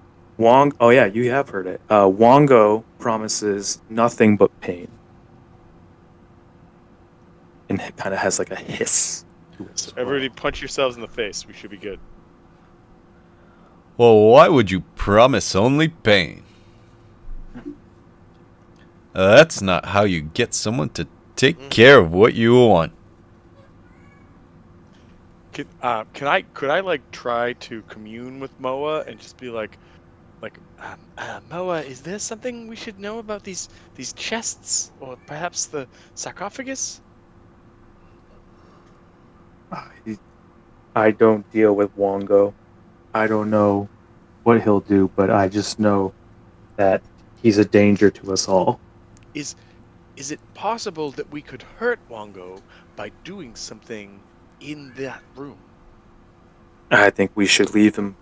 S1: oh yeah, you have heard it. Wongo promises nothing but pain. And it kind of has like a hiss to it.
S2: So everybody punch yourselves in the face. We should be good.
S4: Well, why would you promise only pain? That's not how you get someone to take care of what you want.
S2: Could I like try to commune with Moa and just be like Moa, is there something we should know about these chests, or perhaps the sarcophagus?
S1: I don't deal with Wongo. I don't know what he'll do, but I just know that he's a danger to us all.
S2: Is it possible that we could hurt Wongo by doing something in that room?
S1: I think we should leave him.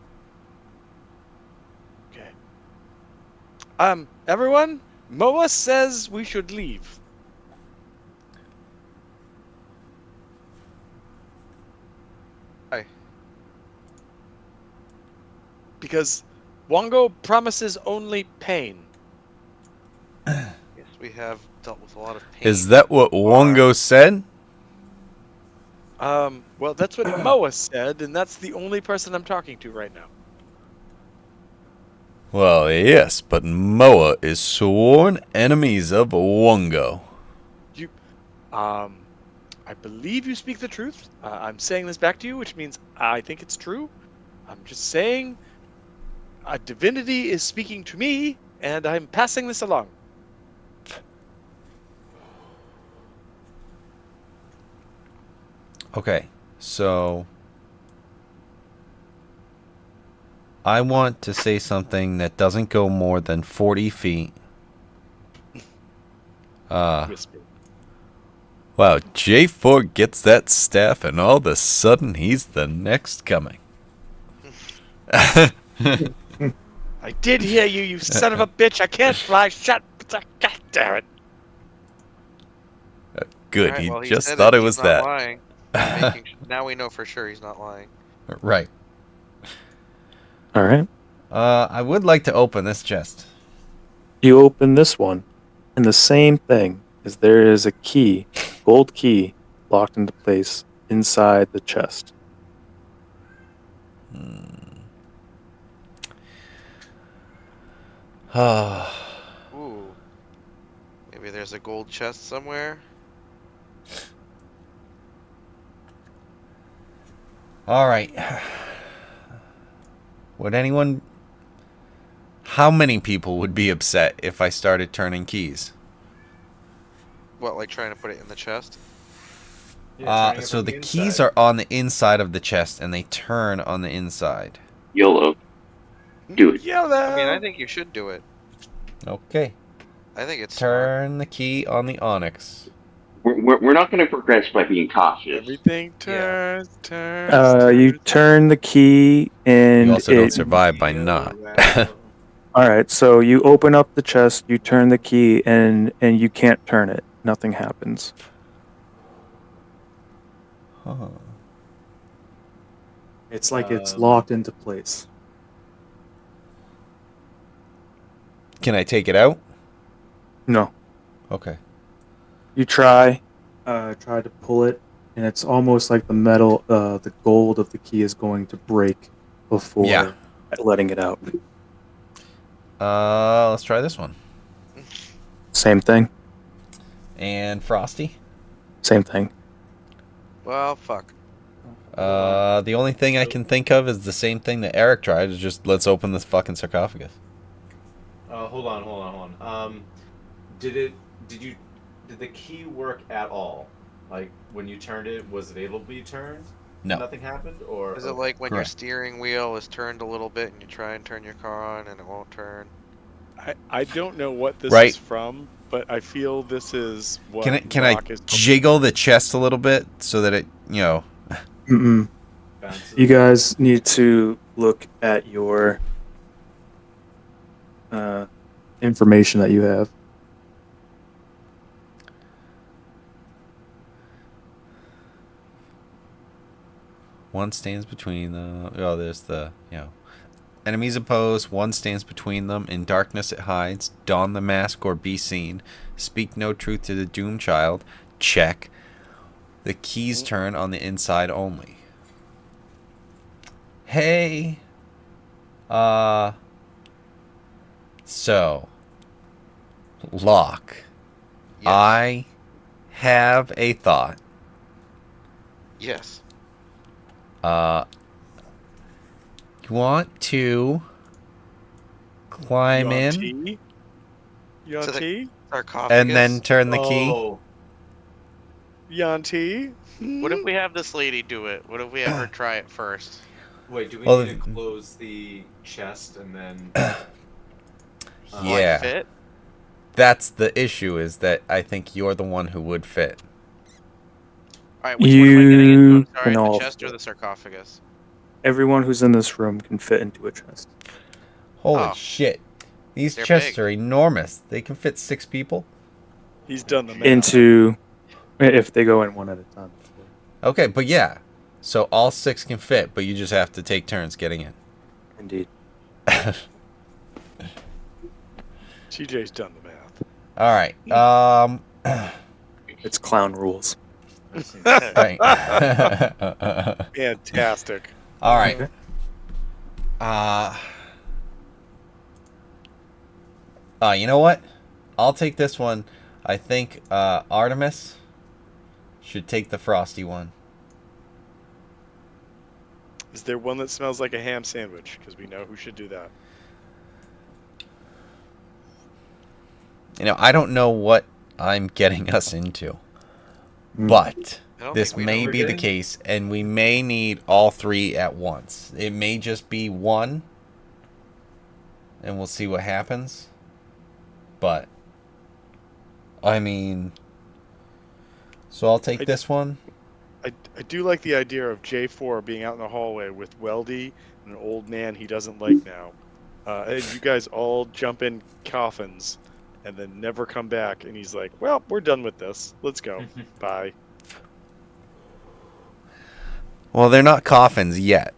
S2: Okay. Everyone, Moa says we should leave.
S3: Why?
S2: Because Wongo promises only pain.
S3: Yes, we have dealt with a lot of pain.
S4: Is that what Wongo said?
S2: Well, that's what Moa said, and that's the only person I'm talking to right now.
S4: Well, yes, but Moa is sworn enemies of Wongo.
S2: I believe you speak the truth. I'm saying this back to you, which means I think it's true. I'm just saying a divinity is speaking to me, and I'm passing this along.
S4: Okay, so I want to say something that doesn't go more than 40 feet.
S2: Whisper.
S4: Wow, J4 gets that staff and all of a sudden he's the next coming.
S2: I did hear you, you son of a bitch. I can't fly. Shut. God damn it.
S4: Good,
S3: Alright,
S4: he
S3: well,
S4: just
S3: said
S4: thought it
S3: he's
S4: was
S3: not
S4: that.
S3: lying. Now we know for sure he's not lying.
S4: Right.
S1: All right.
S4: I would like to open this chest.
S1: You open this one, and the same thing is there is a key, gold key, locked into place inside the chest.
S3: Ooh. Maybe there's a gold chest somewhere.
S4: Alright. Would anyone... How many people would be upset if I started turning keys?
S3: What, like trying to put it in the chest?
S4: So the keys are on the inside of the chest, and they turn on the inside.
S7: YOLO. Do it.
S2: Yellow.
S3: I mean, I think you should do it.
S4: Okay.
S3: I think it's smart.
S4: Turn the key on the onyx.
S7: We're not going to progress by being cautious.
S2: Everything
S3: Yeah.
S2: turns.
S1: You turn the key, and
S4: You also don't survive by not.
S1: All right, so you open up the chest, you turn the key, and you can't turn it. Nothing happens.
S4: Huh.
S1: It's like it's locked into place.
S4: Can I take it out?
S1: No,
S4: Okay.
S1: you try to pull it, and it's almost like the metal, the gold of the key is going to break before
S4: Yeah.
S1: letting it out.
S4: Let's try this one.
S1: Same thing.
S4: And Frosty.
S1: Same thing.
S3: Well, fuck.
S4: The only thing I can think of is the same thing that Eric tried. Is just let's open this fucking sarcophagus.
S6: Hold on. Did the key work at all? Like when you turned it, was it able to be turned?
S4: No.
S6: Nothing happened, or
S3: Is it like when your
S4: Correct.
S3: steering wheel is turned a little bit and you try and turn your car on and it won't turn?
S2: I don't know what this
S4: Right.
S2: is from, but I feel this is what
S4: Can I
S2: Rock is.
S4: jiggle the chest a little bit so that it,
S1: Mm-mm.
S6: bounces?
S1: You guys need to look at your information that you have.
S4: one stands between the. Oh, there's the, Enemies opposed, one stands between them. In darkness it hides. Don the mask or be seen. Speak no truth to the doomed child. Check. The keys turn on the inside only. Hey. So. Lock.
S3: Yes.
S4: I have a thought.
S3: Yes.
S4: You want to climb in,
S2: You on
S3: To the-
S2: tea?
S3: Sarcophagus.
S4: and then turn the key.
S6: Oh,
S2: You on tea?
S3: What if we have this lady do it? What if we have her try it first?
S6: wait. Do we
S4: Well,
S6: need to close the chest and then?
S3: Will I
S4: Yeah.
S3: fit?
S4: That's the issue, is that I think you're the one who would fit.
S3: All right, which one am I getting into?
S1: You
S3: I'm sorry,
S1: can
S3: the
S1: all
S3: chest or
S1: fit.
S3: the sarcophagus?
S1: Everyone who's in this room can fit into a chest.
S4: Holy
S3: Oh.
S4: shit. These
S3: They're
S4: chests
S3: big.
S4: are enormous. They can fit 6 people.
S2: He's done the math.
S1: Into, if they go in one at a time.
S4: Okay, but yeah. So all 6 can fit, but you just have to take turns getting in.
S1: Indeed.
S2: TJ's done the math.
S4: All right.
S1: It's clown rules.
S4: Right.
S2: Fantastic.
S4: All right.
S1: Okay.
S4: You know what? I'll take this one. I think Artemis should take the frosty one.
S2: Is there one that smells like a ham sandwich? Because we know who should do that.
S4: You know, I don't know what I'm getting us into,
S1: Mm.
S4: but
S3: I don't
S4: this
S3: think we
S4: may
S3: know.
S4: be the case, and we may need all 3 at once. It may just be one, and we'll see what happens. But, I mean, so I'll take this one.
S2: I do like the idea of J4 being out in the hallway with Weldy and an old man he doesn't like now. And you guys all jump in coffins and then never come back. And he's like, well, we're done with this. Let's go. Bye.
S4: Well, they're not coffins yet.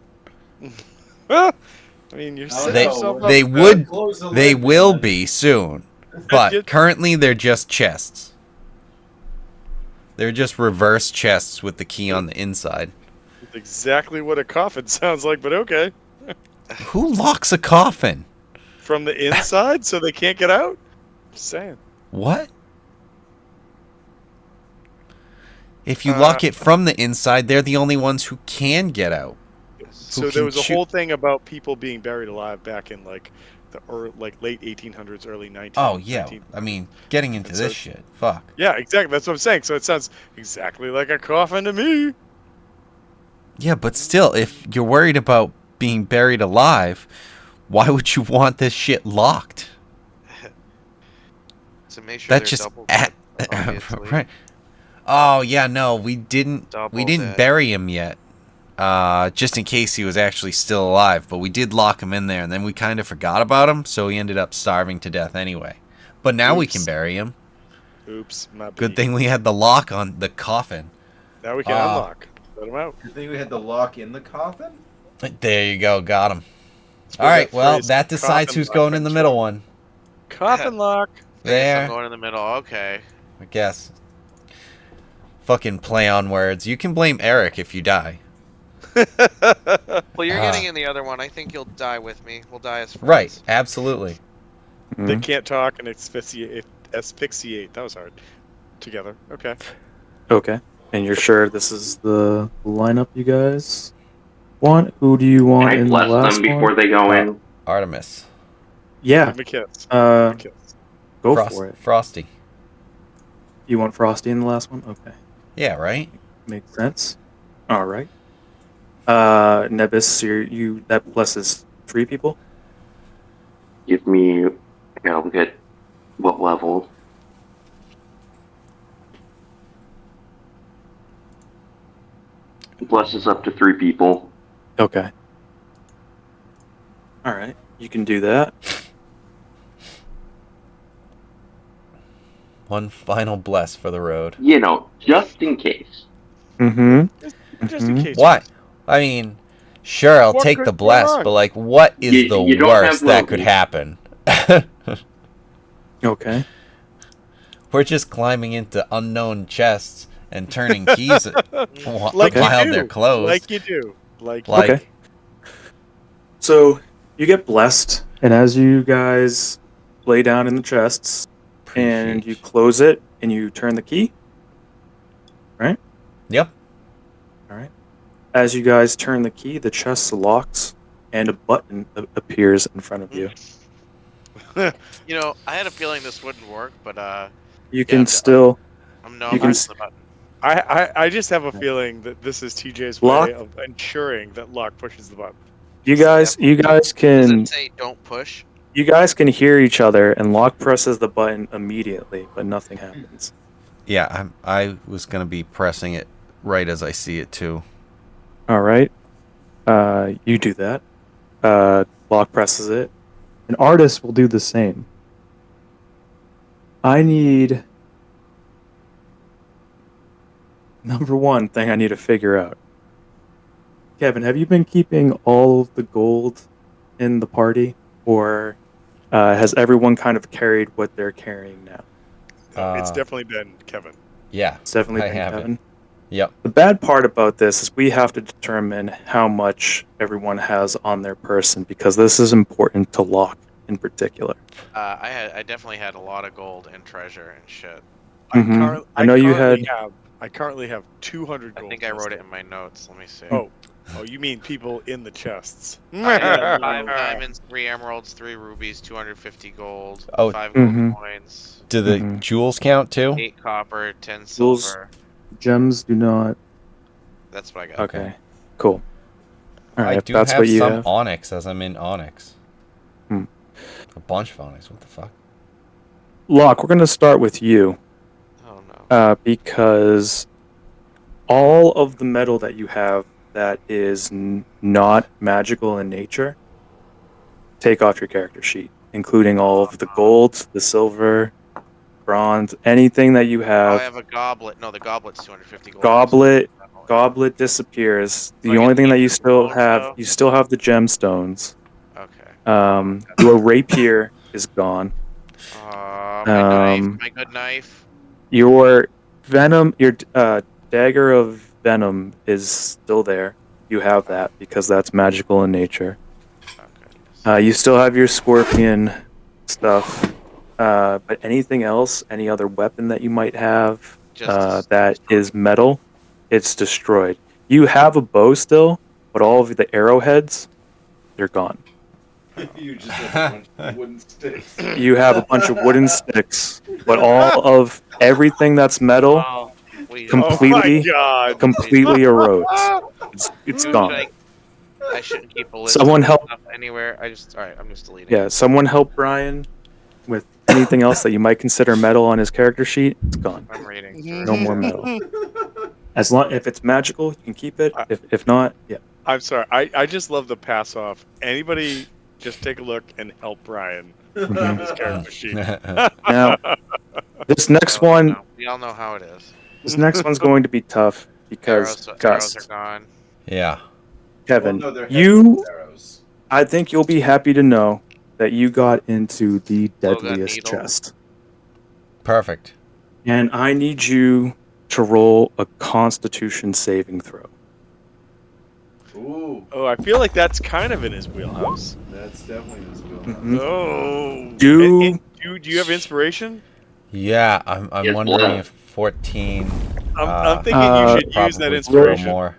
S2: I mean, you're
S6: Oh,
S2: setting
S4: They
S2: yourself up
S4: they
S2: for
S4: would
S6: Close the
S4: they
S6: lid,
S4: will
S6: man.
S4: be soon, but currently they're just chests. They're just reverse chests with the key on the inside.
S2: That's exactly what a coffin sounds like, but okay.
S4: Who locks a coffin?
S2: From the inside so they can't get out? Just saying.
S4: What? If you lock it from the inside, they're the only ones who can get out.
S2: So
S4: Who
S2: there
S4: can
S2: was a
S4: choo-
S2: whole thing about people being buried alive back in like like late 1800s, early 1900s.
S4: Oh yeah, I mean, getting into
S2: And
S4: this
S2: so-
S4: shit. Fuck.
S2: Yeah, exactly. That's what I'm saying. So it sounds exactly like a coffin to me.
S4: Yeah, but still, if you're worried about being buried alive, why would you want this shit locked?
S3: To make sure
S4: That's
S3: they're
S4: just
S3: double
S4: at,
S3: obviously.
S4: right. Oh yeah, no, we didn't
S3: Double dead.
S4: bury him yet. Just in case he was actually still alive, but we did lock him in there, and then we kind of forgot about him, so he ended up starving to death anyway. But now we can
S2: Oops.
S4: bury him.
S2: Oops, my
S4: Good
S2: bad.
S4: thing we had the lock on the coffin.
S2: Now we can unlock. Let him out.
S6: Good thing we had the lock in the coffin.
S4: There you go, got him.
S2: That's
S4: All
S2: where
S4: right,
S2: that
S4: well,
S2: phrase
S4: that decides
S2: coffin
S4: who's
S2: lock
S4: going in the
S2: comes
S4: middle
S2: from.
S4: one.
S2: Coffin lock.
S3: I guess
S4: There,
S3: I'm going in the middle. Okay.
S4: I guess. Fucking play on words. You can blame Eric if you die.
S3: Well, you're
S4: Ah.
S3: getting in the other one. I think you'll die with me. We'll die as friends.
S4: Right, absolutely.
S2: They can't talk and asphyxiate. That was hard. Together. Okay.
S1: Okay. And you're sure this is the lineup you guys want? Who do you want
S7: Can I
S1: in the
S7: bless
S1: last
S7: them before
S1: one?
S7: they go in?
S4: Artemis.
S1: Yeah.
S2: Give him a kiss. Give him a kiss.
S1: Go for it.
S4: Frosty.
S1: You want Frosty in the last one? Okay.
S4: Yeah, right?
S1: Makes sense. All right. Nebus, you that blesses 3 people.
S7: Give me. I'll get what level? Blesses up to 3 people.
S1: Okay. All right. You can do that.
S4: One final bless for the road.
S7: You know, just in case.
S1: Mm-hmm.
S2: Just in case.
S4: What? I mean, sure, I'll
S2: What
S4: take
S2: could
S4: the
S2: go
S4: bless,
S2: wrong?
S4: but like, what is
S7: You
S4: the
S7: don't
S4: worst
S7: have
S4: that could
S7: Loki.
S4: happen?
S1: Okay.
S4: We're just climbing into unknown chests and turning keys
S2: Like you
S4: while
S2: do.
S4: they're closed.
S2: Like you do. Like
S4: Like-
S1: Okay. So you get blessed, and as you guys lay down in the chests, and you close it, and you turn the key. Right?
S4: Yep.
S1: All right. As you guys turn the key, the chest locks, and a button appears in front of you.
S3: You know, I had a feeling this wouldn't work, but
S1: You
S3: yeah,
S1: can still.
S3: I'm
S1: You can.
S3: pressing the button.
S2: I just have a feeling that this is TJ's
S1: Lock.
S2: way of ensuring that Locke pushes the button.
S1: You
S3: It's
S1: guys. You
S3: definitely-
S1: guys
S3: Does
S1: can.
S3: it say don't push?
S1: You guys can hear each other, and Locke presses the button immediately, but nothing happens.
S4: Yeah, I was gonna be pressing it right as I see it too.
S1: All right. You do that. Locke presses it. An artist will do the same. I need number one thing I need to figure out. Kevin, have you been keeping all of the gold in the party, or has everyone kind of carried what they're carrying now?
S2: No, it's
S4: Uh,
S2: definitely been Kevin.
S4: Yeah,
S1: It's definitely
S4: I
S1: been
S4: have
S1: Kevin.
S4: it. Yep.
S1: The bad part about this is we have to determine how much everyone has on their person because this is important to Locke in particular.
S3: I definitely had a lot of gold and treasure and shit.
S1: Mhm. I know you had.
S2: I currently have 200
S3: I
S2: gold.
S3: think I wrote it in my notes. Let me see.
S2: Oh, you mean people in the chests?
S3: I had
S1: Yeah,
S3: 5
S1: no.
S3: diamonds, 3 emeralds, 3 rubies, 250 gold,
S4: Oh.
S3: 5 gold
S1: Mhm.
S3: coins,
S4: Do the
S1: Mhm.
S4: jewels count too?
S3: 8 copper, 10
S1: Jewels-
S3: silver.
S1: Gems do not.
S3: That's what I got.
S1: Okay. Cool. All right.
S4: I
S1: If
S4: do
S1: that's
S4: have
S1: what you
S4: some
S1: have.
S4: onyx as I'm in onyx.
S1: Hmm.
S4: A bunch of onyx. What the fuck?
S1: Locke, we're gonna start with you
S3: Oh no.
S1: because all of the metal that you have that is not magical in nature, take off your character sheet, including all of the gold, the silver, bronze, anything that you
S3: Oh,
S1: have.
S3: I have a goblet. No, the goblet's 250 gold.
S1: Goblet disappears.
S3: Do
S1: The
S3: I get
S1: only
S3: to
S1: thing that
S3: keep
S1: you
S3: the
S1: still
S3: stone,
S1: have,
S3: though?
S1: you still have the gemstones.
S3: Okay.
S1: Your rapier is gone.
S3: My knife,
S1: Um,
S3: my good knife.
S1: your your dagger of venom is still there. You have that because that's magical in nature.
S3: Okay.
S1: You still have your scorpion stuff. But anything else, any other weapon that you might have that is metal, it's destroyed. You have a bow still, but all of the arrowheads, they're gone.
S6: You just have a bunch of wooden sticks.
S1: You have a bunch of wooden sticks, but all of everything that's metal
S3: Oh, please.
S2: Oh my
S1: completely
S2: god!
S1: completely erodes. It's
S3: Dude,
S1: gone.
S3: I shouldn't keep a list
S1: Someone
S3: of
S1: help.
S3: stuff anywhere. Alright, I'm just deleting.
S1: Yeah, someone help Brian with anything else that you might consider metal on his character sheet. It's gone.
S3: I'm reading through.
S1: No more metal. As long if it's magical, you can keep it. If not, yeah.
S2: I'm sorry. I just love the pass off. Anybody just take a look and help Brian with his character sheet.
S1: Now, this next one,
S3: No, we all know how it is.
S1: this next one's going to be tough because
S3: Arrows are
S1: Gus,
S3: gone.
S4: Yeah.
S1: Kevin,
S6: Well, no, they're
S1: you,
S6: arrows.
S1: I think you'll be happy to know that you got into the deadliest
S3: needle.
S1: chest,
S4: Perfect.
S1: and I need you to roll a Constitution saving throw.
S6: Ooh,
S2: Oh, I feel like that's kind of in his wheelhouse.
S6: that's definitely his wheelhouse.
S1: Mhm.
S2: Oh,
S1: Do-
S2: do you have inspiration?
S4: Yeah, I'm
S7: Yes,
S4: wondering
S7: well.
S4: if 14.
S2: I'm thinking you should use
S4: probably
S2: that
S4: throw
S2: inspiration.
S4: more.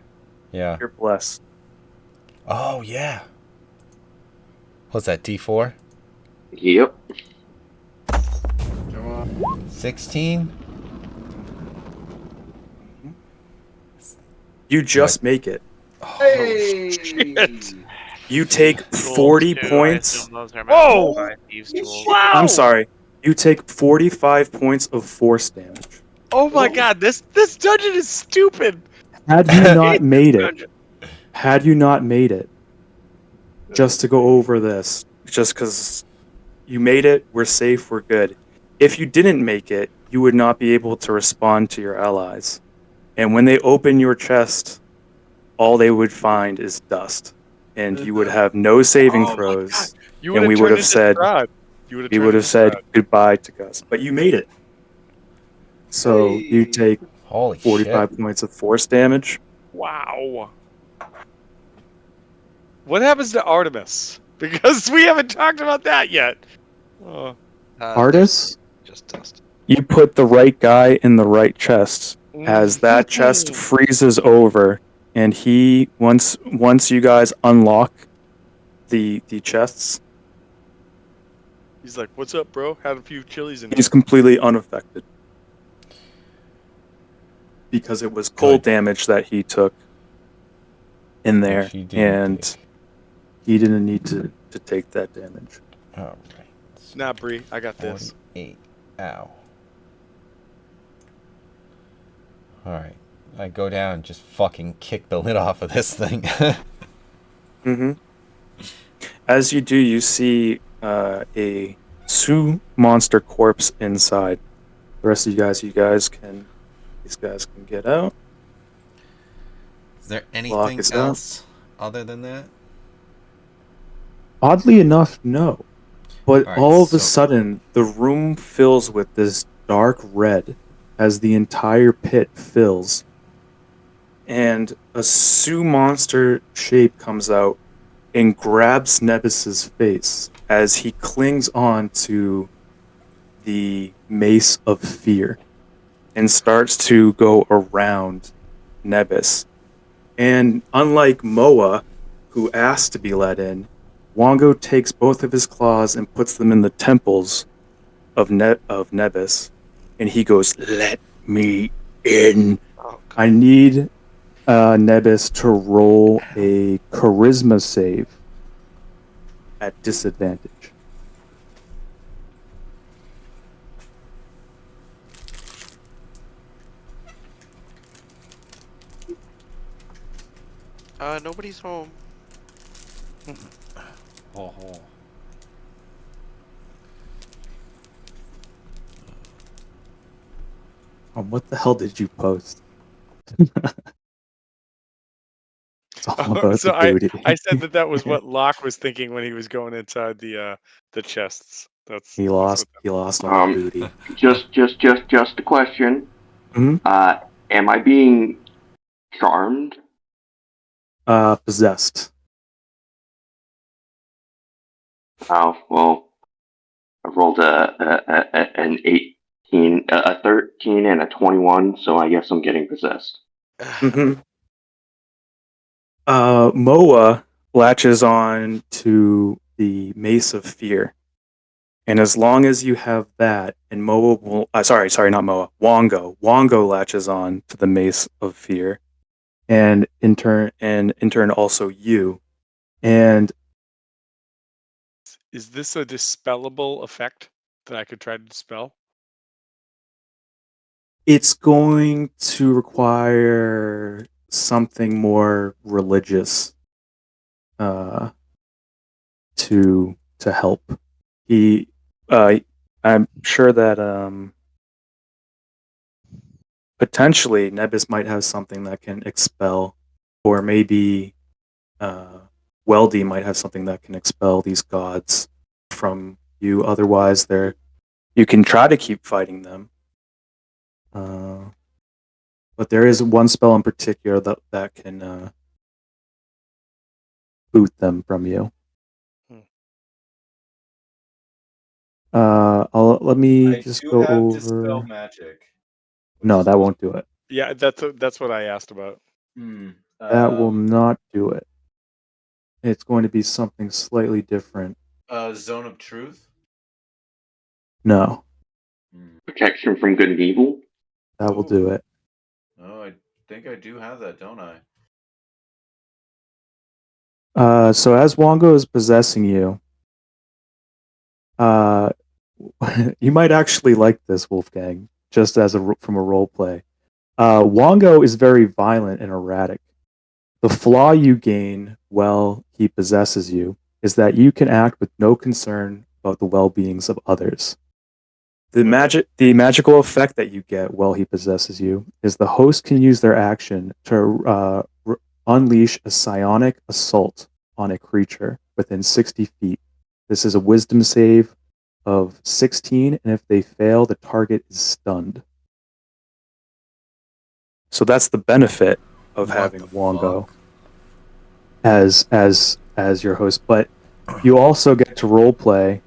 S4: Yeah.
S1: You're blessed.
S4: Oh yeah. What's that? D4?
S7: Yep.
S6: Come on.
S4: 16.
S1: You just make it.
S6: Hey!
S1: You take
S3: Tools,
S1: 40
S3: too, I
S1: points.
S3: assume those are
S2: Whoa!
S3: magical thieves' tools.
S2: Wow!
S1: I'm sorry. You take 45 points of force damage.
S2: Oh my god, this dungeon is stupid.
S1: Had you not made it,
S2: Dungeon.
S1: just to go over this, just because you made it, we're safe, we're good. If you didn't make it, you would not be able to respond to your allies. And when they open your chest, all they would find is dust. And you would have no saving
S2: Oh my
S1: throws.
S2: You
S1: And we would have said,
S2: You
S1: we would have said goodbye to Gus. But you made it. So you take
S4: Holy
S1: 45
S4: shit.
S1: points of force damage.
S2: Wow. What happens to Artemis? Because we haven't talked about that yet. Oh.
S1: Artis,
S3: Just dust.
S1: you put the right guy in the right chest. As that chest freezes over, and he once you guys unlock the chests,
S2: He's like, "What's up, bro? Had a few chilies in
S1: He's
S2: here."
S1: completely unaffected because it was cold
S4: Good.
S1: damage that he took in there,
S4: Which he didn't take.
S1: he didn't need to take that damage.
S4: All right.
S2: Nah, Bree, I got this.
S4: 48. Ow. Alright. I go down and just fucking kick the lid off of this thing.
S1: Mm-hmm. As you do, you see a Sioux monster corpse inside. The rest of these guys can get out.
S4: Is there
S1: Lock
S4: anything
S1: is
S4: else other than that?
S1: Oddly enough, no. But
S4: Alright,
S1: all of a
S4: so-
S1: sudden, the room fills with this dark red as the entire pit fills. And a Sioux monster shape comes out and grabs Nebus's face as he clings on to the mace of fear and starts to go around Nebus. And unlike Moa, who asked to be let in, Wongo takes both of his claws and puts them in the temples of Nebus, and he goes, "Let me in."
S3: Oh,
S1: I need Nebus to roll a charisma save at disadvantage.
S3: Nobody's home.
S4: Oh.
S1: What the hell did you post? It's all about
S2: So
S1: the booty.
S2: I said that was what Locke was thinking when he was going inside the chests. That's
S1: He
S2: what
S1: lost all the booty.
S7: Just a question.
S1: Mhm.
S7: Am I being charmed?
S1: Possessed.
S7: Oh, well, I rolled an 18, a 13, and a 21, so I guess I'm getting possessed.
S1: Mm-hmm. Moa latches on to the Mace of Fear. And as long as you have that, and Moa will... sorry, not Moa. Wongo. Wongo latches on to the Mace of Fear. And in turn also you. And
S2: Is this a dispellable effect that I could try to dispel?
S1: it's going to require something more religious to help. He, I'm sure that potentially Nebus might have something that can expel, or maybe Weldy might have something that can expel these gods from you. Otherwise, you can try to keep fighting them. But there is one spell in particular that can boot them from you. Let me
S6: I
S1: just
S6: do
S1: go
S6: have
S1: over.
S6: Dispel Magic.
S1: No, that won't do it.
S2: Yeah, that's what I asked about.
S1: That will not do it. It's going to be something slightly different.
S6: Zone of Truth?
S1: No,
S7: Protection from good and evil?
S1: that will do it.
S6: Oh, I think I do have that, don't I?
S1: So as Wongo is possessing you, you might actually like this, Wolfgang, just as from a role play. Wongo is very violent and erratic. The flaw you gain while he possesses you is that you can act with no concern about the well-beings of others. The magical effect that you get while he possesses you is the host can use their action to unleash a psionic assault on a creature within 60 feet. This is a wisdom save of 16, and if they fail, the target is stunned. So that's the benefit of
S4: What
S1: having
S4: the
S1: Wongo
S4: fuck?
S1: as your host. But you also get to roleplay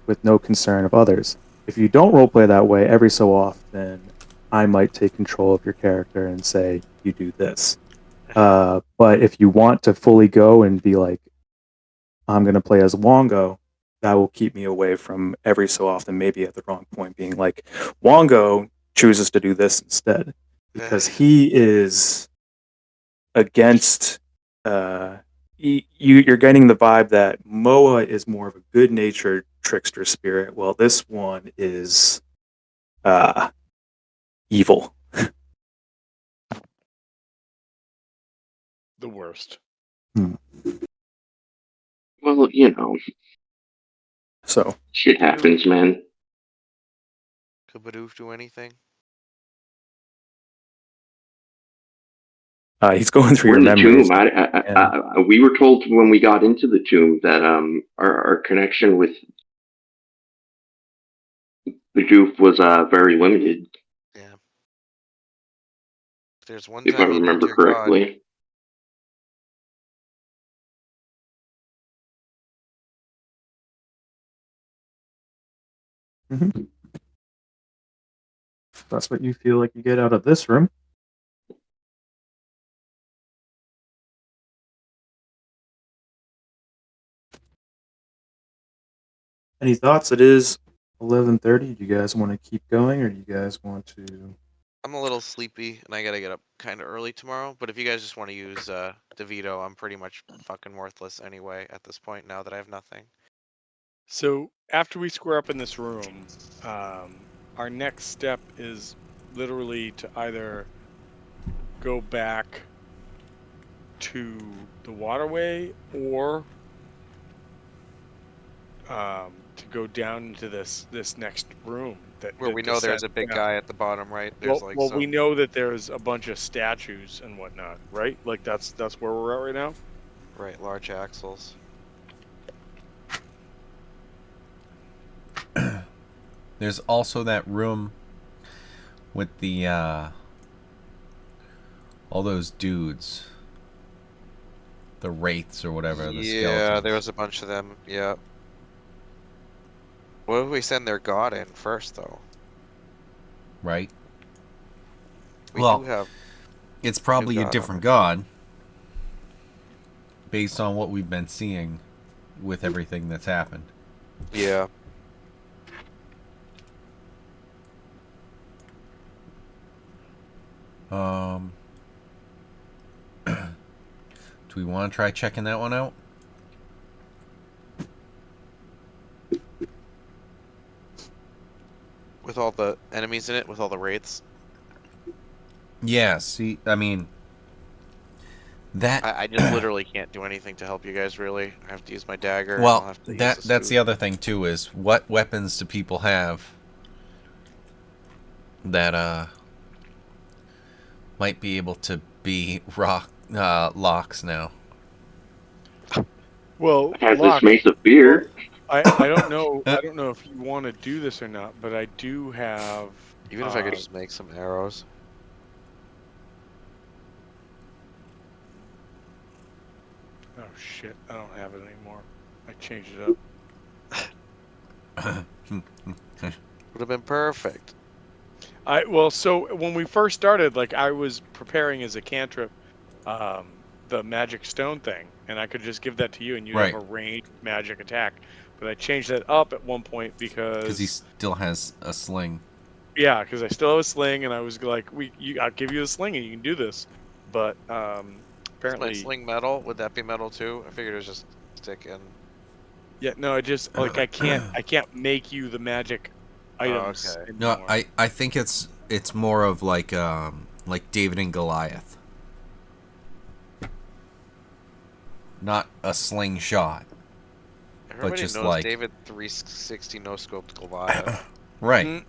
S1: with no concern of others. If you don't roleplay that way, every so often, I might take control of your character and say, you do this. But if you want to fully go and be like, I'm going to play as Wongo, that will keep me away from every so often, maybe at the wrong point, being like, Wongo chooses to do this instead because he is against. You're getting the vibe that Moa is more of a good-natured trickster spirit, while this one is evil.
S2: The worst.
S7: Well, you know,
S1: So
S7: shit happens, man.
S3: Could Bidoof do anything?
S1: he's going through
S7: We're
S1: your
S7: in the
S1: memories.
S7: tomb. We were told when we got into the tomb that our connection with the goof was very limited,
S3: Yeah. If there's one
S7: if I
S3: time you need
S7: remember
S3: your god,
S7: correctly.
S1: Mhm. That's what you feel like you get out of this room. Any thoughts? It is 11:30. Do you guys want to keep going, or do you guys want to?
S3: I'm a little sleepy and I gotta get up kind of early tomorrow. But if you guys just want to use DeVito, I'm pretty much fucking worthless anyway at this point now that I have nothing.
S2: So after we square up in this room, our next step is literally to either go back to the waterway or to go down into this next room that
S3: Where
S2: the
S3: we know there's
S2: descent
S3: a big
S2: down.
S3: guy at the bottom, right?
S2: Well,
S3: There's like
S2: well,
S3: some.
S2: we know that there's a bunch of statues and whatnot, right? Like that's where we're at right now.
S3: Right, large axles.
S4: There's also that room with the all those dudes, the wraiths or whatever, the
S3: Yeah,
S4: skeletons.
S3: there was a bunch of them. Yeah. What if we send their god in first, though?
S4: Right.
S3: We
S4: Well,
S3: do have
S4: it's
S3: a new
S4: probably a
S3: god on
S4: different
S3: our
S4: god based on what we've been seeing with everything that's happened.
S3: Yeah.
S4: Um, do we want to try checking that one out?
S3: With all the enemies in it, with all the wraiths.
S4: Yeah. See, I mean, that.
S3: I just literally can't do anything to help you guys, really. I have to use my dagger, and I'll
S4: Well,
S3: have to use
S4: that's
S3: the
S4: the other thing too. Is what weapons do people have that might be able to be rock locks now?
S2: Well,
S7: I have this
S2: Locke.
S7: mace of
S2: Well,
S7: fear.
S2: I don't know. I don't know if you want to do this or not, but I do have.
S3: Even if I could just make some arrows.
S2: Oh shit! I don't have it anymore. I changed it up.
S3: Would have been perfect.
S2: So when we first started, like I was preparing as a cantrip, the magic stone thing, and I could just give that to you, and you'd have
S4: Right.
S2: a ranged magic attack. But I changed that up at one point
S4: Because he
S2: because
S4: still has a sling.
S2: yeah, because I still have a sling, and I was like, I'll give you the sling, and you can do this. But
S3: Is my
S2: apparently,
S3: sling metal? Would that be metal too? I figured it was just stick in.
S2: yeah, no, I just like I can't make you the magic
S3: Oh,
S2: items
S3: okay.
S4: No,
S2: anymore.
S4: I think it's more of like David and Goliath, not a slingshot, but
S3: Everybody
S4: just
S3: knows
S4: like
S3: David 360 no scoped Goliath.
S4: right,
S2: Mm,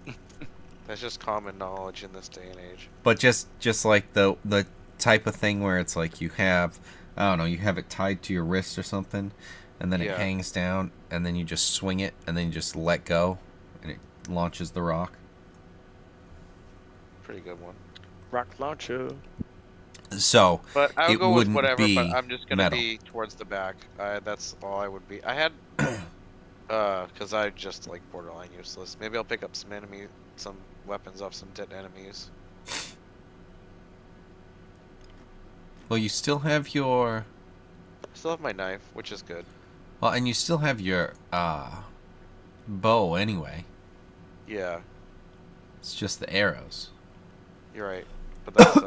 S3: That's just common knowledge in this day and age.
S4: but just like the type of thing where it's like you have, I don't know, you have it tied to your wrist or something, and then it
S3: Yeah.
S4: hangs down, and then you just swing it, and then you just let go, and it launches the rock.
S3: Pretty good one.
S2: rock launcher.
S4: So
S3: But I would
S4: it
S3: go with
S4: wouldn't
S3: whatever, but
S4: be
S3: I'm just gonna
S4: metal.
S3: be towards the back. That's all I would be. I had because I just like borderline useless. Maybe I'll pick up some weapons off some dead enemies.
S4: Well, you still have your
S3: I still have my knife, which is good.
S4: Well, and you still have your bow anyway.
S3: Yeah,
S4: It's just the arrows.
S3: you're right. But that's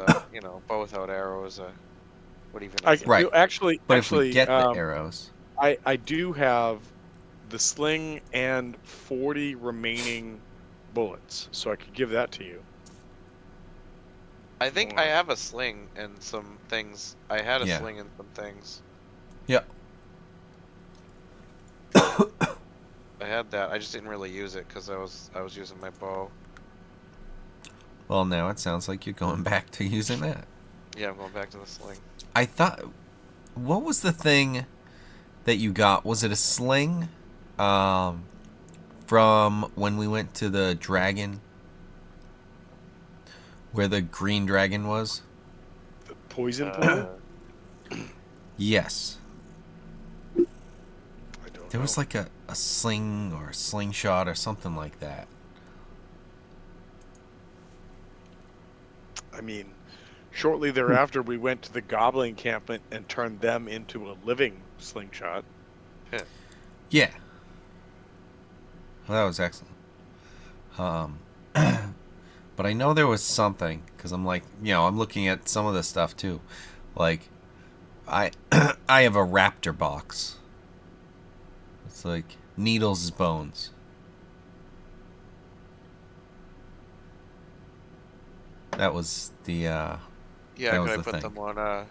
S3: bow without arrows. What even is it?
S4: Right.
S2: Actually,
S4: But if we get the arrows,
S2: I do have the sling and 40 remaining bullets, so I could give that to you.
S3: I think I have a sling and some things. I had a
S4: Yeah.
S3: sling and some things.
S4: yeah.
S3: I had that. I just didn't really use it because I was using my bow.
S4: Well, now it sounds like you're going back to using that.
S3: Yeah, I'm going back to the sling.
S4: I thought, what was the thing that you got? Was it a sling? From when we went to the dragon, where the green dragon was.
S2: The poison pool?
S4: Yes.
S2: I don't
S4: There
S2: know.
S4: was like a sling or a slingshot or something like that.
S2: I mean, shortly thereafter, we went to the goblin encampment and turned them into a living slingshot.
S4: Yeah. Well, that was excellent. But I know there was something, because I'm like, I'm looking at some of this stuff too. Like, I I have a raptor box. It's like Needles' bones. That was the
S3: Yeah,
S4: that
S3: could
S4: was
S3: I
S4: the
S3: put
S4: thing.
S3: them on?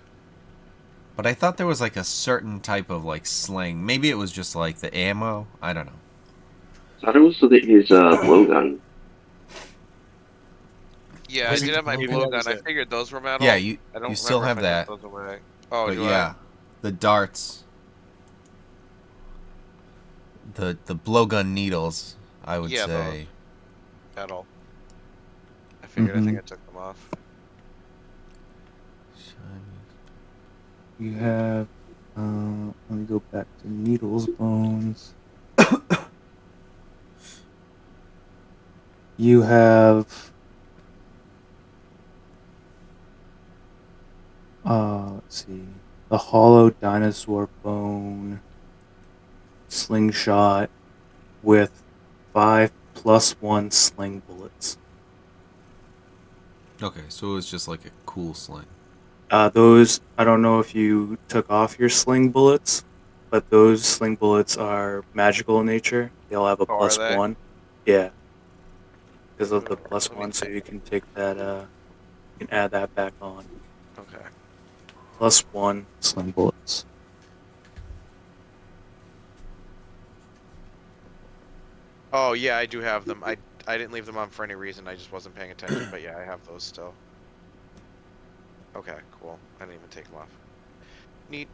S4: But I thought there was like a certain type of like sling. Maybe it was just like the ammo. I don't know.
S7: Thought it was his blowgun.
S3: Yeah, I
S2: Was
S3: did
S2: it-
S3: have my
S2: maybe that
S3: blowgun.
S2: was
S3: I
S2: it.
S3: figured those were metal.
S4: Yeah, you
S3: I don't
S4: still
S3: remember
S4: have
S3: if I
S4: that.
S3: took those away. Oh,
S4: But
S3: do
S4: yeah, the darts, the blowgun needles, I would
S3: Yeah,
S4: say.
S3: I? Metal. I figured. I think
S1: Mhm.
S3: I took them off.
S1: You have. Let me go back to Needles Bones. You have. Let's see. The hollow dinosaur bone slingshot with 5+1 sling bullets.
S4: Okay, so it was just like a cool sling.
S1: Those, I don't know if you took off your sling bullets, but those sling bullets are magical in nature. They'll have a
S3: Oh, are they?
S1: +1. Yeah, because of the
S3: Ooh,
S1: plus
S3: let me
S1: one, so
S3: take.
S1: you can take that, you can add that back on.
S3: Okay.
S1: +1 sling bullets.
S3: Oh yeah, I do have them. I didn't leave them on for any reason. I just wasn't paying attention. But yeah, I have those still. Okay, cool. I didn't even take them off. Neat.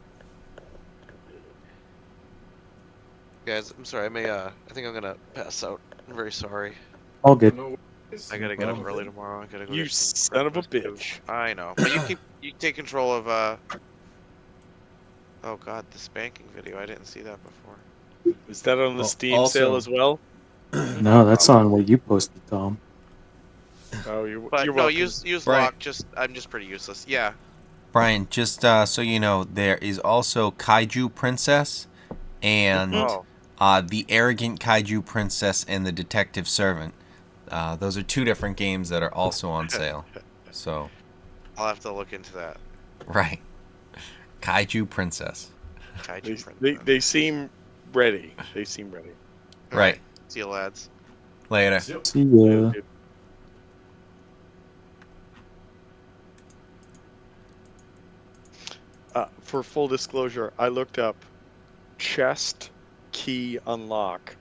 S3: Guys, I'm sorry. I think I'm gonna pass out. I'm very sorry.
S1: All good.
S6: No worries,
S3: I
S6: no
S3: gotta get up
S6: problem.
S3: early tomorrow. I gotta go
S2: You
S3: get some
S2: son of a
S3: breakfast, too.
S2: bitch.
S3: I know, but you take control of Oh God, the spanking video. I didn't see that before.
S2: Is that on the
S4: Well,
S2: Steam sale
S4: also-
S2: as well?
S1: No, that's on what you posted, Tom.
S2: Oh, you're
S3: But no,
S2: welcome.
S3: use
S4: Right.
S3: lock. I'm just pretty useless. Yeah.
S4: Brian, just so you know, there is also Kaiju Princess and
S3: Oh,
S4: the Arrogant Kaiju Princess and the Detective Servant. Those are two different games that are also on sale. So,
S3: I'll have to look into that.
S4: right. Kaiju Princess.
S3: Kaiju friend.
S2: They seem ready. They seem ready.
S3: All
S4: Right.
S3: See you, lads.
S4: Later.
S6: Zip.
S1: See ya.
S2: For full disclosure, I looked up chest key unlock,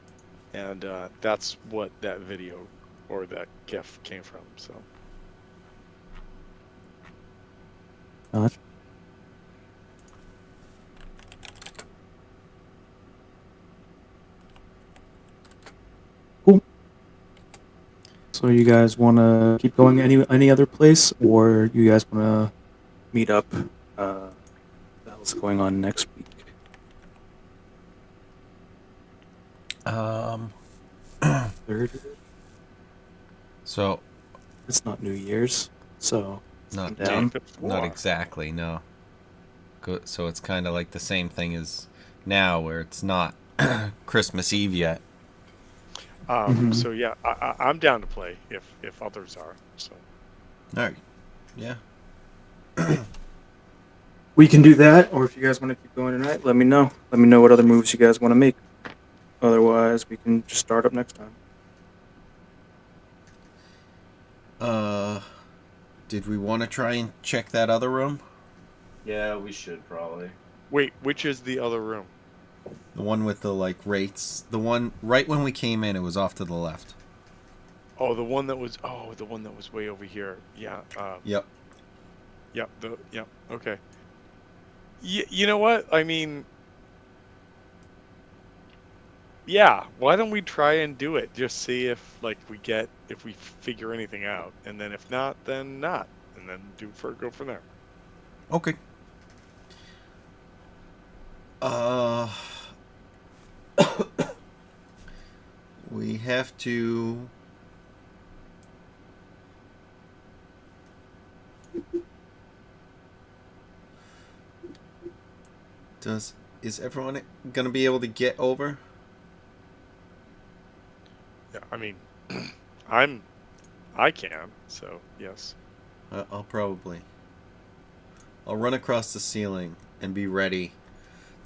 S2: and that's what that video or that GIF came from. So
S1: Gotcha. Cool. So you guys want to keep going any other place, or you guys want to meet up? What's going on next week? Third.
S4: So,
S1: It's not New Year's, so
S4: not
S1: down.
S2: Take the
S4: not
S2: floor.
S4: exactly, no. So it's kind of like the same thing as now where it's not Christmas Eve yet.
S1: Mhm.
S2: So yeah, I'm down to play if others are. So
S4: All right. Yeah.
S1: We can do that, or if you guys want to keep going tonight, let me know. Let me know what other moves you guys want to make. Otherwise, we can just start up next time.
S4: Uh, did we want to try and check that other room?
S6: Yeah, we should probably.
S2: wait, which is the other room?
S4: The one with the like rates. The one right when we came in, it was off to the left.
S2: Oh, the one that was way over here. Yeah.
S4: Yep.
S2: Yep. Yep. Okay. You know what? I mean, yeah. Why don't we try and do it? Just see if we figure anything out, and then if not, then not, and then go from there.
S4: Okay. Uh, we have to. Is everyone gonna be able to get over?
S2: Yeah. I mean, I'm I can. So yes.
S4: I'll probably. I'll run across the ceiling and be ready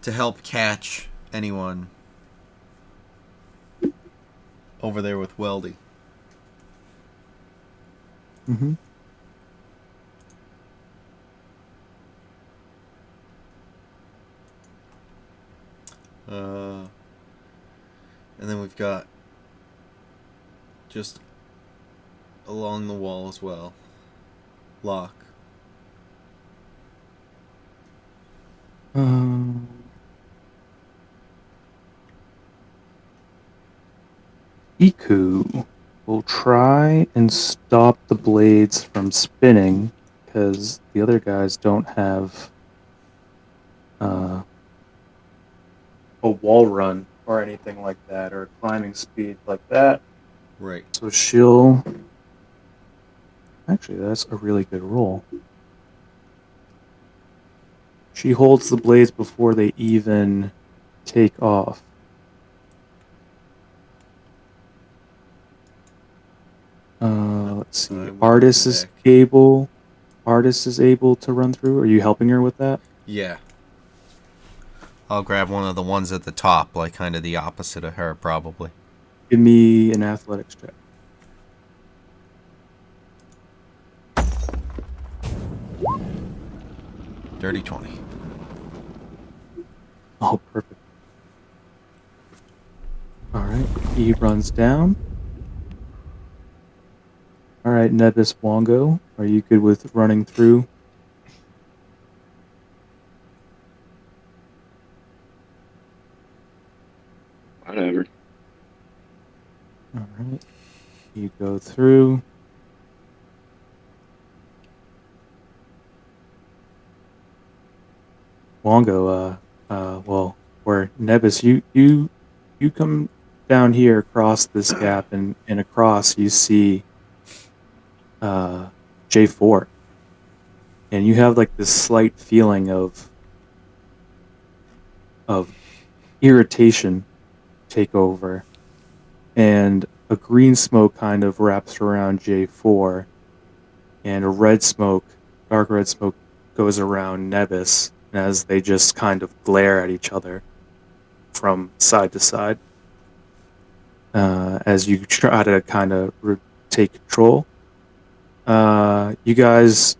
S4: to help catch anyone over there with Weldy.
S1: Mm-hmm.
S4: Uh, and then we've got just along the wall as well. Lock.
S1: Um, Iku will try and stop the blades from spinning because the other guys don't have uh, a wall run or anything like that, or climbing speed like that.
S4: Right.
S1: So she'll. Actually, that's a really good roll. She holds the blades before they even take off. Let's see.
S4: I will run back.
S1: Artist is able to run through. Are you helping her with that?
S4: Yeah. I'll grab one of the ones at the top, like kind of the opposite of her, probably.
S1: Give me an athletics check.
S4: Dirty 20.
S1: Oh, perfect. All right. He runs down. All right, Nebis Wongo, are you good with running through?
S7: Whatever.
S1: All right. You go through. Wongo, well, where Nebis, you come down here across this gap, and across you see J4, and you have like this slight feeling of irritation take over, and a green smoke kind of wraps around J4, and a dark red smoke, goes around Nebis as they just kind of glare at each other from side to side. As you try to kind of take control. You guys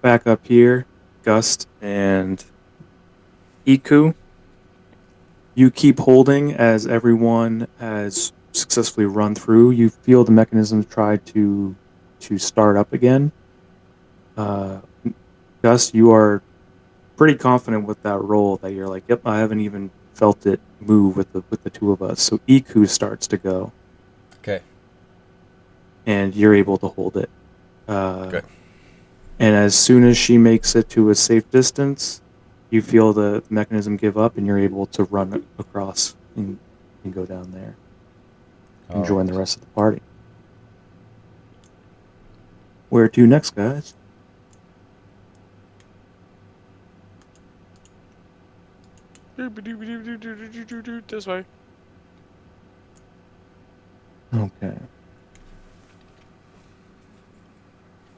S1: back up here, Gust and Iku. You keep holding as everyone has successfully run through. You feel the mechanisms try to start up again. Uh, Gus, you are pretty confident with that roll that you're like, yep, I haven't even felt it move with the two of us. So Iku starts to go,
S4: Okay.
S1: and you're able to hold it.
S4: Good.
S1: And as soon as she makes it to a safe distance, you feel the mechanism give up, and you're able to run across and go down there and
S4: All
S1: join
S4: right.
S1: the rest of the party. Where to next, guys?
S2: This way.
S1: Okay.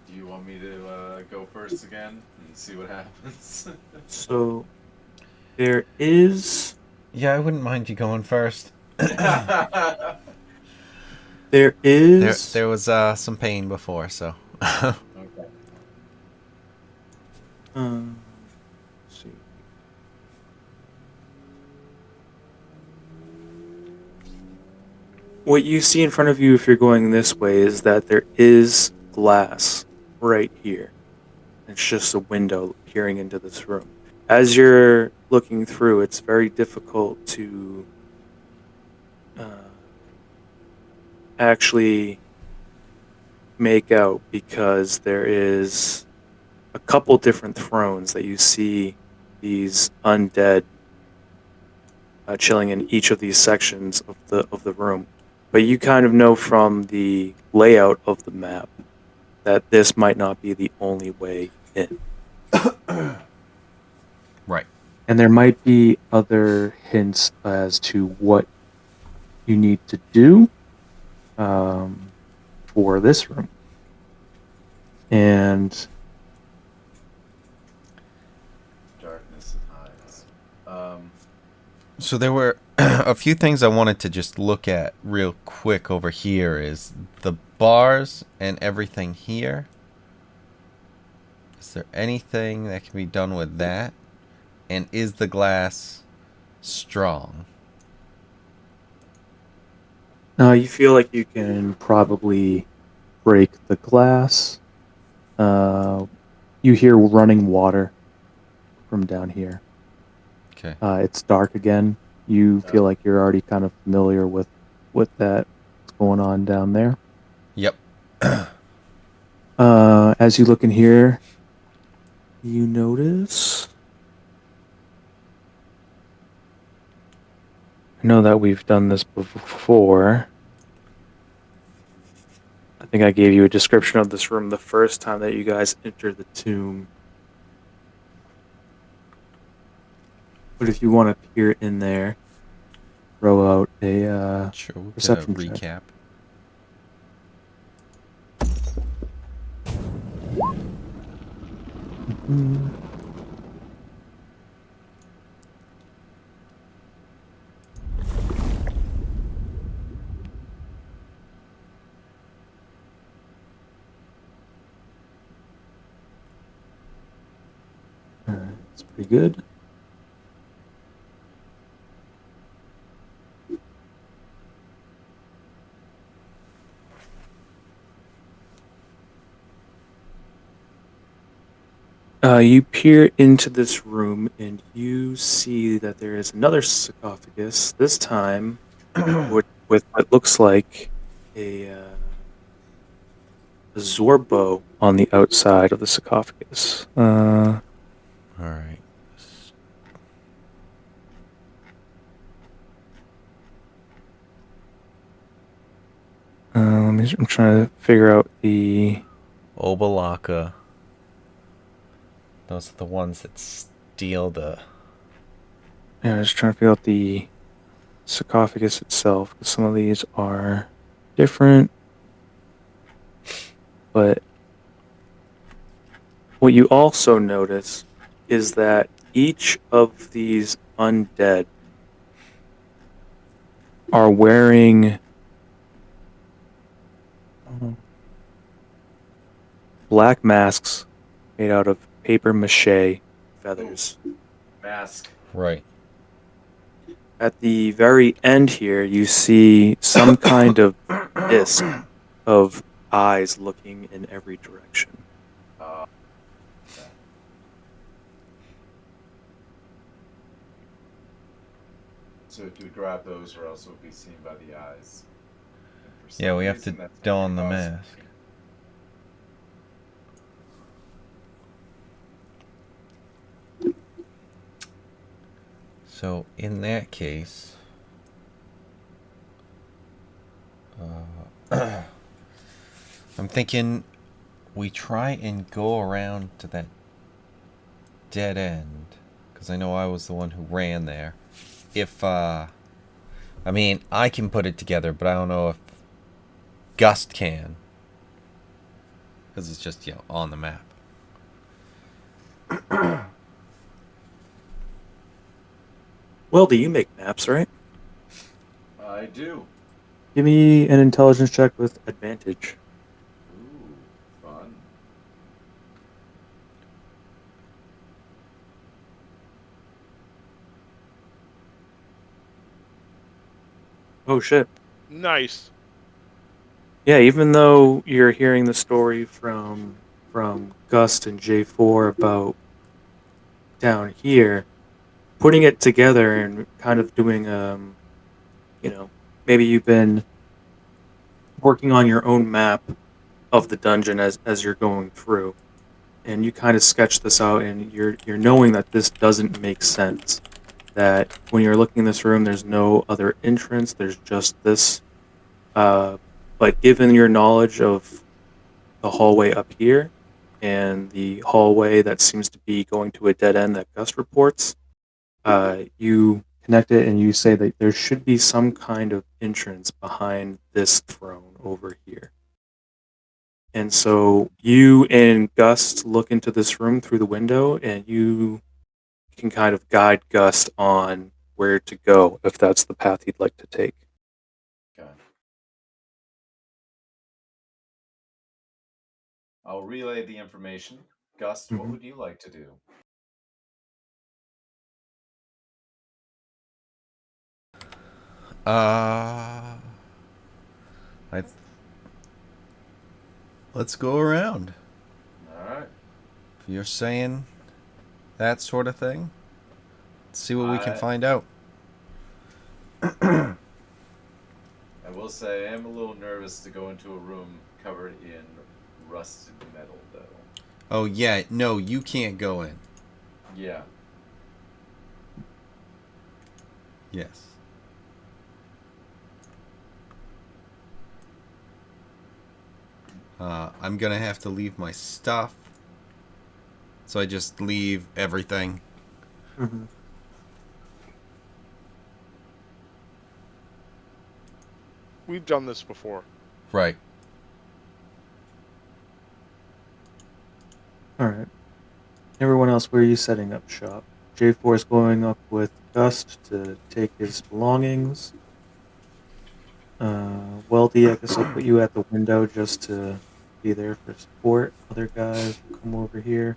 S6: Do you want me to go first again and see what happens?
S1: So there is
S4: Yeah, I wouldn't mind you going first.
S1: there is
S4: There was some pain before, so.
S6: Okay.
S1: let's see. What you see in front of you if you're going this way is that there is glass right here. It's just a window peering into this room. As you're looking through, it's very difficult to actually make out because there is a couple different thrones that you see these undead chilling in each of these sections of the room. But you kind of know from the layout of the map that this might not be the only way in.
S4: Right.
S1: And there might be other hints as to what you need to do for this room. And
S6: Darkness hides.
S4: So there were a few things I wanted to just look at real quick over here is the bars and everything here. Is there anything that can be done with that? And is the glass strong?
S1: you feel like you can probably break the glass. You hear running water from down here.
S4: Okay.
S1: It's dark again. You feel like you're already kind of familiar with that what's going on down there.
S4: Yep.
S1: As you look in here, you notice. I know that we've done this before. I think I gave you a description of this room the first time that you guys entered the tomb. But if you want to peer in there, throw out a
S4: Sure, we'll get a
S1: perception check.
S4: recap.
S1: Mm. It's pretty good. You peer into this room and you see that there is another sarcophagus, this time with what looks like a Zorbo on the outside of the sarcophagus.
S4: All right.
S1: I'm trying to figure out the.
S4: Obalaka. Those are the ones that steal the.
S1: Yeah, I was trying to figure out the sarcophagus itself, because some of these are different. But what you also notice is that each of these undead are wearing black masks made out of paper mache feathers.
S6: Mask.
S4: Right.
S1: At the very end here, you see some kind of disc of eyes looking in every direction.
S6: Okay. So if you grab those, or else we'll be seen by the eyes. And for some
S4: Yeah, we have
S6: reason,
S4: to
S6: that's
S4: don the
S6: cause-
S4: mask. So in that case, I'm thinking we try and go around to that dead end, because I know I was the one who ran there. If I mean, I can put it together, but I don't know if Gust can, because it's just on the map.
S1: Well, do you make maps, right?
S6: I do.
S1: Give me an intelligence check with advantage.
S6: Ooh, fun.
S1: Oh shit.
S2: Nice.
S1: Yeah, even though you're hearing the story from Gust and J4 about down here, putting it together and kind of doing maybe you've been working on your own map of the dungeon as you're going through, and you kind of sketch this out, and you're knowing that this doesn't make sense. That when you're looking in this room, there's no other entrance. There's just this. But given your knowledge of the hallway up here and the hallway that seems to be going to a dead end that Gus reports, you connect it and you say that there should be some kind of entrance behind this throne over here. And so you and Gus look into this room through the window, and you can kind of guide Gus on where to go if that's the path he'd like to take.
S6: Okay. I'll relay the information. Gust, what
S1: Mhm.
S6: would you like to do?
S4: I let's go around.
S6: All right.
S4: If you're saying that sort of thing, let's see what we can
S6: I
S4: find out.
S6: I will say I am a little nervous to go into a room covered in rusted metal, though.
S4: Oh yeah, no, you can't go in.
S6: Yeah.
S4: Yes. I'm gonna have to leave my stuff. So I just leave everything.
S1: Mm-hmm.
S2: We've done this before.
S4: Right.
S1: All right. Everyone else, where are you setting up shop? J4 is going up with Gust to take his belongings. Weldy, I guess I'll put you at the window just to be there for support. Other guys will come over here.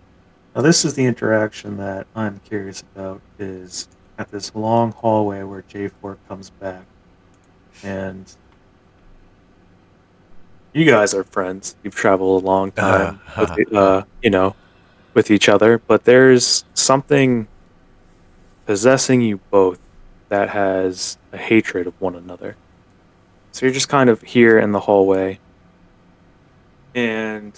S1: Now, this is the interaction that I'm curious about, is at this long hallway where J4 comes back. And you guys are friends. You've traveled a long time with, with each other, but there's something possessing you both that has a hatred of one another. So you're just kind of here in the hallway, and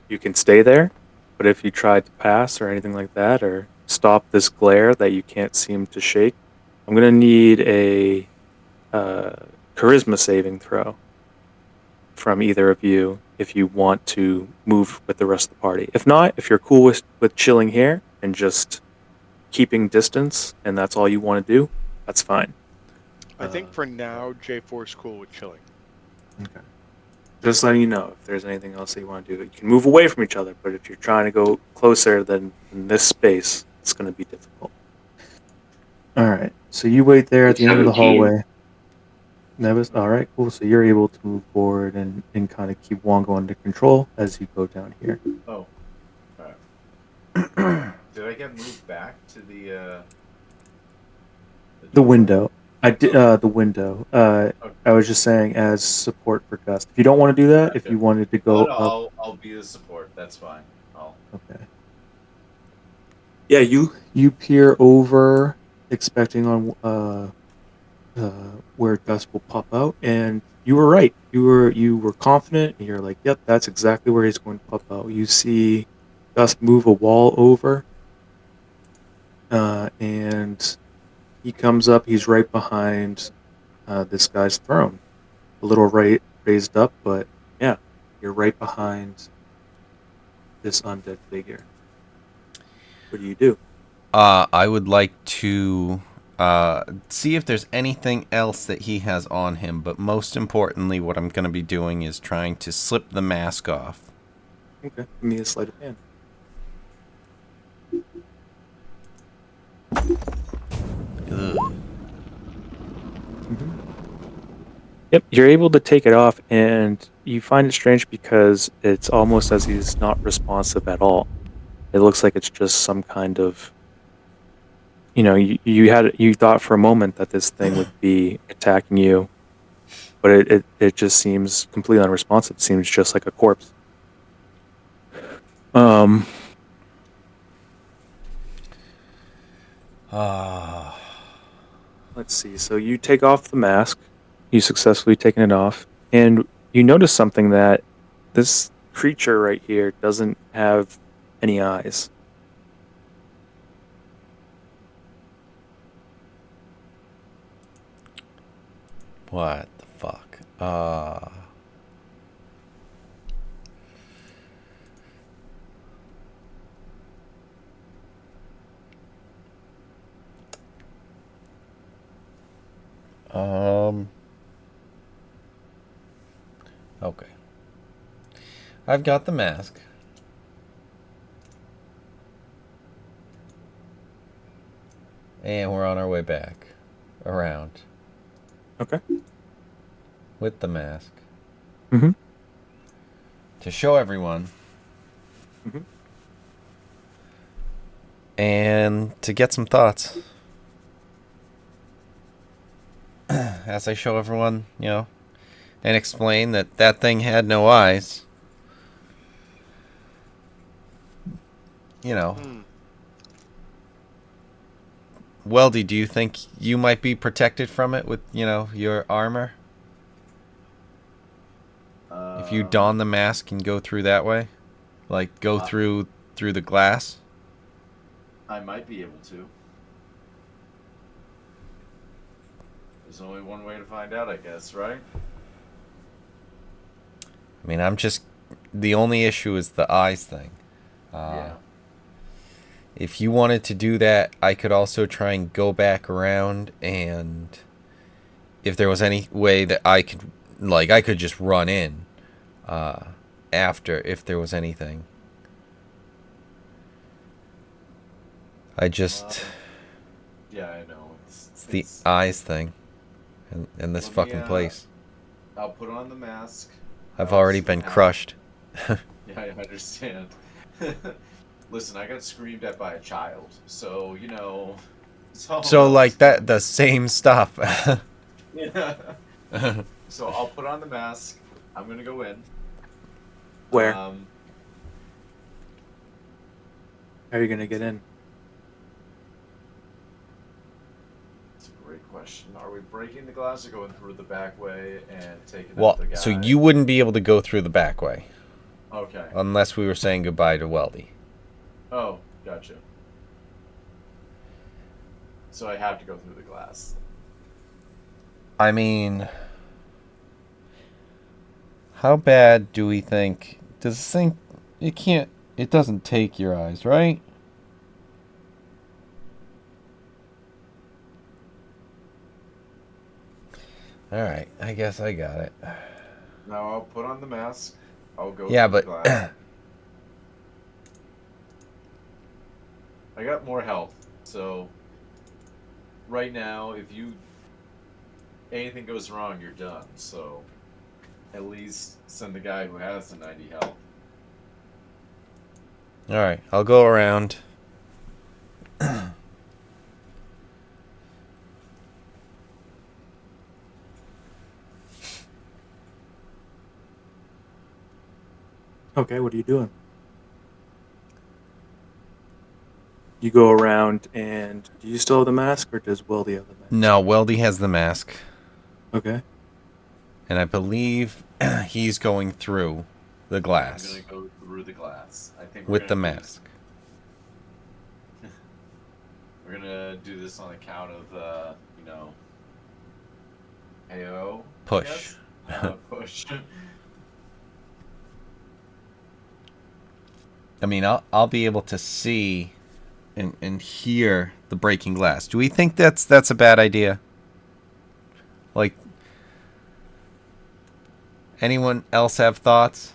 S1: you can stay there, but if you try to pass or anything like that, or stop this glare that you can't seem to shake, I'm gonna need a charisma saving throw from either of you if you want to move with the rest of the party. If not, if you're cool with chilling here and just keeping distance, and that's all you want to do, that's fine.
S2: I think for now, J4's cool with chilling.
S1: Okay. Just letting you know if there's anything else that you want to do. You can move away from each other, but if you're trying to go closer than in this space, it's going to be difficult. All right. So you wait there at the end of the
S7: 17.
S1: hallway. Nevis, all right, cool. So you're able to move forward and kind of keep Wongo under control as you go down here.
S6: Oh. All right. Did I get moved back to the
S1: The
S6: doorway?
S1: window. I did the window.
S6: Okay.
S1: I was just saying as support for Gust. If you don't want to do that, if
S6: Gotcha.
S1: you wanted to
S6: Oh
S1: go
S6: no,
S1: up,
S6: I'll be the support. That's fine.
S1: okay. Yeah, you peer over, expecting on where Gus will pop out, and you were right. You were confident, and you're like, "Yep, that's exactly where he's going to pop out." You see Gus move a wall over, and he comes up. He's right behind this guy's throne, a little raised up, but yeah, you're right behind this undead figure. What do you do?
S4: I would like to see if there's anything else that he has on him, but most importantly, what I'm going to be doing is trying to slip the mask off.
S1: Okay, give me a sleight of hand.
S4: Ugh.
S1: Yep, you're able to take it off, and you find it strange because it's almost as he's not responsive at all. It looks like it's just some kind of, you thought for a moment that this thing would be attacking you, but it just seems completely unresponsive. It seems just like a corpse. Um,
S4: Ah.
S1: let's see. So you take off the mask. You successfully taken it off, and you notice something that this creature right here doesn't have any eyes.
S4: What the fuck? Okay. I've got the mask. And we're on our way back. Around.
S1: Okay.
S4: With the mask.
S1: Mhm.
S4: To show everyone.
S1: Mhm.
S4: And to get some thoughts. As I show everyone, and explain that that thing had no eyes. Weldy, do you think you might be protected from it with, your armor? If you don the mask and go through that way? Like, go through the glass?
S6: I might be able to. There's only one way to find out, I guess, right?
S4: I mean, the only issue is the eyes thing.
S6: Yeah.
S4: If you wanted to do that, I could also try and go back around, and if there was any way that I could just run in after, if there was anything.
S6: Yeah, I know.
S4: It's the eyes thing, and this fucking place.
S6: I'll put on the mask.
S4: I've already been crushed.
S6: Yeah, I understand. Listen, I got screamed at by a child, so
S4: So like that, the same stuff.
S6: Yeah. So I'll put on the mask. I'm gonna go in.
S1: Where? How are you gonna get in?
S6: That's a great question. Are we breaking the glass or going through the back way and taking
S4: Well,
S6: out the guy?
S4: so you wouldn't be able to go through the back way.
S6: Okay.
S4: Unless we were saying goodbye to Weldy.
S6: Oh, gotcha. So I have to go through the glass.
S4: I mean, how bad do we think? Does this thing? It doesn't take your eyes, right? All right, I guess I got it.
S6: Now I'll put on the mask. I'll go
S4: Yeah,
S6: through the
S4: but
S6: glass. I got more health, so right now, if anything goes wrong, you're done. So at least send the guy who has the 90 health.
S4: all right, I'll go around.
S1: Okay, what are you doing? You go around, and do you still have the mask, or does Weldy have the mask?
S4: No, Weldy has the mask.
S1: Okay.
S4: And I believe he's going through the glass.
S6: I'm gonna go through the glass. I think
S4: with the mask.
S6: We're gonna do this on account of, AO.
S4: Push.
S6: Push.
S4: I mean, I'll be able to see and hear the breaking glass. Do we think that's a bad idea? Like, anyone else have thoughts?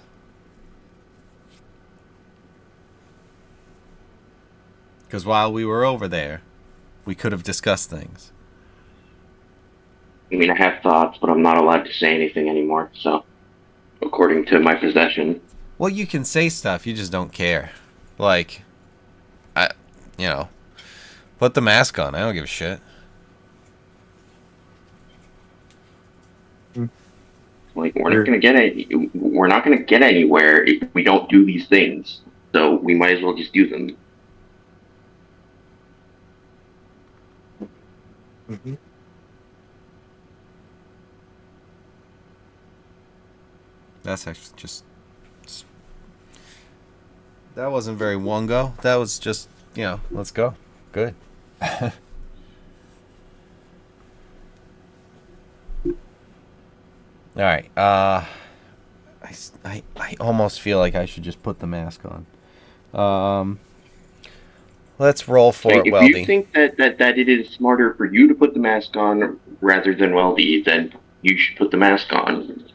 S4: Because while we were over there, we could have discussed things.
S7: I mean, I have thoughts, but I'm not allowed to say anything anymore. So, according to my possession,
S4: Well, you can say stuff, you just don't care. Like, I, you know, put the mask on. I don't give a shit.
S7: like we're not gonna get anywhere if we don't do these things. So we might as well just do them.
S1: Mhm.
S4: That's actually just. That wasn't very one go. That was just, let's go. Good. All right. I almost feel like I should just put the mask on. Let's roll for it,
S7: If you
S4: Weldy.
S7: think that it is smarter for you to put the mask on rather than Weldy, then you should put the mask on.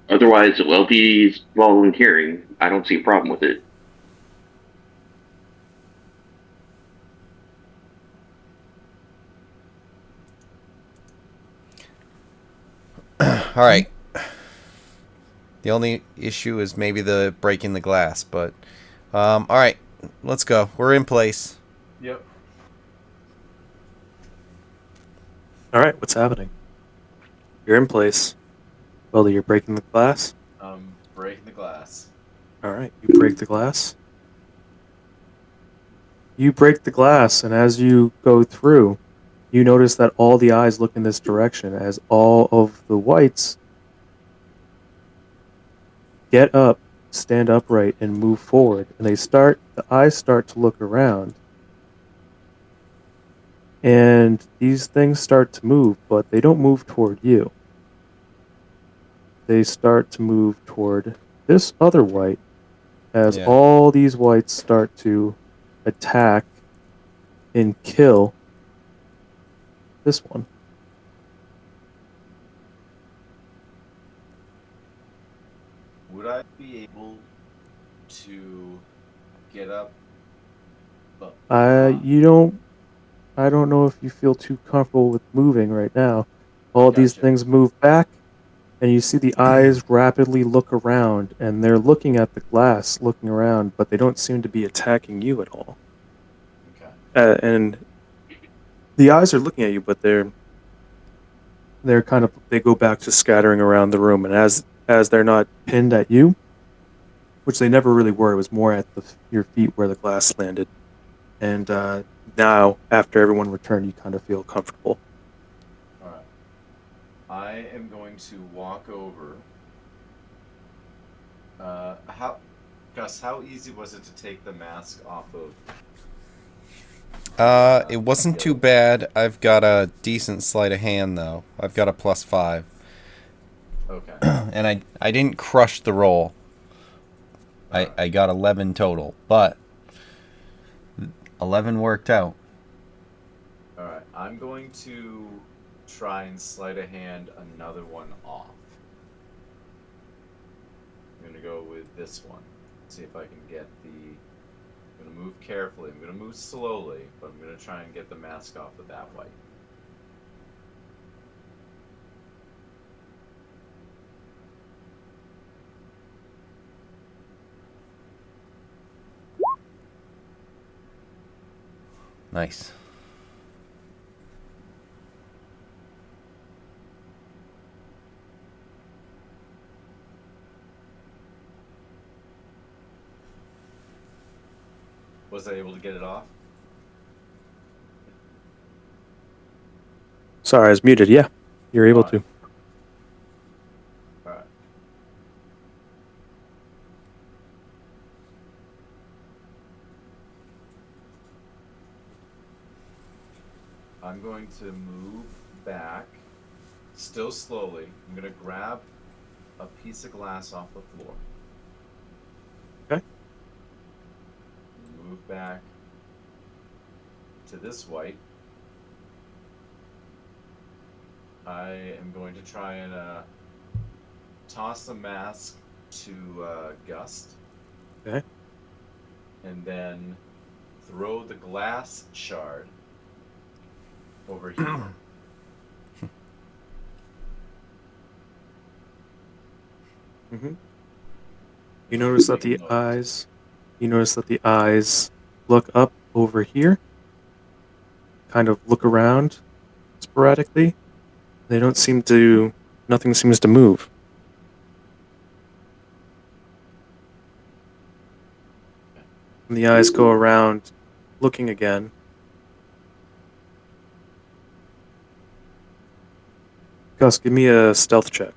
S7: Otherwise, Weldy is volunteering. I don't see a problem with it.
S4: All right. The only issue is maybe the breaking the glass, but all right, let's go. We're in place.
S6: Yep.
S1: All right, what's happening? You're in place. Well, you're breaking the glass.
S6: Breaking the glass.
S1: All right, you break the glass. You break the glass, and as you go through, you notice that all the eyes look in this direction as all of the whites get up, stand upright, and move forward. And the eyes start to look around. And these things start to move, but they don't move toward you. They start to move toward this other white as
S4: Yeah.
S1: all these whites start to attack and kill this one.
S6: Would I be able to get up?
S1: You don't. I don't know if you feel too comfortable with moving right now. All these
S6: Gotcha.
S1: things move back, and you see the eyes rapidly look around, and they're looking at the glass, looking around, but they don't seem to be attacking you at all.
S6: Okay.
S1: And the eyes are looking at you, but they're kind of they go back to scattering around the room, and as they're not pinned at you, which they never really were, it was more at your feet where the glass landed. And now, after everyone returned, you kind of feel comfortable.
S6: All right. I am going to walk over. Gus, how easy was it to take the mask off of?
S4: It wasn't too bad. I've got a decent sleight of hand though. I've got a +5,
S6: Okay.
S4: and I didn't crush the roll. I got 11 total, but 11 worked out.
S6: All right. I'm going to try and sleight of hand another one off. I'm gonna go with this one. See if I can get the. I'm gonna move carefully. I'm gonna move slowly, but I'm gonna try and get the mask off of that white.
S4: Nice.
S6: Was I able to get it off?
S1: Sorry, I was muted. Yeah, you're able to.
S6: All right. I'm going to move back, still slowly. I'm going to grab a piece of glass off the floor.
S1: Okay.
S6: Move back. to this white, I am going to try and toss the mask to Gust.
S1: Okay.
S6: And then throw the glass shard over here.
S1: Mm-hmm. You notice that the eyes. You notice that the eyes look up over here, kind of look around sporadically. They don't seem to. Nothing seems to move. And the eyes go around, looking again. Gus, give me a stealth check.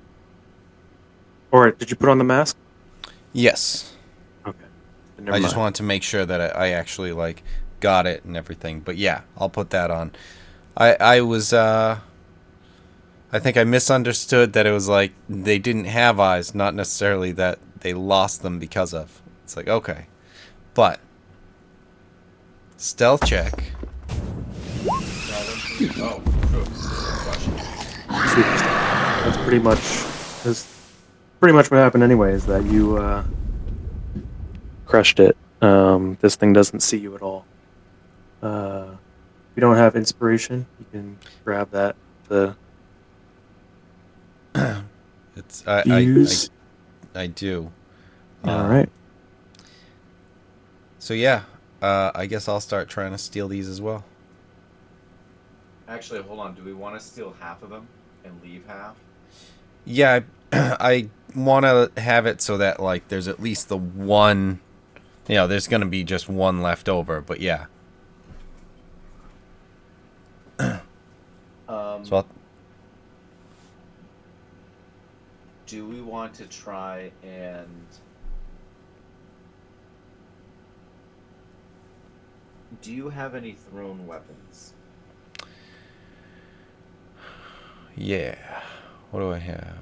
S1: Or did you put on the mask?
S4: Yes.
S1: Okay. Never
S4: I just
S1: mind.
S4: wanted to make sure that I actually like got it and everything. But yeah, I'll put that on. I was I think I misunderstood that it was like they didn't have eyes, not necessarily that they lost them because of. It's like okay. But stealth check.
S6: Oh, good question.
S1: Super stealth. That's pretty much what happened anyway, is that you crushed it. This thing doesn't see you at all. If you don't have inspiration, you can grab that to
S4: It's
S1: use.
S4: I do.
S1: All right.
S4: So yeah, I guess I'll start trying to steal these as well.
S6: Actually, hold on. Do we want to steal half of them and leave half?
S4: Yeah, I want to have it so that like there's at least the one. You know, there's gonna be just one left over. But yeah. So I'll,
S6: do we want to try and do you have any thrown weapons?
S4: yeah. What do I have?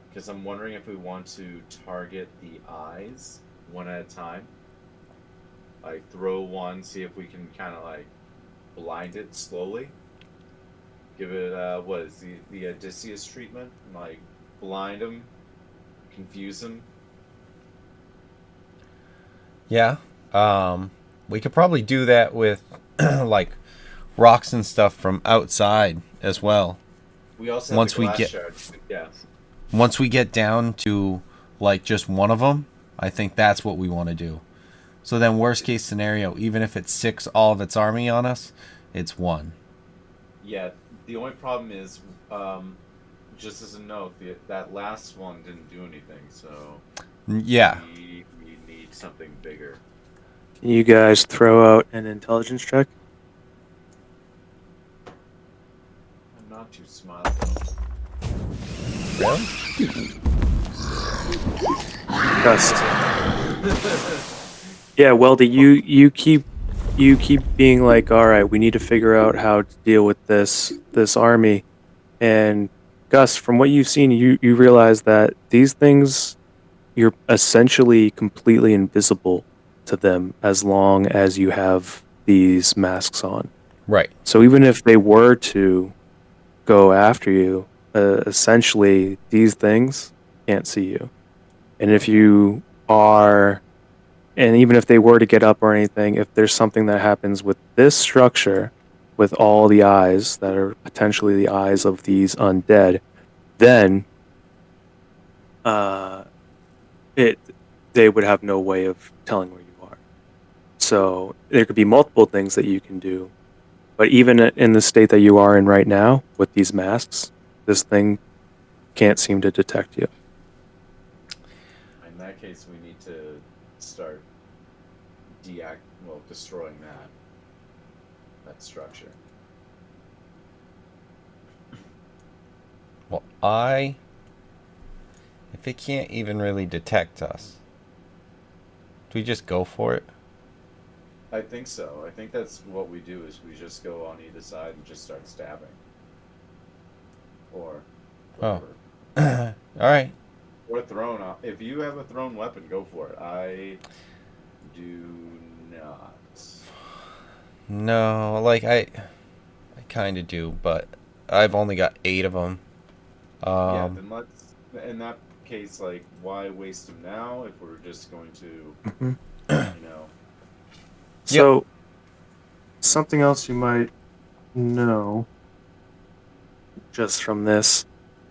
S6: Because I'm wondering if we want to target the eyes one at a time. Like throw one, see if we can kind of like blind it slowly. Give it what is the Odysseus treatment? Like blind them, confuse them.
S4: Yeah. We could probably do that with like rocks and stuff from outside as well.
S6: We also have
S4: Once
S6: the
S4: we
S6: glass
S4: get
S6: shards. Yeah.
S4: once we get down to like just one of them, I think that's what we want to do. So then, worst case scenario, even if it six all of its army on us, it's one.
S6: Yeah. The only problem is, just as a note, that last one didn't do anything, so
S4: Yeah.
S6: we need something bigger.
S1: Can you guys throw out an intelligence check?
S6: I'm not too smart though.
S4: Really?
S1: Dust. Yeah, Weldy, you keep being like, all right, we need to figure out how to deal with this army. And Gus, from what you've seen, you realize that these things, you're essentially completely invisible to them as long as you have these masks on.
S4: Right.
S1: So even if they were to go after you, essentially these things can't see you. And if you are, and even if they were to get up or anything, if there's something that happens with this structure, with all the eyes that are potentially the eyes of these undead, then it they would have no way of telling where you are. So there could be multiple things that you can do, but even in the state that you are in right now with these masks, this thing can't seem to detect you.
S6: In that case, we need to start destroying that structure.
S4: Well, if it can't even really detect us, do we just go for it?
S6: I think so. I think that's what we do is we just go on either side and just start stabbing. Or whatever.
S4: All right.
S6: Or thrown. If you have a thrown weapon, go for it. I do not.
S4: No, like I kind of do, but I've only got 8 of them.
S6: Yeah, then let's. In that case, like, why waste them now if we're just going to,
S1: Mm-hmm.
S6: you know?
S1: So, something else you might know just from this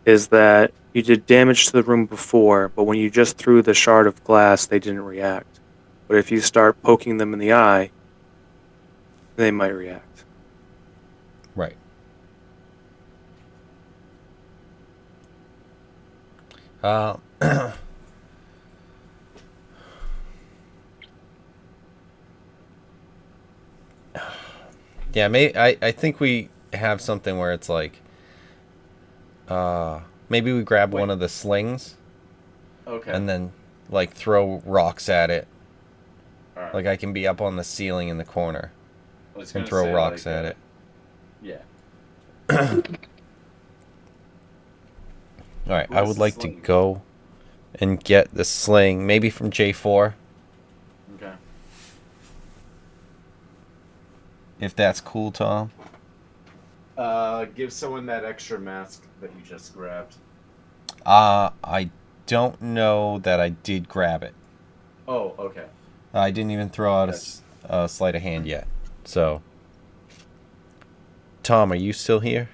S1: is that you did damage to the room before, but when you just threw the shard of glass, they didn't react. But if you start poking them in the eye, they might react.
S4: Right. Uh, yeah, I think we have something where it's like, maybe we grab
S6: Wait.
S4: one of the slings
S6: Okay.
S4: and then like throw rocks at it.
S6: All right.
S4: Like I can be up on the ceiling in the corner
S6: I was
S4: and
S6: gonna
S4: throw
S6: say,
S4: rocks
S6: like,
S4: at it.
S6: Yeah.
S4: All right,
S6: Who
S4: I
S6: has
S4: would
S6: the
S4: like to
S6: sling?
S4: go and get the sling, maybe from J4,
S6: Okay.
S4: if that's cool, Tom.
S6: Give someone that extra mask that you just grabbed.
S4: I don't know that I did grab it.
S6: Oh, okay.
S4: I didn't even throw out
S6: Gotcha.
S4: a sleight of hand yet. So, Tom, are you still here?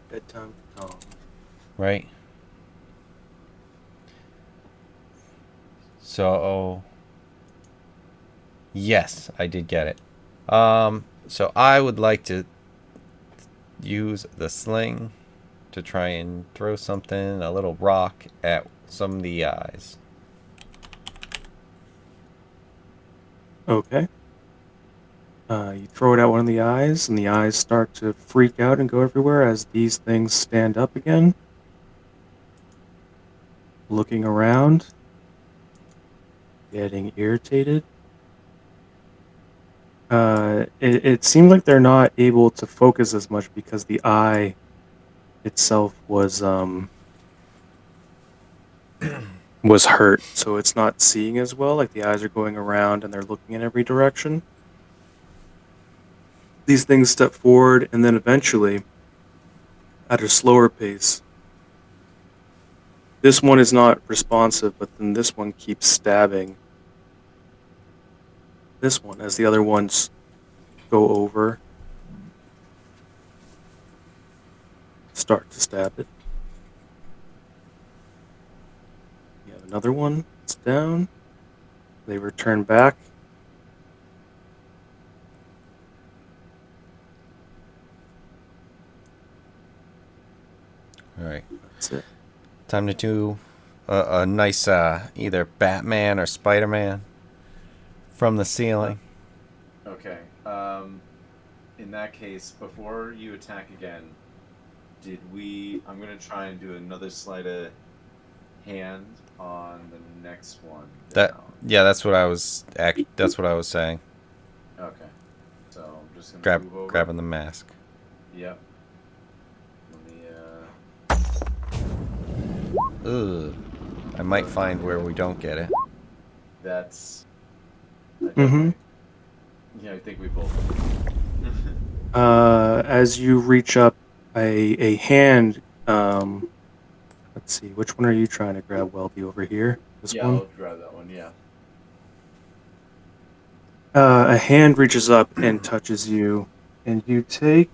S1: Bedtime for Tom.
S4: Right. So, yes, I did get it. So I would like to use the sling to try and throw something, a little rock, at some of the eyes.
S1: Okay. You throw it at one of the eyes, and the eyes start to freak out and go everywhere as these things stand up again. Looking around, getting irritated. It seems like they're not able to focus as much because the eye itself was hurt, so it's not seeing as well. Like the eyes are going around and they're looking in every direction. These things step forward, and then eventually, at a slower pace, this one is not responsive, but then this one keeps stabbing this one as the other ones go over, start to stab it. You have another one. It's down. They return back.
S4: All right.
S1: That's it.
S4: Time to do a nice either Batman or Spider-Man from the ceiling.
S6: Okay. In that case, before you attack again, I'm gonna try and do another sleight of hand on the next one.
S4: Yeah, that's what I was saying.
S6: Okay. So I'm just gonna move over.
S4: Grabbing the mask.
S6: Yep. Let me,
S4: Ugh. I might find where we don't get it.
S6: That's.
S1: Mm-hmm.
S6: Yeah, I think we both.
S1: As you reach up, a hand. Let's see. Which one are you trying to grab, Weldy? Over here. This
S6: Yeah,
S1: one.
S6: I'll grab that one. Yeah.
S1: A hand reaches up and touches you, and you take.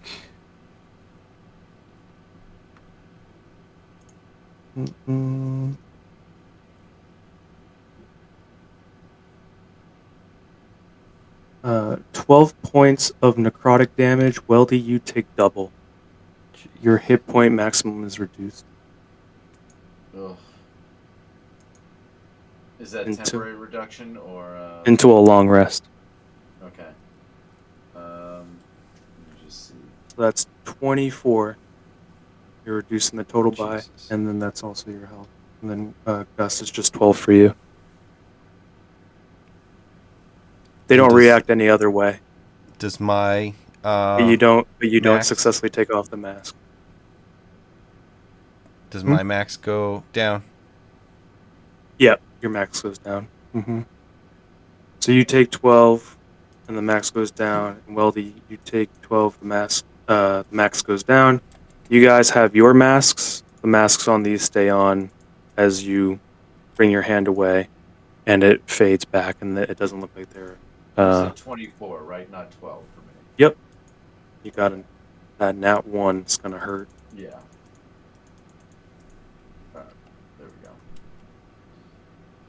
S1: 12 points of necrotic damage. Weldy, you take double. Your hit point maximum is reduced.
S6: Ugh. Is that temporary reduction or?
S1: Into a long rest.
S6: Okay. Let me just see.
S1: So that's 24. You're reducing the total by,
S4: Jesus.
S1: and then that's also your health. And then Gus is just 12 for you. They don't react any other way.
S4: Does my
S1: But you don't
S4: max?
S1: successfully take off the mask.
S4: Does my max go down?
S1: Yeah, your max goes down. So you take 12, and the max goes down. And Weldy, you take 12, the max goes down. You guys have your masks. The masks on these stay on as you bring your hand away, and it fades back, and it doesn't look like they're.
S6: You said 24, right? Not 12 for me.
S1: Yep, you got that nat 1. It's gonna hurt.
S6: Yeah. Alright, there we go.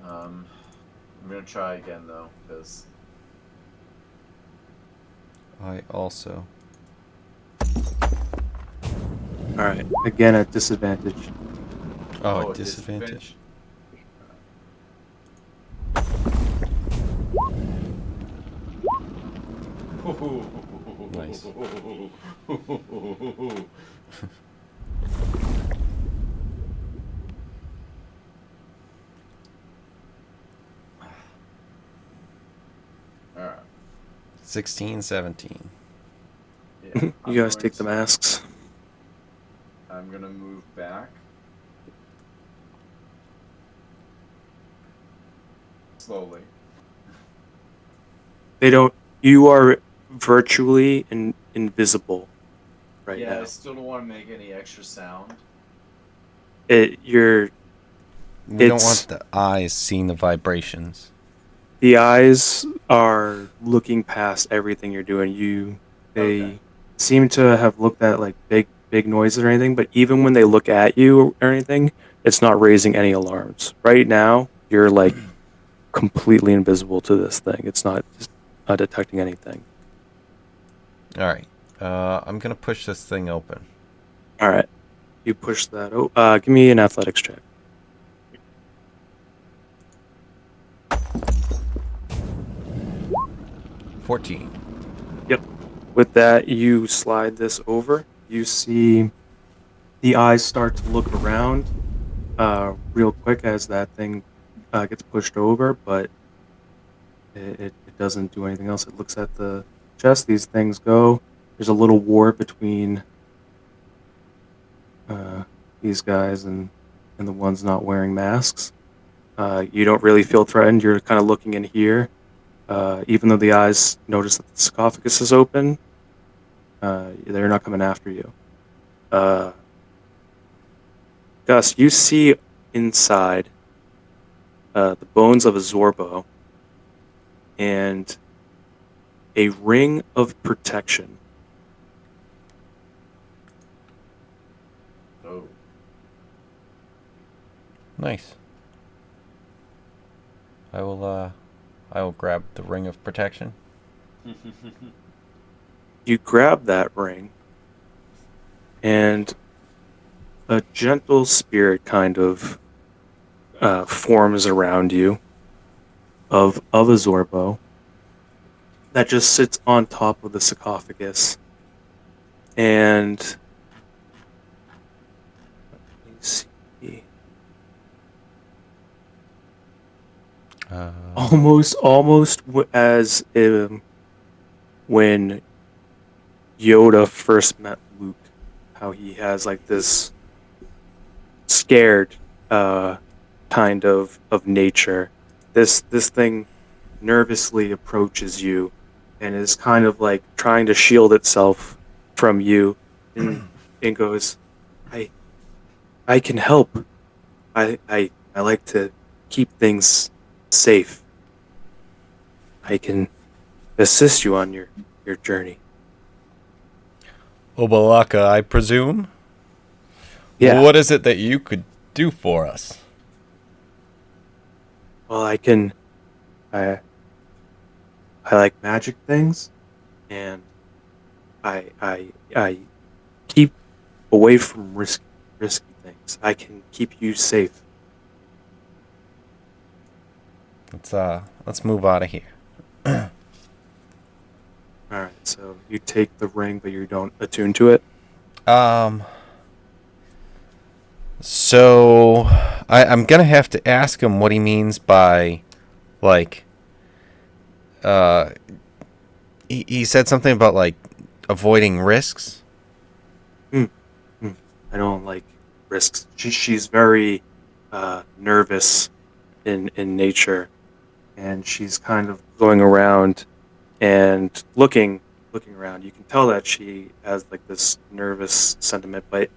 S6: I'm gonna try again though, because
S4: I also.
S1: All right, again at disadvantage.
S4: Oh, at disadvantage. Nice.
S6: Alright.
S4: 16, 17.
S6: Yeah,
S1: You guys take the masks.
S6: I'm gonna move back. Slowly.
S1: They don't. You are virtually invisible right
S6: Yeah,
S1: now.
S6: I still don't want to make any extra sound.
S1: You're.
S4: We don't want the eyes seeing the vibrations.
S1: The eyes are looking past everything you're doing. They seem to have looked at like big noises or anything, but even when they look at you or anything, it's not raising any alarms. Right now, you're like completely invisible to this thing. It's not detecting anything.
S4: All right. I'm gonna push this thing open.
S1: All right, you push that. Give me an athletics check.
S4: 14.
S1: Yep. With that, you slide this over. You see the eyes start to look around real quick as that thing gets pushed over, but it doesn't do anything else. It looks at the chest. These things go. There's a little war between these guys and the ones not wearing masks. You don't really feel threatened. You're kind of looking in here. Even though the eyes notice that the sarcophagus is open, they're not coming after you. Gus, you see inside the bones of a Zorbo and a ring of protection.
S6: Oh.
S4: Nice. I will grab the ring of protection.
S1: You grab that ring, and a gentle spirit kind of forms around you of a Zorbo that just sits on top of the sarcophagus. And let me see. Almost as when Yoda first met Luke, how he has like this scared kind of nature. This thing nervously approaches you and is kind of like trying to shield itself from you, and goes, I can help. I like to keep things safe. I can assist you on your journey.
S4: Obalaka, I presume?
S1: Yeah.
S4: What is it that you could do for us?
S1: Well, I like magic things, and I keep away from risky things. I can keep you safe.
S4: Let's move out of here.
S1: All right, so you take the ring, but you don't attune to it.
S4: So I'm gonna have to ask him what he means by, like, he said something about like avoiding risks.
S1: I don't like risks. She's very nervous in nature, and she's kind of going around and looking around. You can tell that she has like this nervous sentiment, but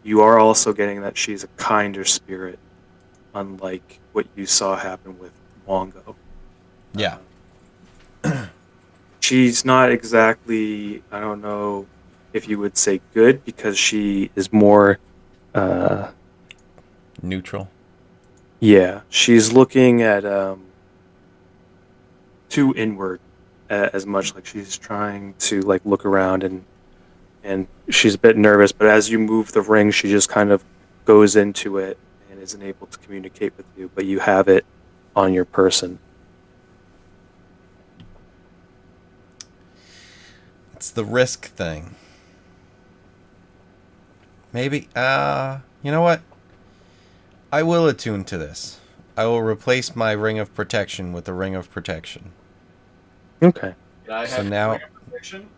S1: you are also getting that she's a kinder spirit, unlike what you saw happen with Wongo.
S4: Yeah.
S1: She's not exactly, I don't know if you would say good, because she is more, uh,
S4: Neutral.
S1: yeah, she's looking at too inward, as much like she's trying to like look around, and she's a bit nervous. But as you move the ring, she just kind of goes into it and isn't able to communicate with you. But you have it on your person.
S4: It's the risk thing. Maybe, you know what? I will attune to this. I will replace my ring of protection with the ring of protection.
S1: Okay.
S6: Did I
S4: So
S6: have
S4: now-
S6: ring of protection?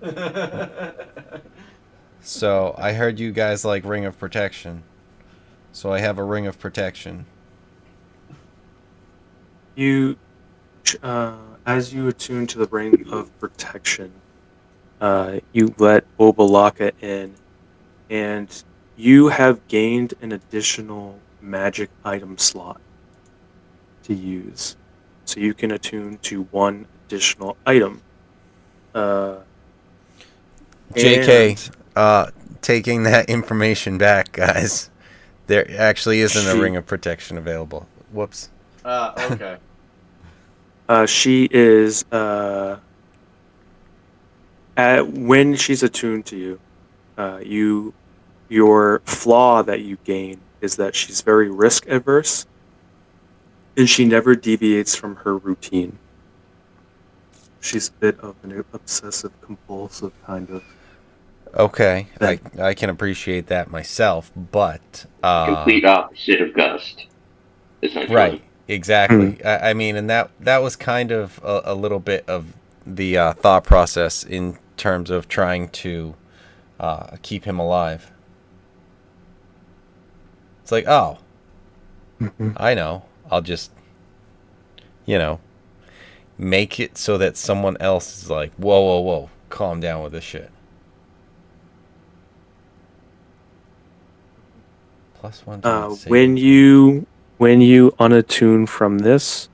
S4: So I heard you guys like ring of protection. So I have a ring of protection.
S1: You, as you attune to the ring of protection, you let Obalaka in, and you have gained an additional magic item slot to use. So you can attune to one additional item.
S4: JK, taking that information back, guys. There actually isn't a
S1: She-
S4: ring of protection available. Whoops.
S6: Okay.
S1: She is when she's attuned to you, your flaw that you gain is that she's very risk averse, and she never deviates from her routine. She's a bit of an obsessive compulsive kind of.
S4: Okay,
S1: Then-
S4: I can appreciate that myself, but
S7: Complete opposite of Gust, essentially.
S4: right, exactly. I mean, and that was kind of a little bit of the thought process in terms of trying to keep him alive. It's like, oh, I know. I'll just, make it so that someone else is like, whoa, whoa, whoa, calm down with this shit. +1 to save.
S1: When you unattune from this,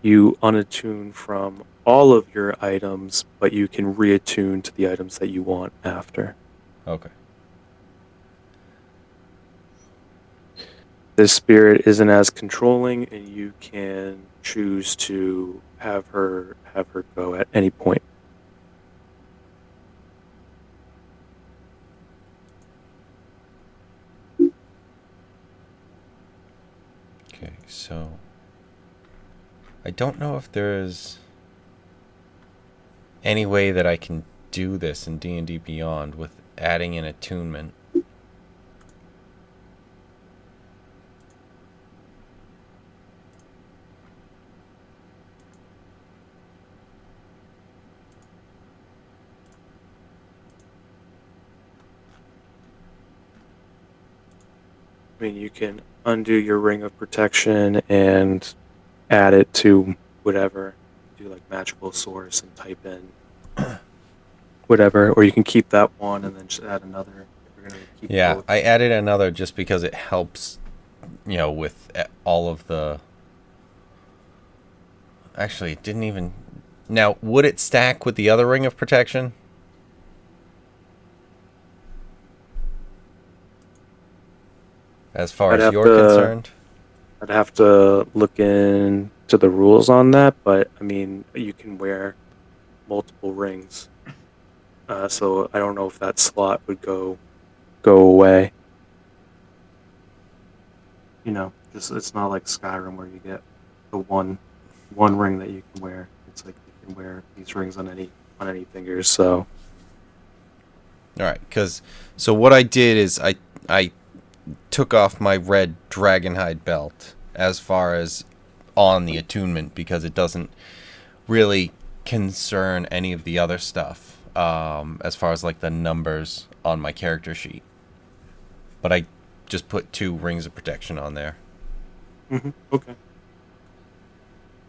S1: you unattune from all of your items, but you can reattune to the items that you want after.
S4: Okay.
S1: This spirit isn't as controlling, and you can choose to have her go at any point.
S4: Okay, so I don't know if there's any way that I can do this in D&D Beyond with adding an attunement.
S1: I mean, you can undo your ring of protection and add it to whatever. Do like magical source and type in whatever, or you can keep that one and then just add another. If you're gonna keep
S4: Yeah,
S1: both.
S4: I added another just because it helps, with all of the... Actually, it didn't even... Now, would it stack with the other ring of protection? As far
S1: I'd
S4: as
S1: have
S4: you're
S1: to-
S4: concerned?
S1: I'd have to look into the rules on that, but I mean, you can wear multiple rings. So I don't know if that slot would go away. Just it's not like Skyrim where you get the one ring that you can wear. It's like you can wear these rings on any fingers. So
S4: All right, so what I did is I took off my red dragonhide belt as far as on the attunement because it doesn't really concern any of the other stuff as far as like the numbers on my character sheet. But I just put 2 rings of protection on there.
S1: okay.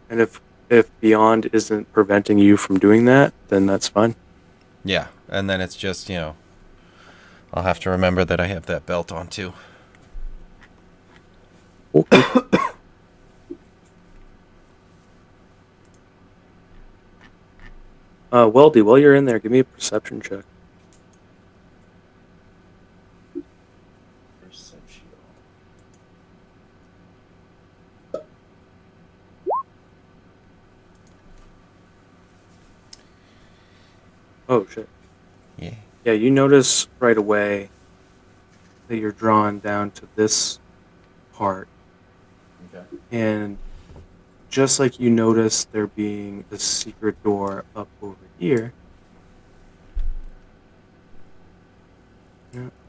S1: And if Beyond isn't preventing you from doing that, then that's fine.
S4: Yeah, and then it's just, I'll have to remember that I have that belt on too.
S1: Okay. Weldy, while you're in there, give me a perception check.
S6: Perception.
S1: Oh shit.
S4: Yeah.
S1: Yeah, you notice right away that you're drawn down to this part,
S6: Okay.
S1: and just like you notice there being a secret door up over here,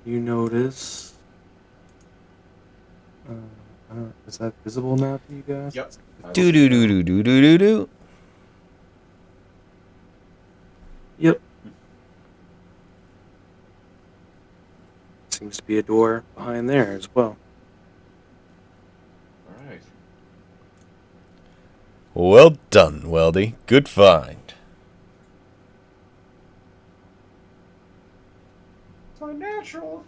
S1: you notice. I don't know, is that visible now to you guys?
S6: Yep.
S4: Do do do do do do do do.
S1: Yep. Seems to be a door behind there as well.
S6: All right.
S4: Well done, Weldy. Good find.
S6: It's my natural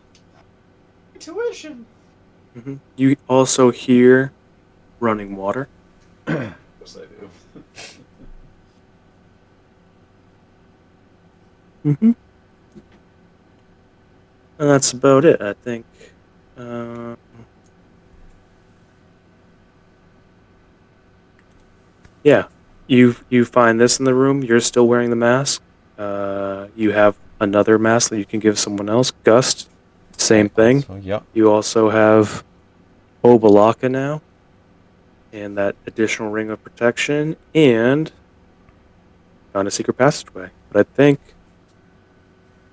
S6: intuition.
S1: Mm-hmm. You also hear running water.
S6: Of course I do.
S1: Mm-hmm. And that's about it, I think. Yeah, you find this in the room. You're still wearing the mask. You have another mask that you can give someone else. Gust, same thing.
S4: Also, yep.
S1: You also have Obalaka now, and that additional ring of protection, and found a secret passageway. But I think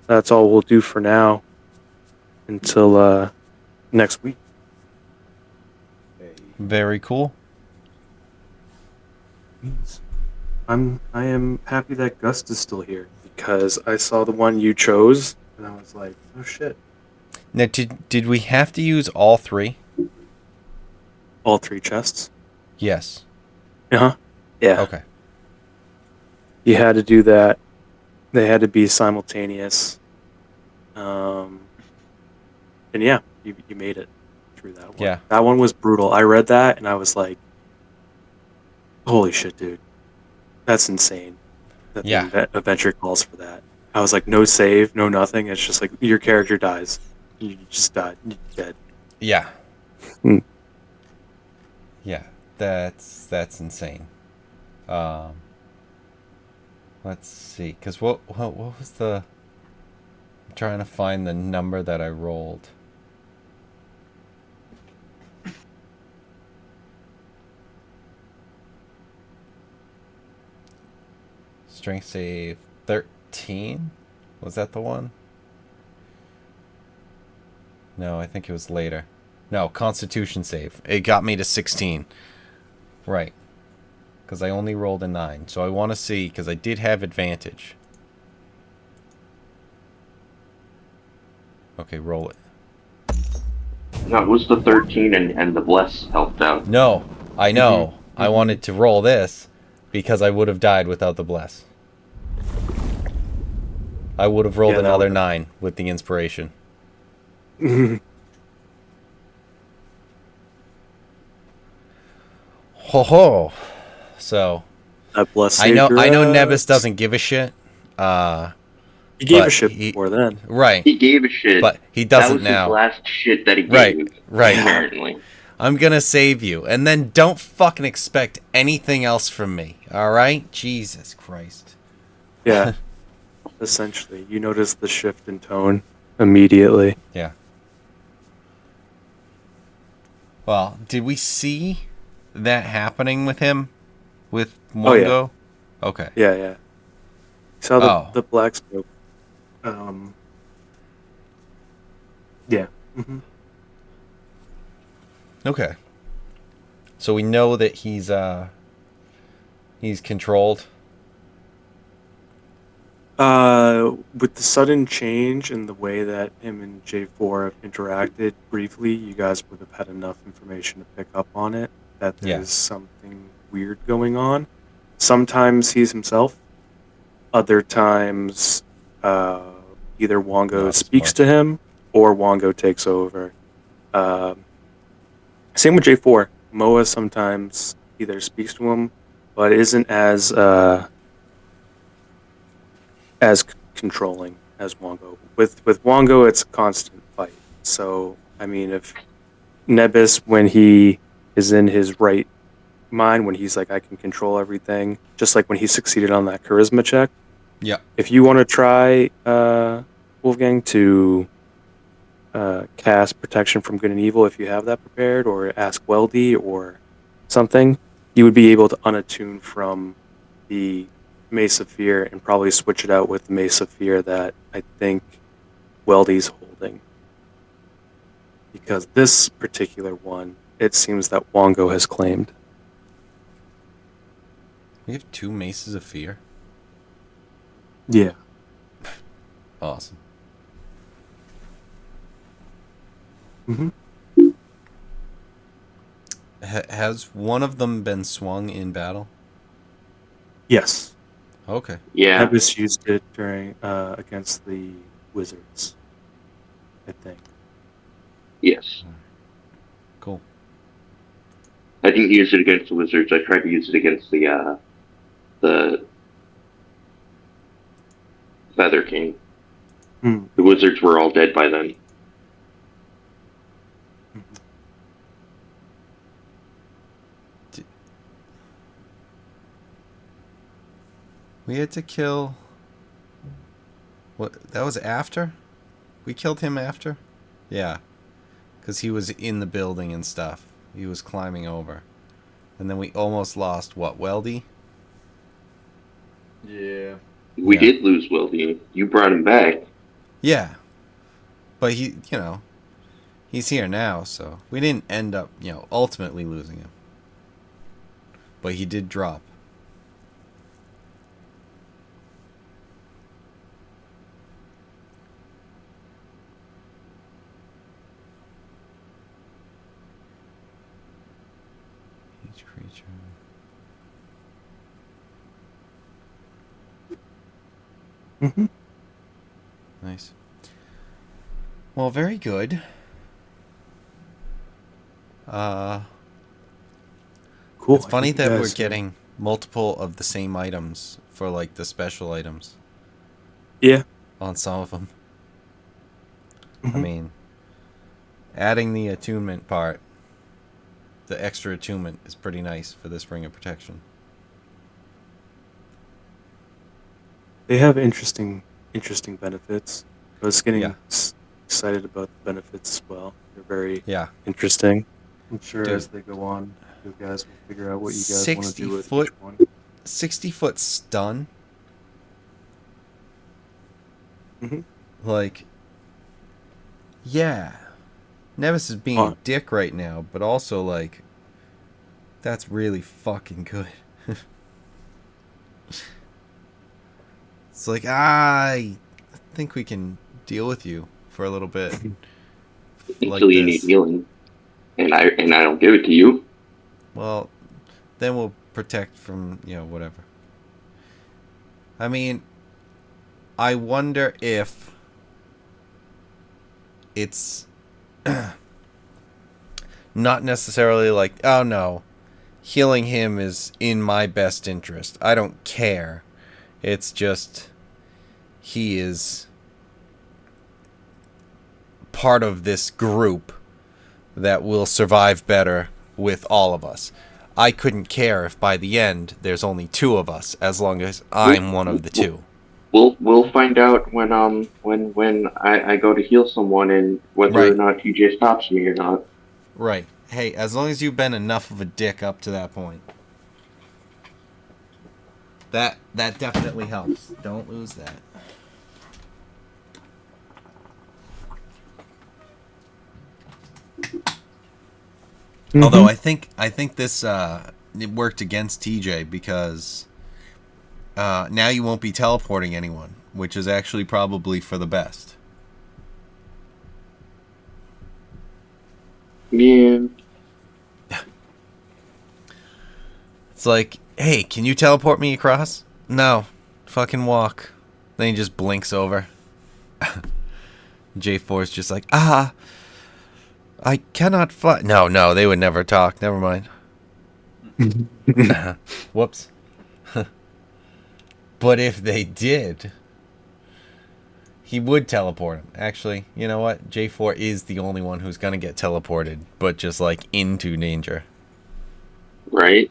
S1: that's all we'll do for now until next week.
S6: Hey.
S4: Very cool.
S1: I am happy that Gust is still here because I saw the one you chose and I was like, oh shit.
S4: Now, did we have to use all three?
S1: All three chests.
S4: Yes.
S1: Uh-huh. Yeah.
S4: Okay.
S1: You had to do that. They had to be simultaneous. And yeah, you made it through that one.
S4: Yeah.
S1: That one was brutal. I read that and I was like, holy shit, dude. That's insane. That
S4: Yeah.
S1: the adventure calls for that. I was like, no save, no nothing. It's just like your character dies. You just died. You're dead.
S4: Yeah.
S1: Hmm.
S4: Yeah. That's insane. Let's see. Because what was the... I'm trying to find the number that I rolled. Strength save 13? Was that the one? No, I think it was later. No, Constitution save. It got me to 16. Right. Because I only rolled a 9. So I want to see, because I did have advantage. Okay, roll it.
S7: No, it was the 13 and the bless helped out.
S4: No, I know. I wanted to roll this because I would have died without the bless. I would have rolled another 9 with the inspiration. Ho ho. So I know Nebus doesn't give a shit.
S1: He gave a shit before then.
S4: Right.
S7: He gave a shit.
S4: But he doesn't
S7: that was
S4: now.
S7: His last shit that he
S4: Right,
S7: gave.
S4: right.
S7: Apparently.
S4: I'm gonna save you, and then don't fucking expect anything else from me. All right? Jesus Christ.
S1: Yeah. Essentially, you notice the shift in tone immediately.
S4: Yeah. Well, did we see that happening with him? With Mongo?
S1: Oh, yeah.
S4: Okay.
S1: Yeah, yeah. You saw the black smoke. Yeah. Mm-hmm.
S4: Okay. So we know that he's controlled.
S1: With the sudden change in the way that him and J4 have interacted briefly, you guys would have had enough information to pick up on it. That there's something weird going on. Sometimes he's himself. Other times, either Wongo
S4: Not as
S1: speaks
S4: much.
S1: to him or Wongo takes over. Same with J4. Moa sometimes either speaks to him, but isn't as controlling as Wongo. With Wongo, it's a constant fight. So I mean, if Nebis, when he is in his right mind, when he's like, I can control everything, just like when he succeeded on that charisma check.
S4: Yeah.
S1: If you want to try Wolfgang to cast protection from good and evil, if you have that prepared, or ask Weldy or something, you would be able to unattune from the Mace of Fear and probably switch it out with the Mace of Fear that I think Weldy's holding. Because this particular one, it seems that Wongo has claimed.
S4: We have 2 Maces of Fear.
S1: Yeah.
S4: Awesome.
S1: Mm-hmm.
S4: Has one of them been swung in battle?
S1: Yes.
S4: Okay.
S7: Yeah.
S1: Nebis used it during against the wizards, I think.
S7: Yes.
S4: Cool.
S7: I didn't use it against the wizards. I tried to use it against the Feather King.
S1: Hmm.
S7: The wizards were all dead by then.
S1: Mhm.
S4: We had to kill. What? That was after? We killed him after? Yeah. Because he was in the building and stuff. He was climbing over. And then we almost lost, what, Weldy?
S6: Yeah.
S7: We
S4: Yeah.
S7: did lose Wildy. You brought him back.
S4: Yeah. But he, he's here now, so we didn't end up, ultimately losing him. But he did drop. Each creature.
S1: Mm-hmm.
S4: Nice. Well, very good.
S1: Cool.
S4: It's
S1: I
S4: funny
S1: think you
S4: that we're
S1: guys
S4: getting multiple of the same items for like the special items
S1: Yeah.
S4: on some of them. I
S1: Mm-hmm.
S4: mean, adding the attunement part, the extra attunement is pretty nice for this ring of protection.
S1: They have interesting benefits. I was getting
S4: Yeah.
S1: excited about the benefits as well. They're very
S4: Yeah.
S1: interesting. I'm sure
S4: Dude.
S1: as they go on, you guys will figure out what you guys want to
S4: 60
S1: do with
S4: foot
S1: each one.
S4: 60-foot stun.
S1: Mm-hmm.
S4: Like, yeah. Nevis is being a dick right now, but also, like, that's really fucking good. It's like, I think we can deal with you for a little bit. Like
S7: Until you need
S4: this.
S7: healing. And I don't give it to you.
S4: Well, then we'll protect from, whatever. I mean, I wonder if it's not necessarily like, oh no, healing him is in my best interest. I don't care. It's just he is part of this group that will survive better with all of us. I couldn't care if by the end there's only 2 of us, as long as I'm one of the 2.
S7: We'll find out when I go to heal someone and whether or
S4: Right.
S7: not TJ stops me or not.
S4: Right. Hey, as long as you've been enough of a dick up to that point. That definitely helps. Don't lose that.
S1: Mm-hmm.
S4: Although I think this it worked against TJ because now you won't be teleporting anyone, which is actually probably for the best.
S7: Yeah.
S4: It's like, hey, can you teleport me across? No. Fucking walk. Then he just blinks over. J4 is just like, I cannot fly. No, they would never talk. Never mind. Whoops. But if they did, he would teleport him. Actually, you know what? J4 is the only one who's going to get teleported, but just like into danger.
S7: Right?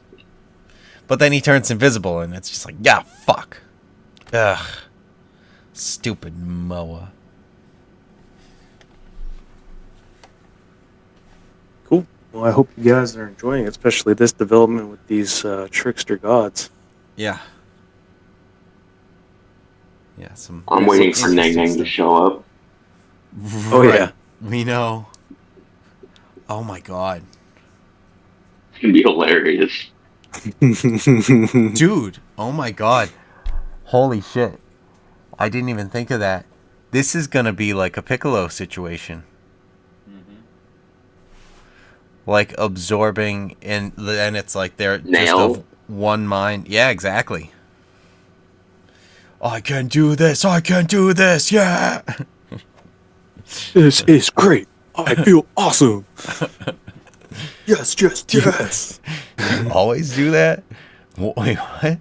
S4: But then he turns invisible, and it's just like, yeah, fuck. Ugh. Stupid Moa.
S1: Cool. Well, I hope you guys are enjoying it, especially this development with these trickster gods.
S4: Yeah. Yeah, some.
S7: I'm
S1: Yeah,
S7: waiting
S1: so-
S7: for Neng Neng to show up.
S1: Oh, yeah.
S4: We know. Oh my god.
S7: It's gonna be hilarious.
S4: Dude, oh my god. Holy shit. I didn't even think of that. This is gonna be like a Piccolo situation. Like absorbing, and it's like they're
S7: Nail.
S4: just of one mind. Yeah, exactly. I can do this, yeah!
S1: This is great. I feel awesome. Yes.
S4: You always do that? Wait, what?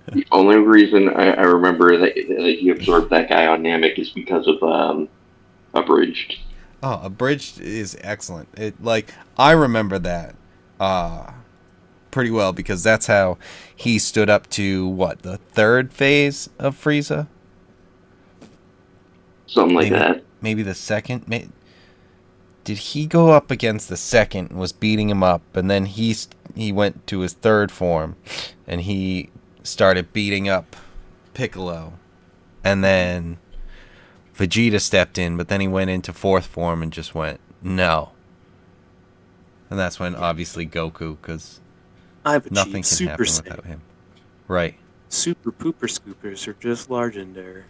S7: The only reason I remember that he absorbed that guy on Namek is because of Abridged.
S4: Oh, Abridged is excellent. It like I remember that pretty well because that's how he stood up to what, the third phase of Frieza?
S7: Something like that.
S4: Maybe the second. Did he go up against the second and was beating him up, and then he went to his third form, and he started beating up Piccolo, and then Vegeta stepped in, but then he went into fourth form and just went no. And that's when obviously Goku, because
S1: I've
S4: nothing
S1: achieved
S4: can happen
S1: Super
S4: without
S1: Saiyan.
S4: him. Right.
S1: Super pooper scoopers are just legendary.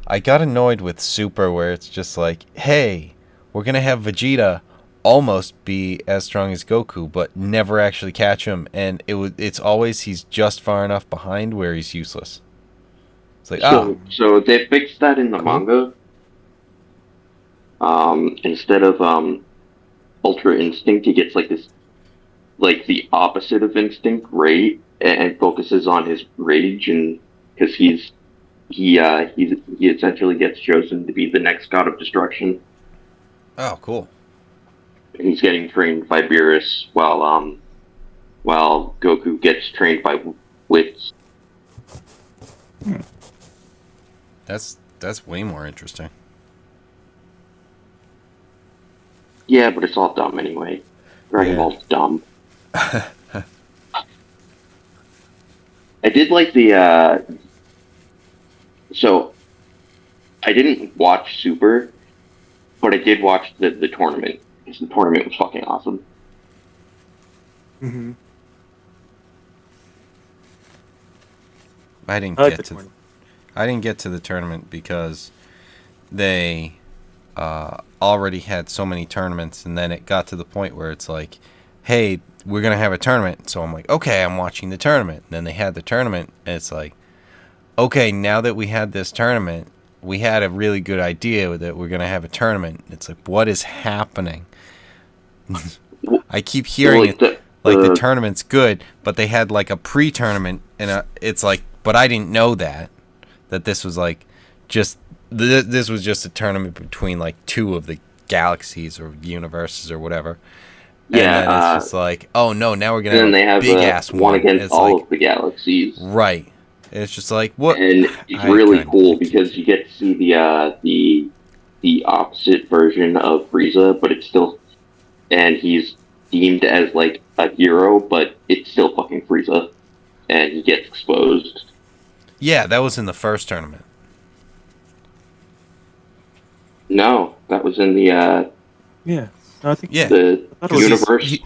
S4: I got annoyed with Super where it's just like, hey, we're going to have Vegeta almost be as strong as Goku, but never actually catch him. And it's always he's just far enough behind where he's useless. It's like,
S7: So they fixed that in the
S4: Cool.
S7: manga. Instead of Ultra Instinct, he gets like this, like the opposite of Instinct, right? And focuses on his rage, and because he essentially gets chosen to be the next god of destruction.
S4: oh, cool.
S7: And he's getting trained by Beerus while Goku gets trained by Wits.
S4: That's way more interesting.
S7: Yeah, but it's all dumb anyway. Dragon
S4: Yeah.
S7: Ball's dumb. I did like the so I didn't watch Super, but I did watch the tournament. Because the tournament was fucking awesome.
S1: Mm-hmm.
S4: I didn't
S1: I like
S4: get
S1: the
S4: to
S1: tournament.
S4: I didn't get to the tournament because they already had so many tournaments, and then it got to the point where it's like, hey, we're gonna have a tournament. So I'm like, okay, I'm watching the tournament. And then they had the tournament, and it's like, okay, now that we had this tournament, we had a really good idea that we're gonna have a tournament. It's like, what is happening? I keep hearing it. Like the tournament's good, but they had like a pre-tournament, and it's like, but I didn't know that this was like just this was just a tournament between like two of the galaxies or universes or whatever.
S7: Yeah,
S4: and then it's just like, oh no, now we're gonna
S7: and
S4: have
S7: then they
S4: a
S7: have
S4: big ass
S7: one against
S4: It's
S7: all
S4: like,
S7: of the galaxies.
S4: right. It's just like what,
S7: And it's really cool because you get to see the opposite version of Frieza, but it's still, and he's deemed as like a hero, but it's still fucking Frieza, and he gets exposed.
S4: Yeah, that was in the first tournament.
S7: No, that was in the
S1: Yeah. No, I think
S4: Yeah.
S7: the
S1: I thought it was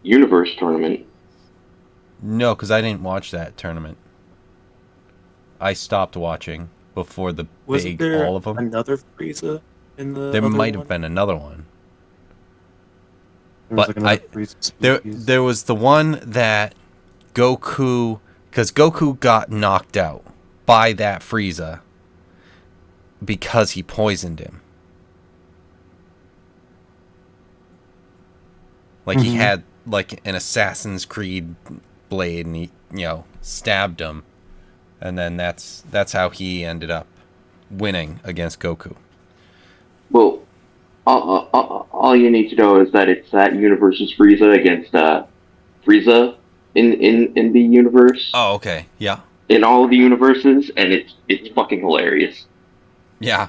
S7: universe tournament.
S4: No, because I didn't watch that tournament. I stopped watching before the
S1: wasn't
S4: big
S1: there
S4: all of them.
S1: another Frieza in the
S4: There
S1: other
S4: might
S1: one?
S4: have been another one.
S1: There was
S4: But
S1: like another Frieza species.
S4: there was the one that Goku, because Goku got knocked out by that Frieza because he poisoned him. Like he
S1: Mhm.
S4: had like an Assassin's Creed blade, and he stabbed him, and then that's how he ended up winning against Goku.
S7: Well, all you need to know is that it's that universe's Frieza against Frieza in the universe,
S4: Oh, okay, yeah,
S7: in all of the universes, and it's fucking hilarious.
S4: yeah.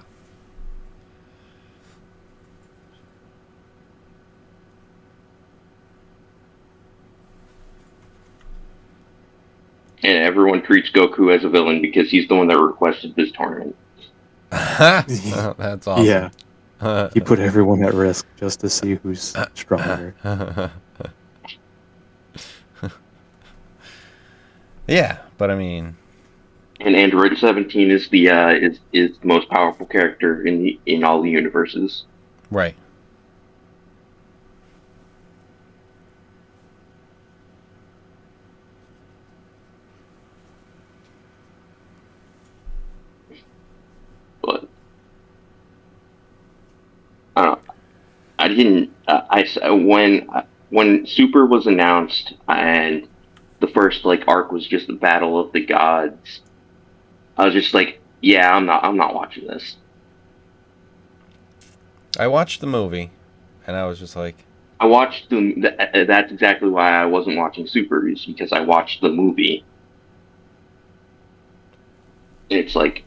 S7: And everyone treats Goku as a villain because he's the one that requested this tournament.
S4: That's awesome.
S1: Yeah, he put everyone at risk just to see who's stronger.
S4: Yeah, but I mean,
S7: And Android 17 is the is the most powerful character in all the universes.
S4: right.
S7: But I don't know. I didn't. When Super was announced and the first like arc was just the Battle of the Gods, I was just like, yeah, I'm not watching this.
S4: I watched the movie, and I was just like,
S7: I watched That's exactly why I wasn't watching Super, is because I watched the movie. It's like,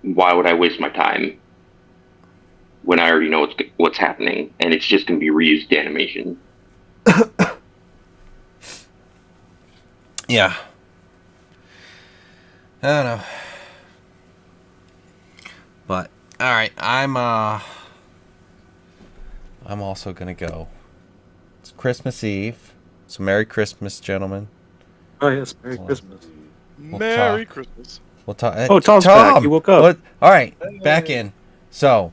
S7: why would I waste my time when I already know what's happening, and it's just going to be reused animation.
S4: yeah. I don't know. But all right, I'm also gonna go. It's Christmas Eve, so Merry Christmas, gentlemen.
S1: Oh yes, Merry
S4: Well,
S1: Christmas.
S2: Merry
S4: talk.
S2: Christmas.
S4: We'll talk.
S1: Oh, Tom's back. He woke up.
S4: What? All right, back in. So,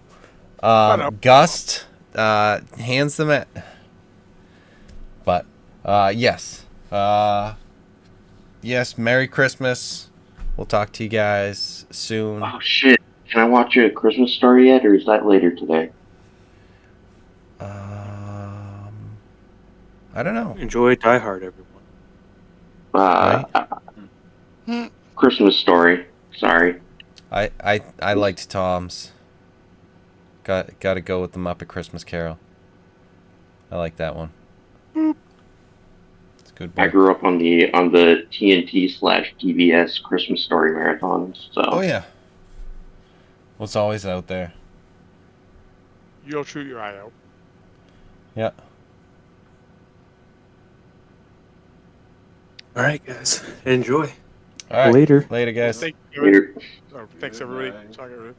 S2: Ba-da.
S4: Gust hands them at. But yes, yes. Merry Christmas. We'll talk to you guys soon.
S7: Oh shit! Can I watch A Christmas Story yet, or is that later today?
S4: I don't know.
S1: Enjoy Die Hard, everyone.
S7: Uh,
S4: Right?
S7: Christmas Story. Sorry.
S4: I liked Tom's. Got to go with the Muppet Christmas Carol. I like that one. It's a good
S7: I
S4: book.
S7: grew up on the TNT/TBS Christmas Story marathons. So.
S4: Oh yeah. What's always out there?
S2: You'll shoot your eye out.
S4: Yeah.
S1: All right, guys. Enjoy.
S4: All right.
S1: Later.
S4: Later, guys.
S2: Thank you.
S7: Later.
S2: Thanks, everybody. Talk, everybody.